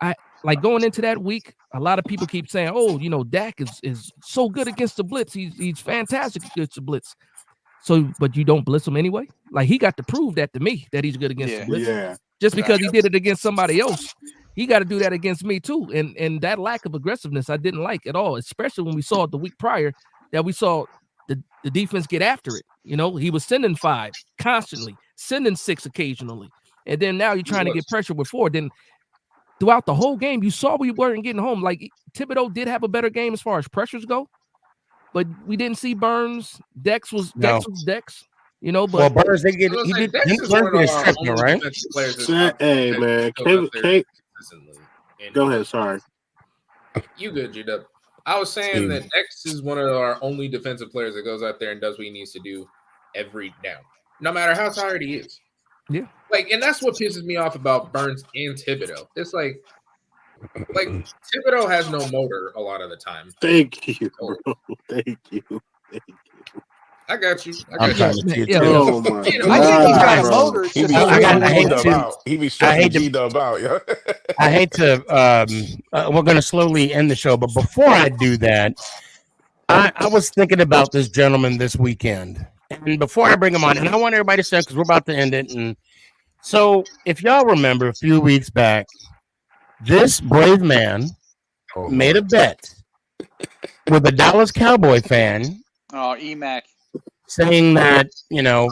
I like going into that week, a lot of people keep saying, oh, you know, Dak is so good against the blitz. He's fantastic against the blitz. So, but you don't blitz him anyway. Like he got to prove that to me that he's good against the blitz. Yeah. Just because he did it against somebody else, he got to do that against me too. And that lack of aggressiveness I didn't like at all, especially when we saw it the week prior that we saw the defense get after it. You know, he was sending 5 constantly, sending 6 occasionally. And then now you're trying to get pressure with 4. Then throughout the whole game, you saw we weren't getting home. Like Thibodeau did have a better game as far as pressures go, but we didn't see Burns. Dex was Dex. You know, but Burns didn't get a strip, right? Hey man, go ahead. Sorry. You good, G-Dub. I was saying that Dex is one of our only defensive players that goes out there and does what he needs to do every down, no matter how tired he is. Yeah. Like, and that's what pisses me off about Burns and Thibodeau. It's like Thibodeau has no motor a lot of the time. Thank you, bro. Thank you. I got you. I'm trying to see it too. Oh my I think God, he's got a bro. motor. It's just He be stressing G-Dub out. Yeah. I hate to. We're going to slowly end the show, but before I do that, I was thinking about this gentleman this weekend, and before I bring him on, and I want everybody to say because we're about to end it. And so, if y'all remember, a few weeks back, this brave man made a bet with a Dallas Cowboy fan. Oh, EMAC. Saying that, you know,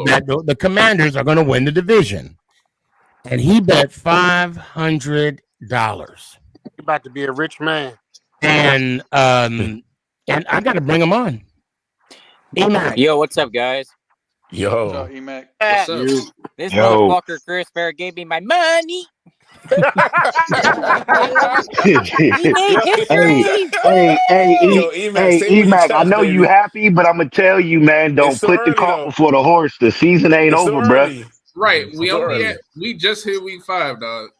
that the Commanders are going to win the division. And he bet $500. You're about to be a rich man. And I got to bring him on. EMAC. Yo, what's up, guys? Yo. What's up, EMAC? What's up? This motherfucker, Chris Bear, gave me my money. Hey, EMAC, I know you happy, but I'm gonna tell you, man, don't put the cart before the horse. The season ain't over, bro. Right. We just hit week 5, dog.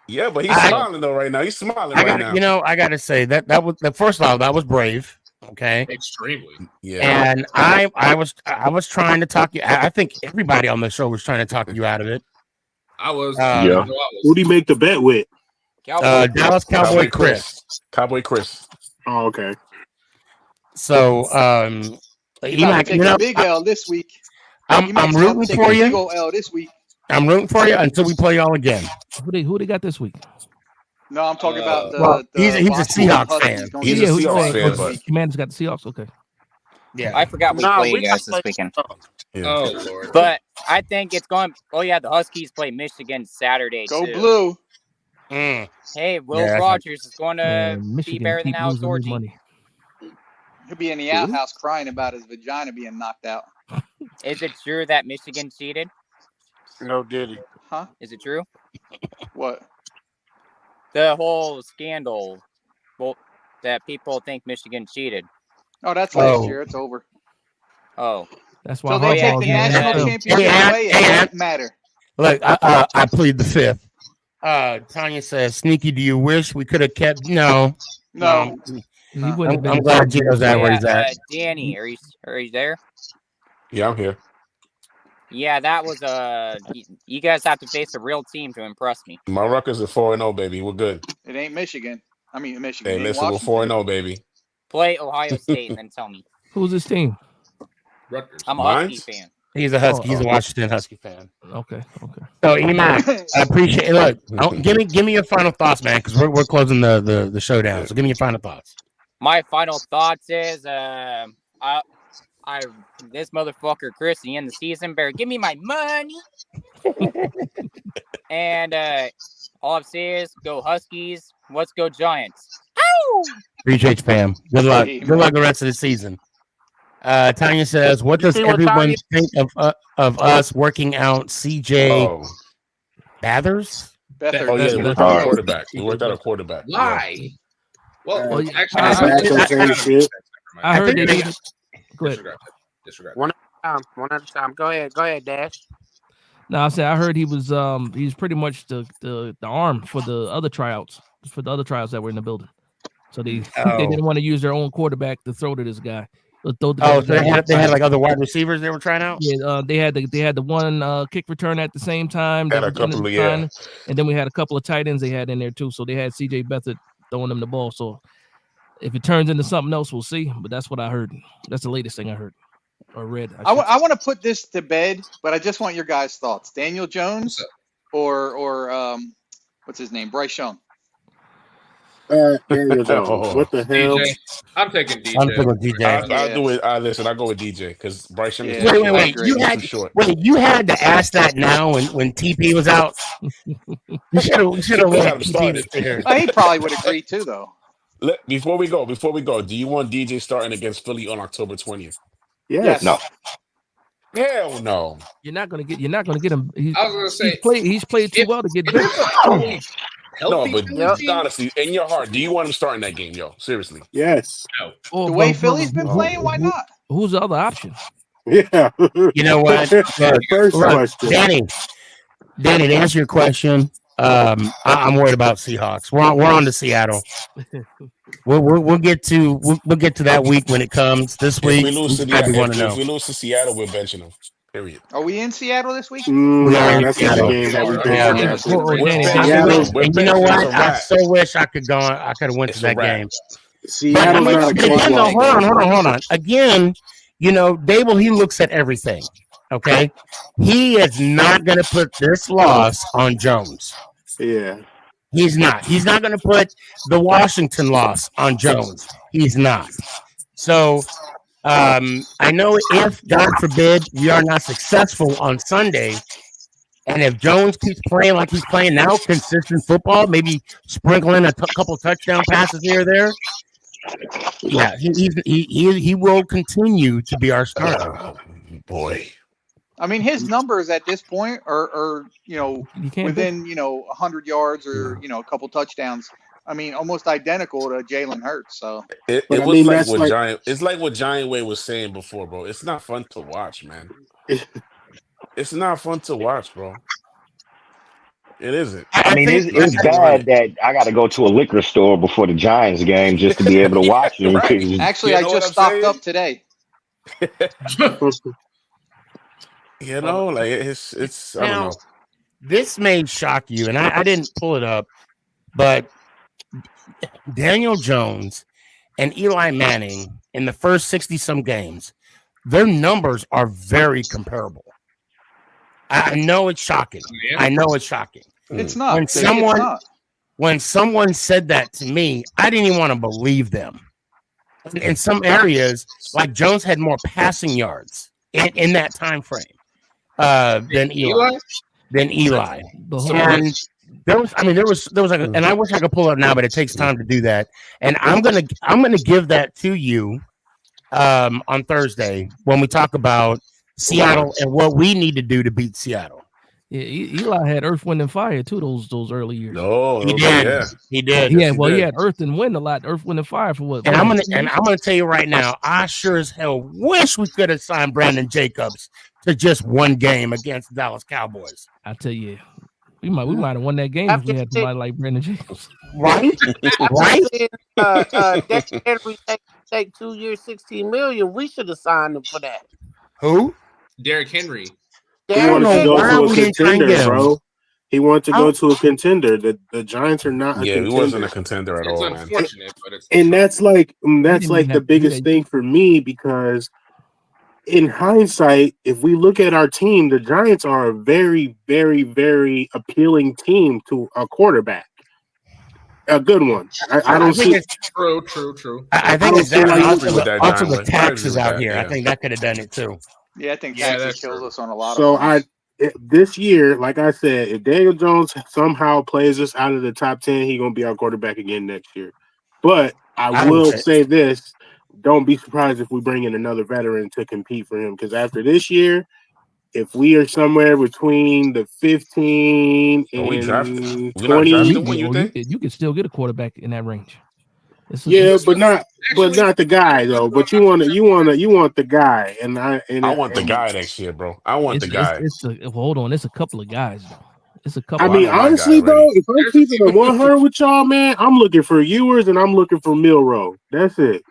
Yeah, but he's smiling though right now. He's smiling right now. You know, I gotta say that was first of all, that was brave. Okay. Extremely. Yeah. And I was trying to talk you. I think everybody on the show was trying to talk you out of it. I was. Who'd he make the bet with? Dallas Cowboy Chris. Cowboy Chris. Oh, okay. So, EMAC, take a big L this week. I'm rooting for you. Big old L this week. I'm rooting for you until we play y'all again. Who they got this week? No, I'm talking about the he's a Seahawks fan. He's a Seahawks fan, but Commanders got the Seahawks. Okay. Yeah, I forgot we play you guys this weekend. Yeah. Oh Lord! But I think it's going. Oh yeah, the Huskies play Michigan Saturday. Go too. blue. Hey, Will Rogers is going to be better than Alex Orji. He'll be in the outhouse crying about his vagina being knocked out. Is it true that Michigan cheated? No, did he? Huh? Is it true? What? The whole scandal, that people think Michigan cheated. Oh, that's last year. It's over. Oh, that's why. So they take the national championship away. It doesn't matter. Look, I plead the fifth. Tanya says, "Sneaky, do you wish we could have kept?" No. No. I'm glad Gino's at where he's at. Danny, are you there? Yeah, I'm here. Yeah, that was you guys have to face a real team to impress me. My Rutgers are 4-0, baby. We're good. It ain't Michigan. I mean Michigan. Hey, listen, we're 4-0, baby. Play Ohio State and then tell me. Who's this team? Rutgers. I'm a Husky fan. He's a Husky. He's a Washington Husky fan. Okay. So, EMAC, I appreciate it. Look, give me your final thoughts, man, because we're closing the show down. So, give me your final thoughts. my final thoughts is this motherfucker Chris, the end of the season better give me my money. And all I'm saying is go Huskies. Let's go Giants. Ow! Appreciate you, fam. Good luck. Good luck the rest of the season. Tanya says, "What does everyone think of us working out CJ Bathers?" Oh yeah, we worked out a quarterback. We worked out a quarterback. Why? Well, actually, I heard that. Go ahead. Disregard. One at a time. Go ahead, Dash. No, I heard he was he's pretty much the arm for the other tryouts that were in the building. So they didn't want to use their own quarterback to throw to this guy. So they had like other wide receivers they were trying out. Yeah, they had the one kick return at the same time. Had a couple of and then we had a couple of tight ends they had in there too. So they had CJ Beathard throwing them the ball. So if it turns into something else, we'll see. But that's what I heard. That's the latest thing I heard or read. I want to put this to bed, but I just want your guys' thoughts. Daniel Jones or what's his name? Bryce Young. Daniel Jones. What the hell? DJ. I'm taking DJ. I'm taking DJ. I'll do it. Listen, I'll go with DJ because Bryce Young is Wait. You had to ask that now when TP was out. You should have let him started. He probably would agree too, though. Before we go, do you want DJ starting against Philly on October 20th? Yes. No. Hell no. You're not gonna get him. I was gonna say he's played too well to get benched. No, but honestly, in your heart, do you want him starting that game, yo? Seriously. Yes. The way Philly's been playing, why not? Who's the other option? Yeah. You know what? First question. Danny, to answer your question, I'm worried about Seahawks. We're on to Seattle. We'll get to that week when it comes. This week, if we lose to Seattle, we're benching them. Period. Are we in Seattle this week? We are in that's Seattle. the game that And you know what? I so wish I could have went to that game. Seattle's not a close one. Hold on. Again, Dable, he looks at everything. Okay, he is not going to put this loss on Jones. Yeah, he's not. He's not going to put the Washington loss on Jones. He's not. So. I know if, God forbid, we are not successful on Sunday, and if Jones keeps playing like he's playing now, consistent football, maybe sprinkling a couple touchdown passes here or there, yeah, he will continue to be our starter. Boy. I mean, his numbers at this point are within 100 yards or a couple touchdowns. I mean, almost identical to Jalen Hurts. So it's like what Giant Way was saying before, bro. It's not fun to watch, man. It's not fun to watch, bro. It isn't. I mean, it's bad that I got to go to a liquor store before the Giants game just to be able to watch them. Right. Actually, I just stocked up today. It's I don't know. This may shock you, and I didn't pull it up, but Daniel Jones and Eli Manning in the first 60-some games, their numbers are very comparable. I know it's shocking. It's not. When someone said that to me, I didn't even want to believe them. In some areas, like Jones had more passing yards in that time frame than Eli. And there was like, and I wish I could pull it up now, but it takes time to do that. And I'm gonna give that to you on Thursday when we talk about Seattle and what we need to do to beat Seattle. Yeah, Eli had Earth, Wind, and Fire too. Those early years. No, he did. He did. Yeah, he had Earth and Wind a lot. Earth, Wind, and Fire for what? And I'm gonna tell you right now, I sure as hell wish we could have signed Brandon Jacobs to just one game against the Dallas Cowboys. I tell you, we might have won that game if we had somebody like Brandon Jacobs. Right? Right? Henry take 2 years, $16 million. We should have signed him for that. Who? Derrick Henry. He wanted to go to a contender, bro. He wanted to go to a contender. The Giants are not a contender. He wasn't a contender at all, man. Unfortunate, but and that's like the biggest thing for me, because in hindsight, if we look at our team, the Giants are a very, very, very appealing team to a quarterback. a good one. I don't see. True. I think it's that. Also, the taxes out here. Yeah. I think that could have done it too. Yeah, I think taxes kills us on a lot So of this year, like I said, if Daniel Jones somehow plays us out of the top 10, he's gonna be our quarterback again next year. But I will say this: don't be surprised if we bring in another veteran to compete for him. Because after this year, if we are somewhere between the 15 and 20, you can still get a quarterback in that range. But not the guy though. But you want the guy, and I want the guy next year, bro. I want the guy. Hold on, it's a couple of guys though. It's a couple. I mean, honestly though, if I'm keeping it 100 with y'all, man, I'm looking for Ewers and I'm looking for Milroe. That's it.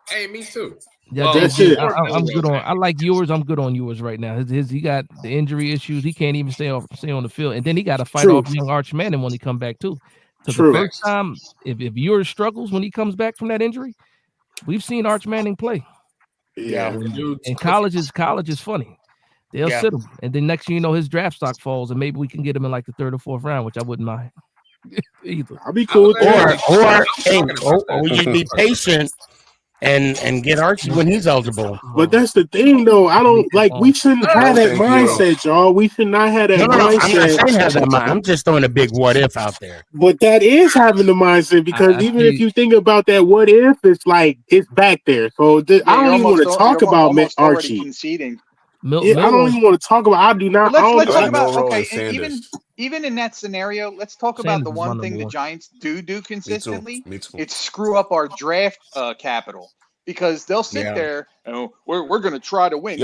Hey, me too. Yeah, that's it. I'm good on. I like Ewers. I'm good on Ewers right now. He got the injury issues. He can't even stay on the field, and then he got to fight off young Arch Manning when he come back too. Because the first time, if Ewers struggles when he comes back from that injury, we've seen Arch Manning play. Yeah, and college is funny. They'll sit him, and then next thing you know, his draft stock falls, and maybe we can get him in like the 3rd or 4th round, which I wouldn't mind either. I'll be cool with that. Or we can be patient and get Archie when he's eligible. But that's the thing, though. I don't like. We shouldn't have that mindset, y'all. We should not have that mindset. I'm not saying have that mind. I'm just throwing a big what if out there. But that is having the mindset because even if you think about that what if, it's like it's back there. So I don't even want to talk about Archie. Conceding. I don't even want to talk about. I do not. Let's talk about even in that scenario. Let's talk about the one thing the Giants do consistently. Me too. It's screw up our draft capital because they'll sit there and we're going to try to win.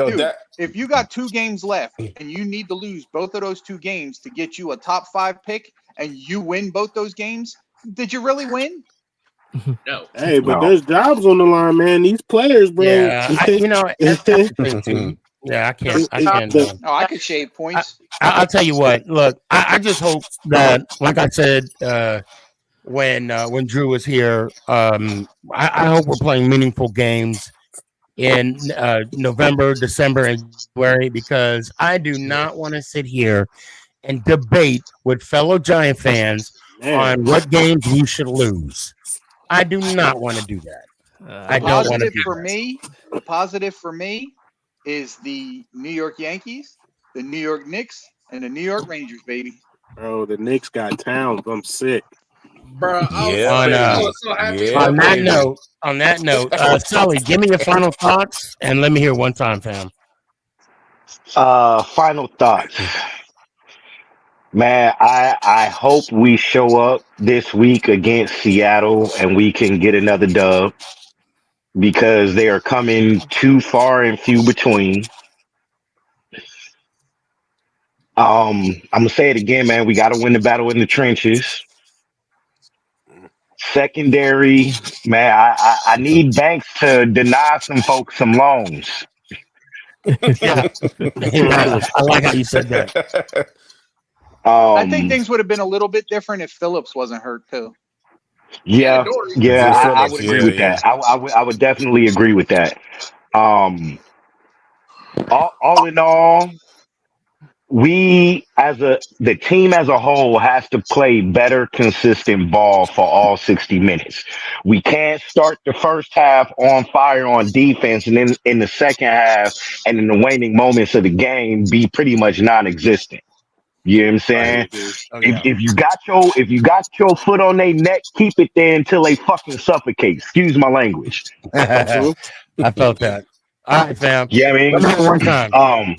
If you got 2 games left and you need to lose both of those 2 games to get you a top 5 pick and you win both those games, did you really win? No. Hey, but there's jobs on the line, man. These players, bro. Yeah, that's the thing too. Yeah, I can't. I could shave points. I'll tell you what. Look, I just hope that, like I said, when Drew was here, I hope we're playing meaningful games in November, December, and January because I do not want to sit here and debate with fellow Giant fans on what games we should lose. I do not want to do that. I don't want to do that. The positive for me is the New York Yankees, the New York Knicks, and the New York Rangers, baby. Bro, the Knicks got Towns. I'm sick. Bro, on that note, Sully, give me your final thoughts and let me hear one time, fam. Final thoughts. Man, I hope we show up this week against Seattle and we can get another dub because they are coming too far and few between. I'm gonna say it again, man. We got to win the battle in the trenches. Secondary, man, I need Banks to deny some folks some loans. Yeah, I like how you said that. I think things would have been a little bit different if Phillips wasn't hurt too. Yeah, I would agree with that. I would definitely agree with that. All in all, we the team as a whole has to play better, consistent ball for all 60 minutes. We can't start the first half on fire on defense, and then in the second half and in the waning moments of the game, be pretty much non-existent. You know what I'm saying? If you got your foot on their neck, keep it there until they fucking suffocate. Excuse my language. I felt that. All right, fam. Yeah, I mean, one time.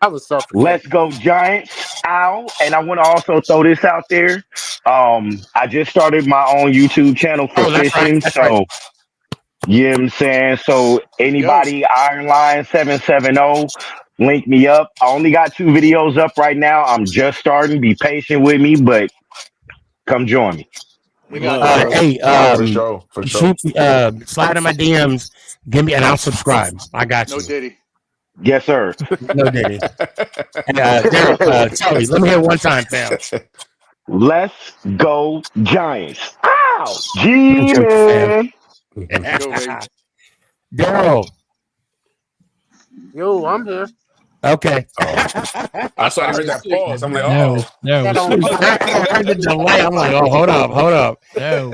I was suffering. Let's go Giants. Ow. And I want to also throw this out there. I just started my own YouTube channel for fishing. Right. You know what I'm saying? So anybody, Iron Lion 770, link me up. I only got 2 videos up right now. I'm just starting. Be patient with me, but come join me. For sure. Slide in my DMs. Give me, and I'll subscribe. I got you. No Diddy. Yes, sir. No Diddy. Derek, Charlie, let me hear one time, fam. Let's go Giants. Ow! G-Man. Daryl. Yo, I'm here. Okay. I saw I heard that pause. I'm like, No, no. I heard the delay. I'm like, oh, hold up. No.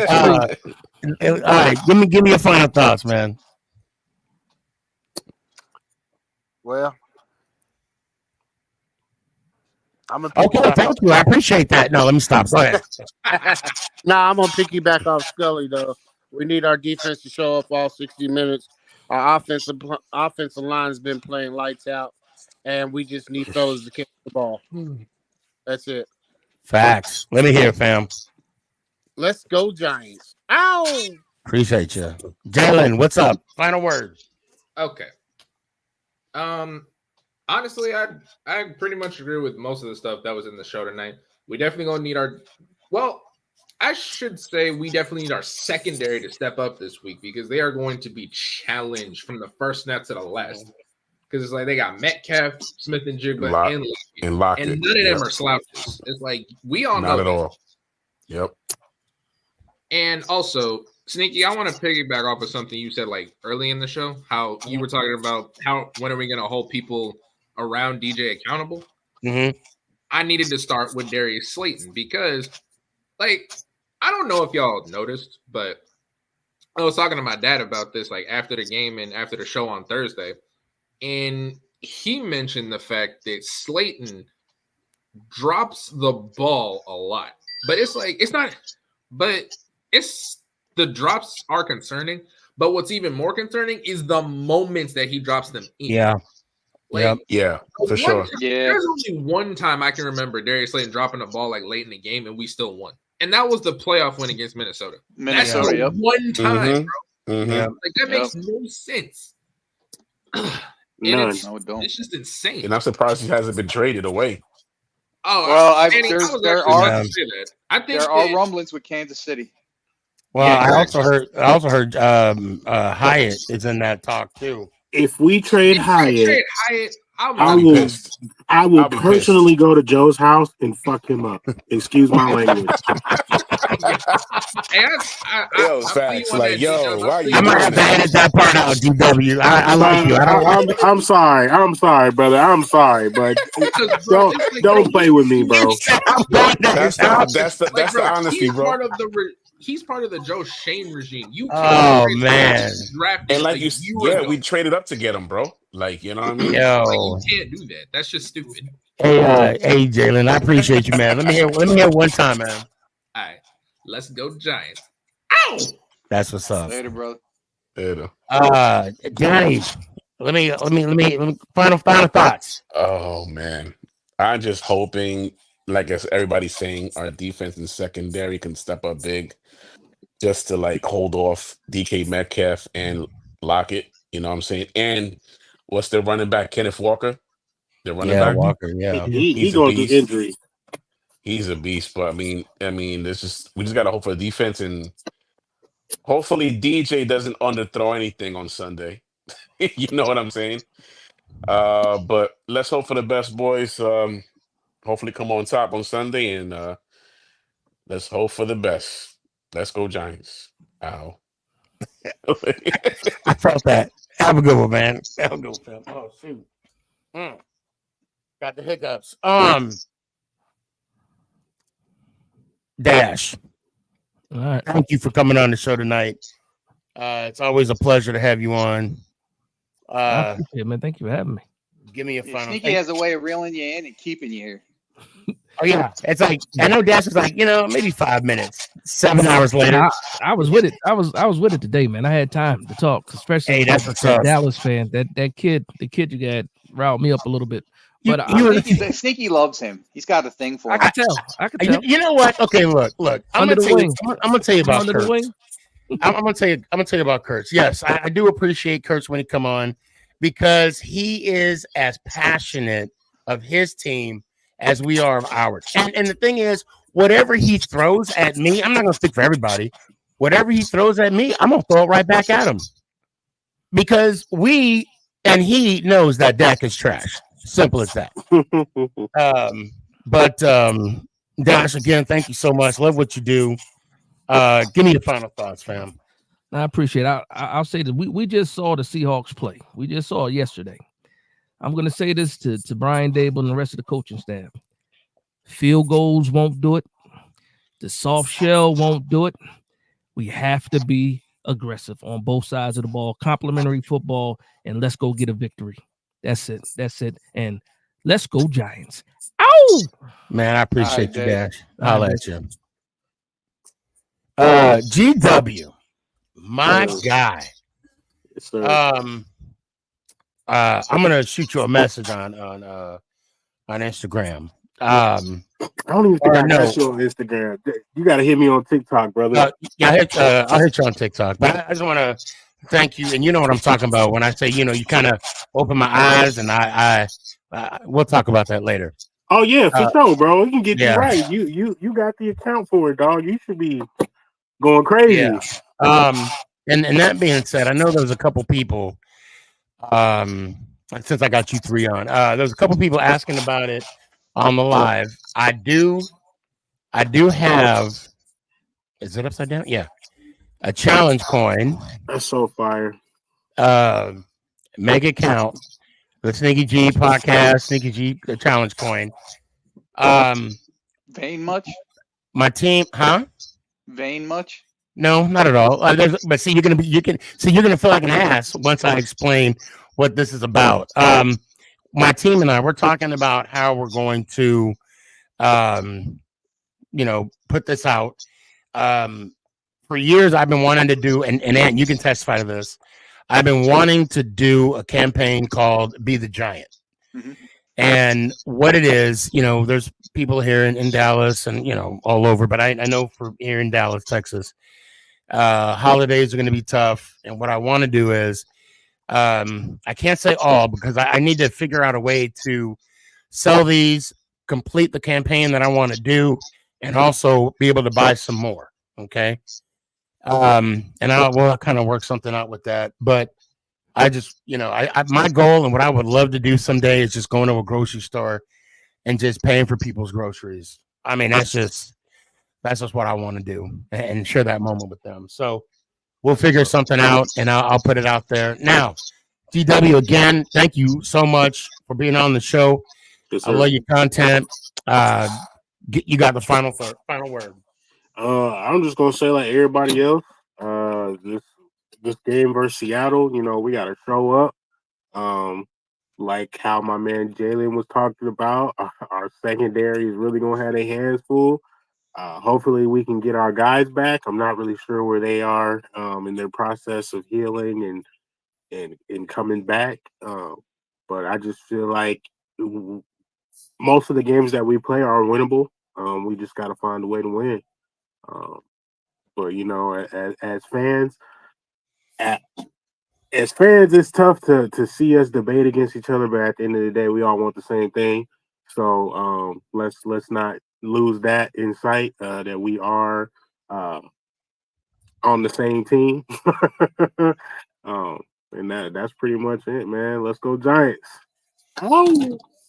All right, give me your final thoughts, man. Well, Okay, thank you. I appreciate that. No, let me stop. Go ahead. Nah, I'm gonna piggyback off Scully though. We need our defense to show up all 60 minutes. Our offensive line has been playing lights out, and we just need fellas to catch the ball. That's it. Facts. Let me hear it, fam. Let's go, Giants. Ow! Appreciate you. Jalen, what's up? Final word. Okay. Honestly, I pretty much agree with most of the stuff that was in the show tonight. We definitely gonna need I should say we definitely need our secondary to step up this week because they are going to be challenged from the first snap to the last. Because it's like they got Metcalf, Smith and Jigba, and Lockett. And none of them are slouches. It's like we all know. Not at all. Yep. And also, Sneaky, I want to piggyback off of something you said like early in the show, how you were talking about when are we going to hold people around DJ accountable? Mm-hmm. I needed to start with Darius Slayton because, like, I don't know if y'all noticed, but I was talking to my dad about this like after the game and after the show on Thursday, and he mentioned the fact that Slayton drops the ball a lot, but it's like the drops are concerning, but what's even more concerning is the moments that he drops them in. Yeah. Like, yeah, for sure. There's only one time I can remember Darius Slayton dropping the ball like late in the game and we still won. And that was the playoff win against Minnesota. That's the one time, bro. Mm-hmm. Like that makes no sense. None. It's just insane. And I'm surprised he hasn't been traded away. Oh, well, there are rumblings with Kansas City. Well, I also heard Hyatt is in that talk too. If we trade Hyatt, I will personally go to Joe's house and fuck him up. Excuse my language. Facts. Like, yo, why are you? I'm gonna have to edit that part out, DW. I like you. I'm sorry. I'm sorry, brother. I'm sorry, but don't play with me, bro. That's the honesty, bro. He's part of the Joe Shane regime. You can't man. And like we traded up to get him, bro. Like, you know what I mean? Yo. Like, you can't do that. That's just stupid. Hey, Jalen, I appreciate you, man. Let me hear one time, man. All right, let's go Giants. Ow! That's what's up. Later, brother. Later. Johnny, let me final thoughts. Oh man, I'm just hoping, like as everybody's saying, our defense and secondary can step up big, just to like hold off DK Metcalf and Lockett. You know what I'm saying? And what's their running back, Kenneth Walker? The running back, Walker. Yeah, he's going through injury. He's a beast, but I mean, we just gotta hope for defense and hopefully DJ doesn't underthrow anything on Sunday. You know what I'm saying? But let's hope for the best, boys. Hopefully come on top on Sunday, and let's hope for the best. Let's go Giants. Ow. I felt that. Have a good one, man. Have a good one. Oh shoot. Got the hiccups. Dash. All right. Thank you for coming on the show tonight. It's always a pleasure to have you on. Man, thank you for having me. Give me a final. Sneaky has a way of reeling you in and keeping you here. Oh yeah, it's like I know Dash was like maybe 5 minutes. 7 hours later, I was with it. I was with it today, man. I had time to talk, especially that's what's up. Dallas fan. That kid, the kid you got riled me up a little bit. But Sneaky loves him. He's got a thing for him. I can tell. You know what? Okay, look. I'm gonna tell you about Kurtz. I'm gonna tell you about Kurtz. Yes, I do appreciate Kurtz when he come on because he is as passionate of his team as we are of ours. And the thing is, whatever he throws at me, I'm not gonna speak for everybody. Whatever he throws at me, I'm gonna throw it right back at him because he knows that Dak is trash. Simple as that. But Dash, again, thank you so much. Love what you do. Give me your final thoughts, fam. I appreciate it. I'll say that we just saw the Seahawks play. We just saw it yesterday. I'm going to say this to Brian Dable and the rest of the coaching staff. Field goals won't do it. The soft shell won't do it. We have to be aggressive on both sides of the ball, complementary football, and let's go get a victory. That's it. And let's go Giants. Ow! Man, I appreciate All you, right, Dash. Dave. Holla at you. GW, my guy. Yes, sir. I'm gonna shoot you a message on Instagram. I don't even think I got you on Instagram. You got to hit me on TikTok, brother. Yeah, I'll hit you on TikTok. But I just want to thank you, and you know what I'm talking about when I say, you kind of open my eyes, and I we'll talk about that later. Oh yeah, for sure, bro. We can get yeah. you right. You got the account for it, dog. You should be going crazy. Yeah. And that being said, I know there was a couple people. Since I got you three on, there's a couple people asking about it on the live. I do have. Is it upside down? Yeah, a challenge coin. That's so fire. Make it count. The Sneaky G podcast, Sneaky G challenge coin. Vain much? My team, huh? Vain much? No, not at all. But see, you're gonna feel like an ass once I explain what this is about. My team and I, we're talking about how we're going to, put this out. For years, I've been wanting to do, and Ant, you can testify to this. I've been wanting to do a campaign called Be the Giant. Mm-hmm. And what it is, there's people here in Dallas and, all over, but I know for here in Dallas, Texas, holidays are going to be tough. And what I want to do is, I can't say all because I need to figure out a way to sell these, complete the campaign that I want to do, and also be able to buy some more. Okay. And we'll kind of work something out with that. But I just, my goal and what I would love to do someday is just going to a grocery store and just paying for people's groceries. I mean, that's just what I want to do and share that moment with them. So we'll figure something out and I'll put it out there. Now, GW, again, thank you so much for being on the show. Yes, I love your content. You got the final word. I'm just gonna say like everybody else. This game versus Seattle, we gotta show up. Like how my man Jalen was talking about, our secondary is really gonna have their hands full. Hopefully we can get our guys back. I'm not really sure where they are in their process of healing and coming back. But I just feel like most of the games that we play are winnable. We just got to find a way to win. But as fans, it's tough to see us debate against each other. But at the end of the day, we all want the same thing. So let's not lose that insight that we are on the same team. And that's pretty much it, man. Let's go Giants.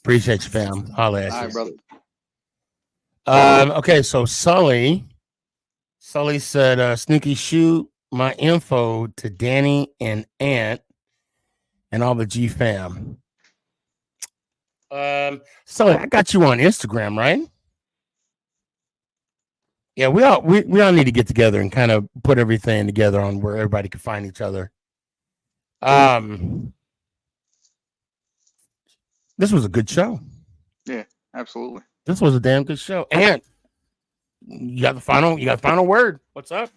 Appreciate you, fam. Holla at you. All right, brother. Okay, so Sully said, Sneaky, shoot my info to Danny and Ant and all the G fam. Sully, I got you on Instagram, right? Yeah, we all need to get together and kind of put everything together on where everybody can find each other. This was a good show. Yeah, absolutely. This was a damn good show. And you got the final word. What's up?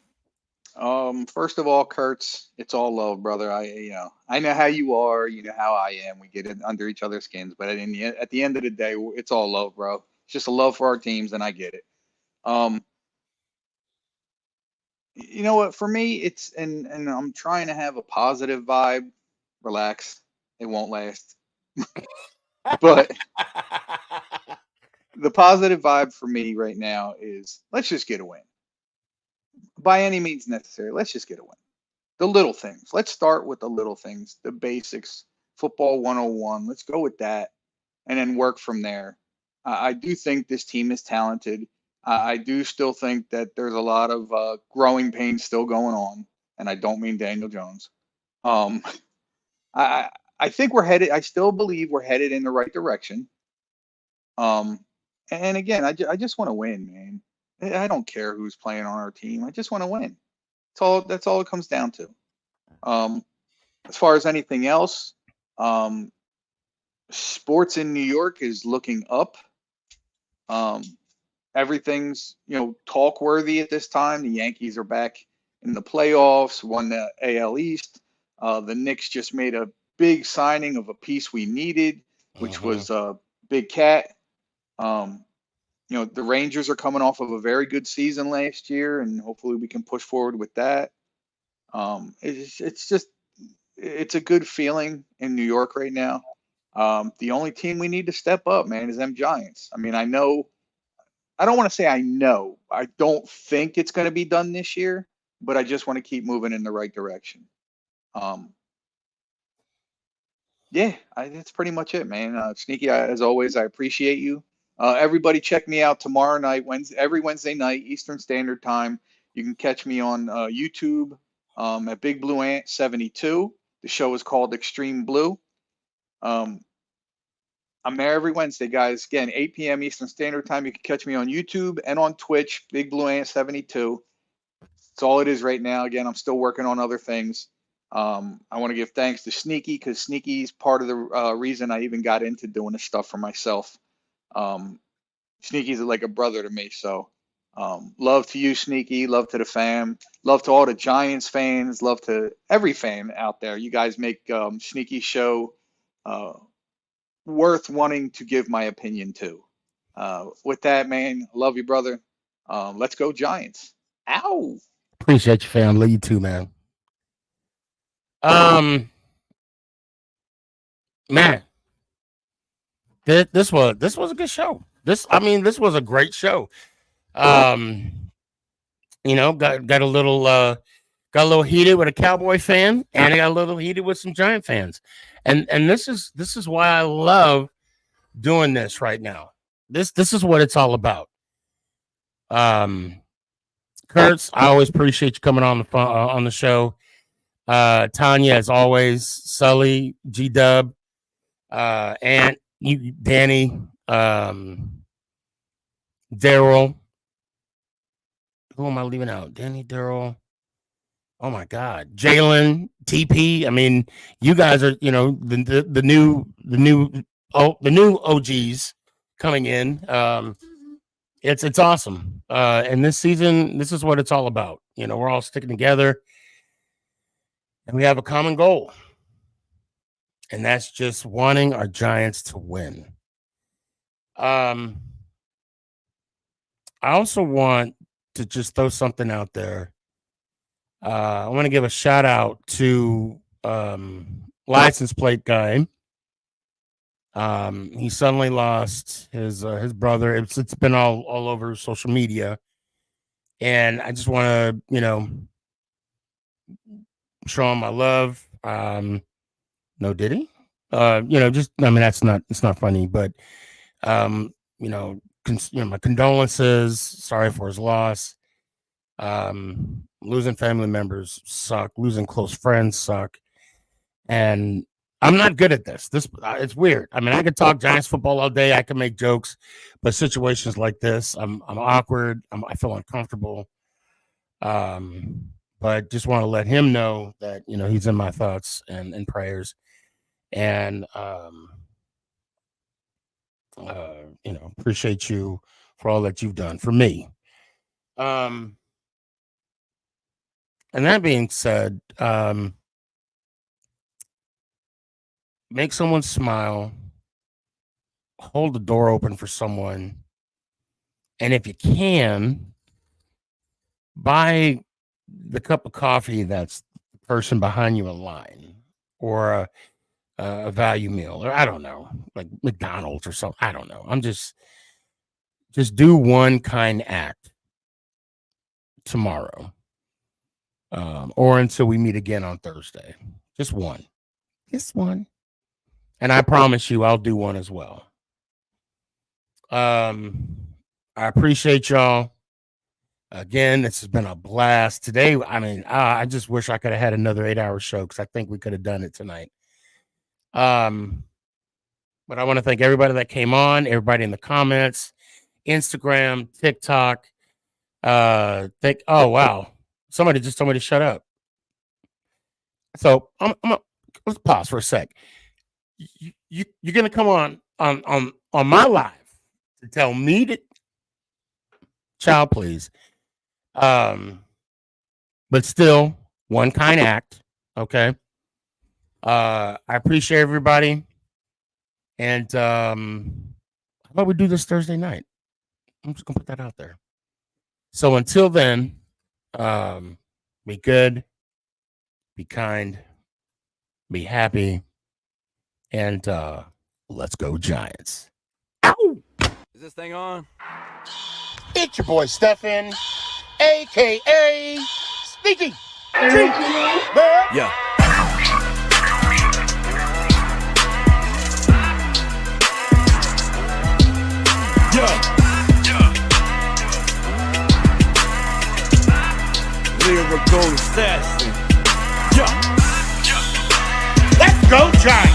First of all, Kurtz, it's all love, brother. I know how you are. You know how I am. We get under each other's skins, but at the end of the day, it's all love, bro. It's just a love for our teams, and I get it. You know what? For me, it's and I'm trying to have a positive vibe. Relax. It won't last. But the positive vibe for me right now is let's just get a win. By any means necessary, let's just get a win. The little things. Let's start with the little things, the basics, football 101. Let's go with that and then work from there. I do think this team is talented. I do still think that there's a lot of growing pains still going on, and I don't mean Daniel Jones. I think we're headed. I still believe we're headed in the right direction. And again, I just want to win, man. I don't care who's playing on our team. I just want to win. That's all it comes down to. As far as anything else, sports in New York is looking up. Everything's talk worthy at this time. The Yankees are back in the playoffs, won the AL East. The Knicks just made a big signing of a piece we needed, which was Big Cat. The Rangers are coming off of a very good season last year, and hopefully we can push forward with that. It's a good feeling in New York right now. The only team we need to step up, man, is them Giants. I mean, I don't want to say I know. I don't think it's going to be done this year, but I just want to keep moving in the right direction. That's pretty much it, man. Sneaky, as always, I appreciate you. Everybody check me out tomorrow night, every Wednesday night, Eastern Standard Time. You can catch me on YouTube at Big Blue Ant 72. The show is called Extreme Blue. I'm there every Wednesday, guys. Again, 8 p.m. Eastern Standard Time. You can catch me on YouTube and on Twitch, Big Blue Ant 72. That's all it is right now. Again, I'm still working on other things. I want to give thanks to Sneaky, because Sneaky's part of the reason I even got into doing this stuff for myself. Sneaky's like a brother to me. So love to you, Sneaky. Love to the fam. Love to all the Giants fans. Love to every fan out there. You guys make Sneaky's show worth wanting to give my opinion to. With that, man, love you, brother. Let's go Giants. Ow. Appreciate you, family. You too, man. Man, this was a good show. This was a great show. Got a little heated with a Cowboy fan, and I got a little heated with some Giant fans. And this is why I love doing this right now. This is what it's all about. Kurtz, I always appreciate you coming on the show. Tanya, as always, Sully, G Dub, and you, Danny, Daryl. Who am I leaving out? Danny, Daryl. Oh my God, Jalen, TP. I mean, you guys are the new OGs coming in. It's awesome. And this season, this is what it's all about. We're all sticking together, and we have a common goal, and that's just wanting our Giants to win. I also want to just throw something out there. I want to give a shout out to license plate guy. He suddenly lost his brother. It's been all over social media, and I just want to show him my love. No, did he? It's not funny, but my condolences. Sorry for his loss. Losing family members suck. Losing close friends suck. And I'm not good at this. It's weird. I mean, I could talk Giants football all day. I can make jokes, but situations like this, I'm awkward. I feel uncomfortable. But just want to let him know that he's in my thoughts and prayers. And appreciate you for all that you've done for me. And that being said, make someone smile, hold the door open for someone, and if you can, buy the cup of coffee that's the person behind you in line, or a value meal, or I don't know, like McDonald's or something. I don't know. I'm just do one kind act tomorrow, or until we meet again on Thursday. Just one. And I promise you, I'll do one as well. I appreciate y'all. Again, this has been a blast today. I mean, I just wish I could have had another 8-hour show, because I think we could have done it tonight. But I want to thank everybody that came on, everybody in the comments, Instagram, TikTok. Oh wow, somebody just told me to shut up. So let's pause for a sec. You're gonna come on my live to tell me to child, please. But still, one kind act. Okay. I appreciate everybody. And how about we do this Thursday night? I'm just gonna put that out there. So until then, be good, be kind, be happy, and let's go Giants. Ow! Is this thing on? It's your boy Stefan, aka Sneakyg. Yeah. Lyrical assassin. Let's go Giants.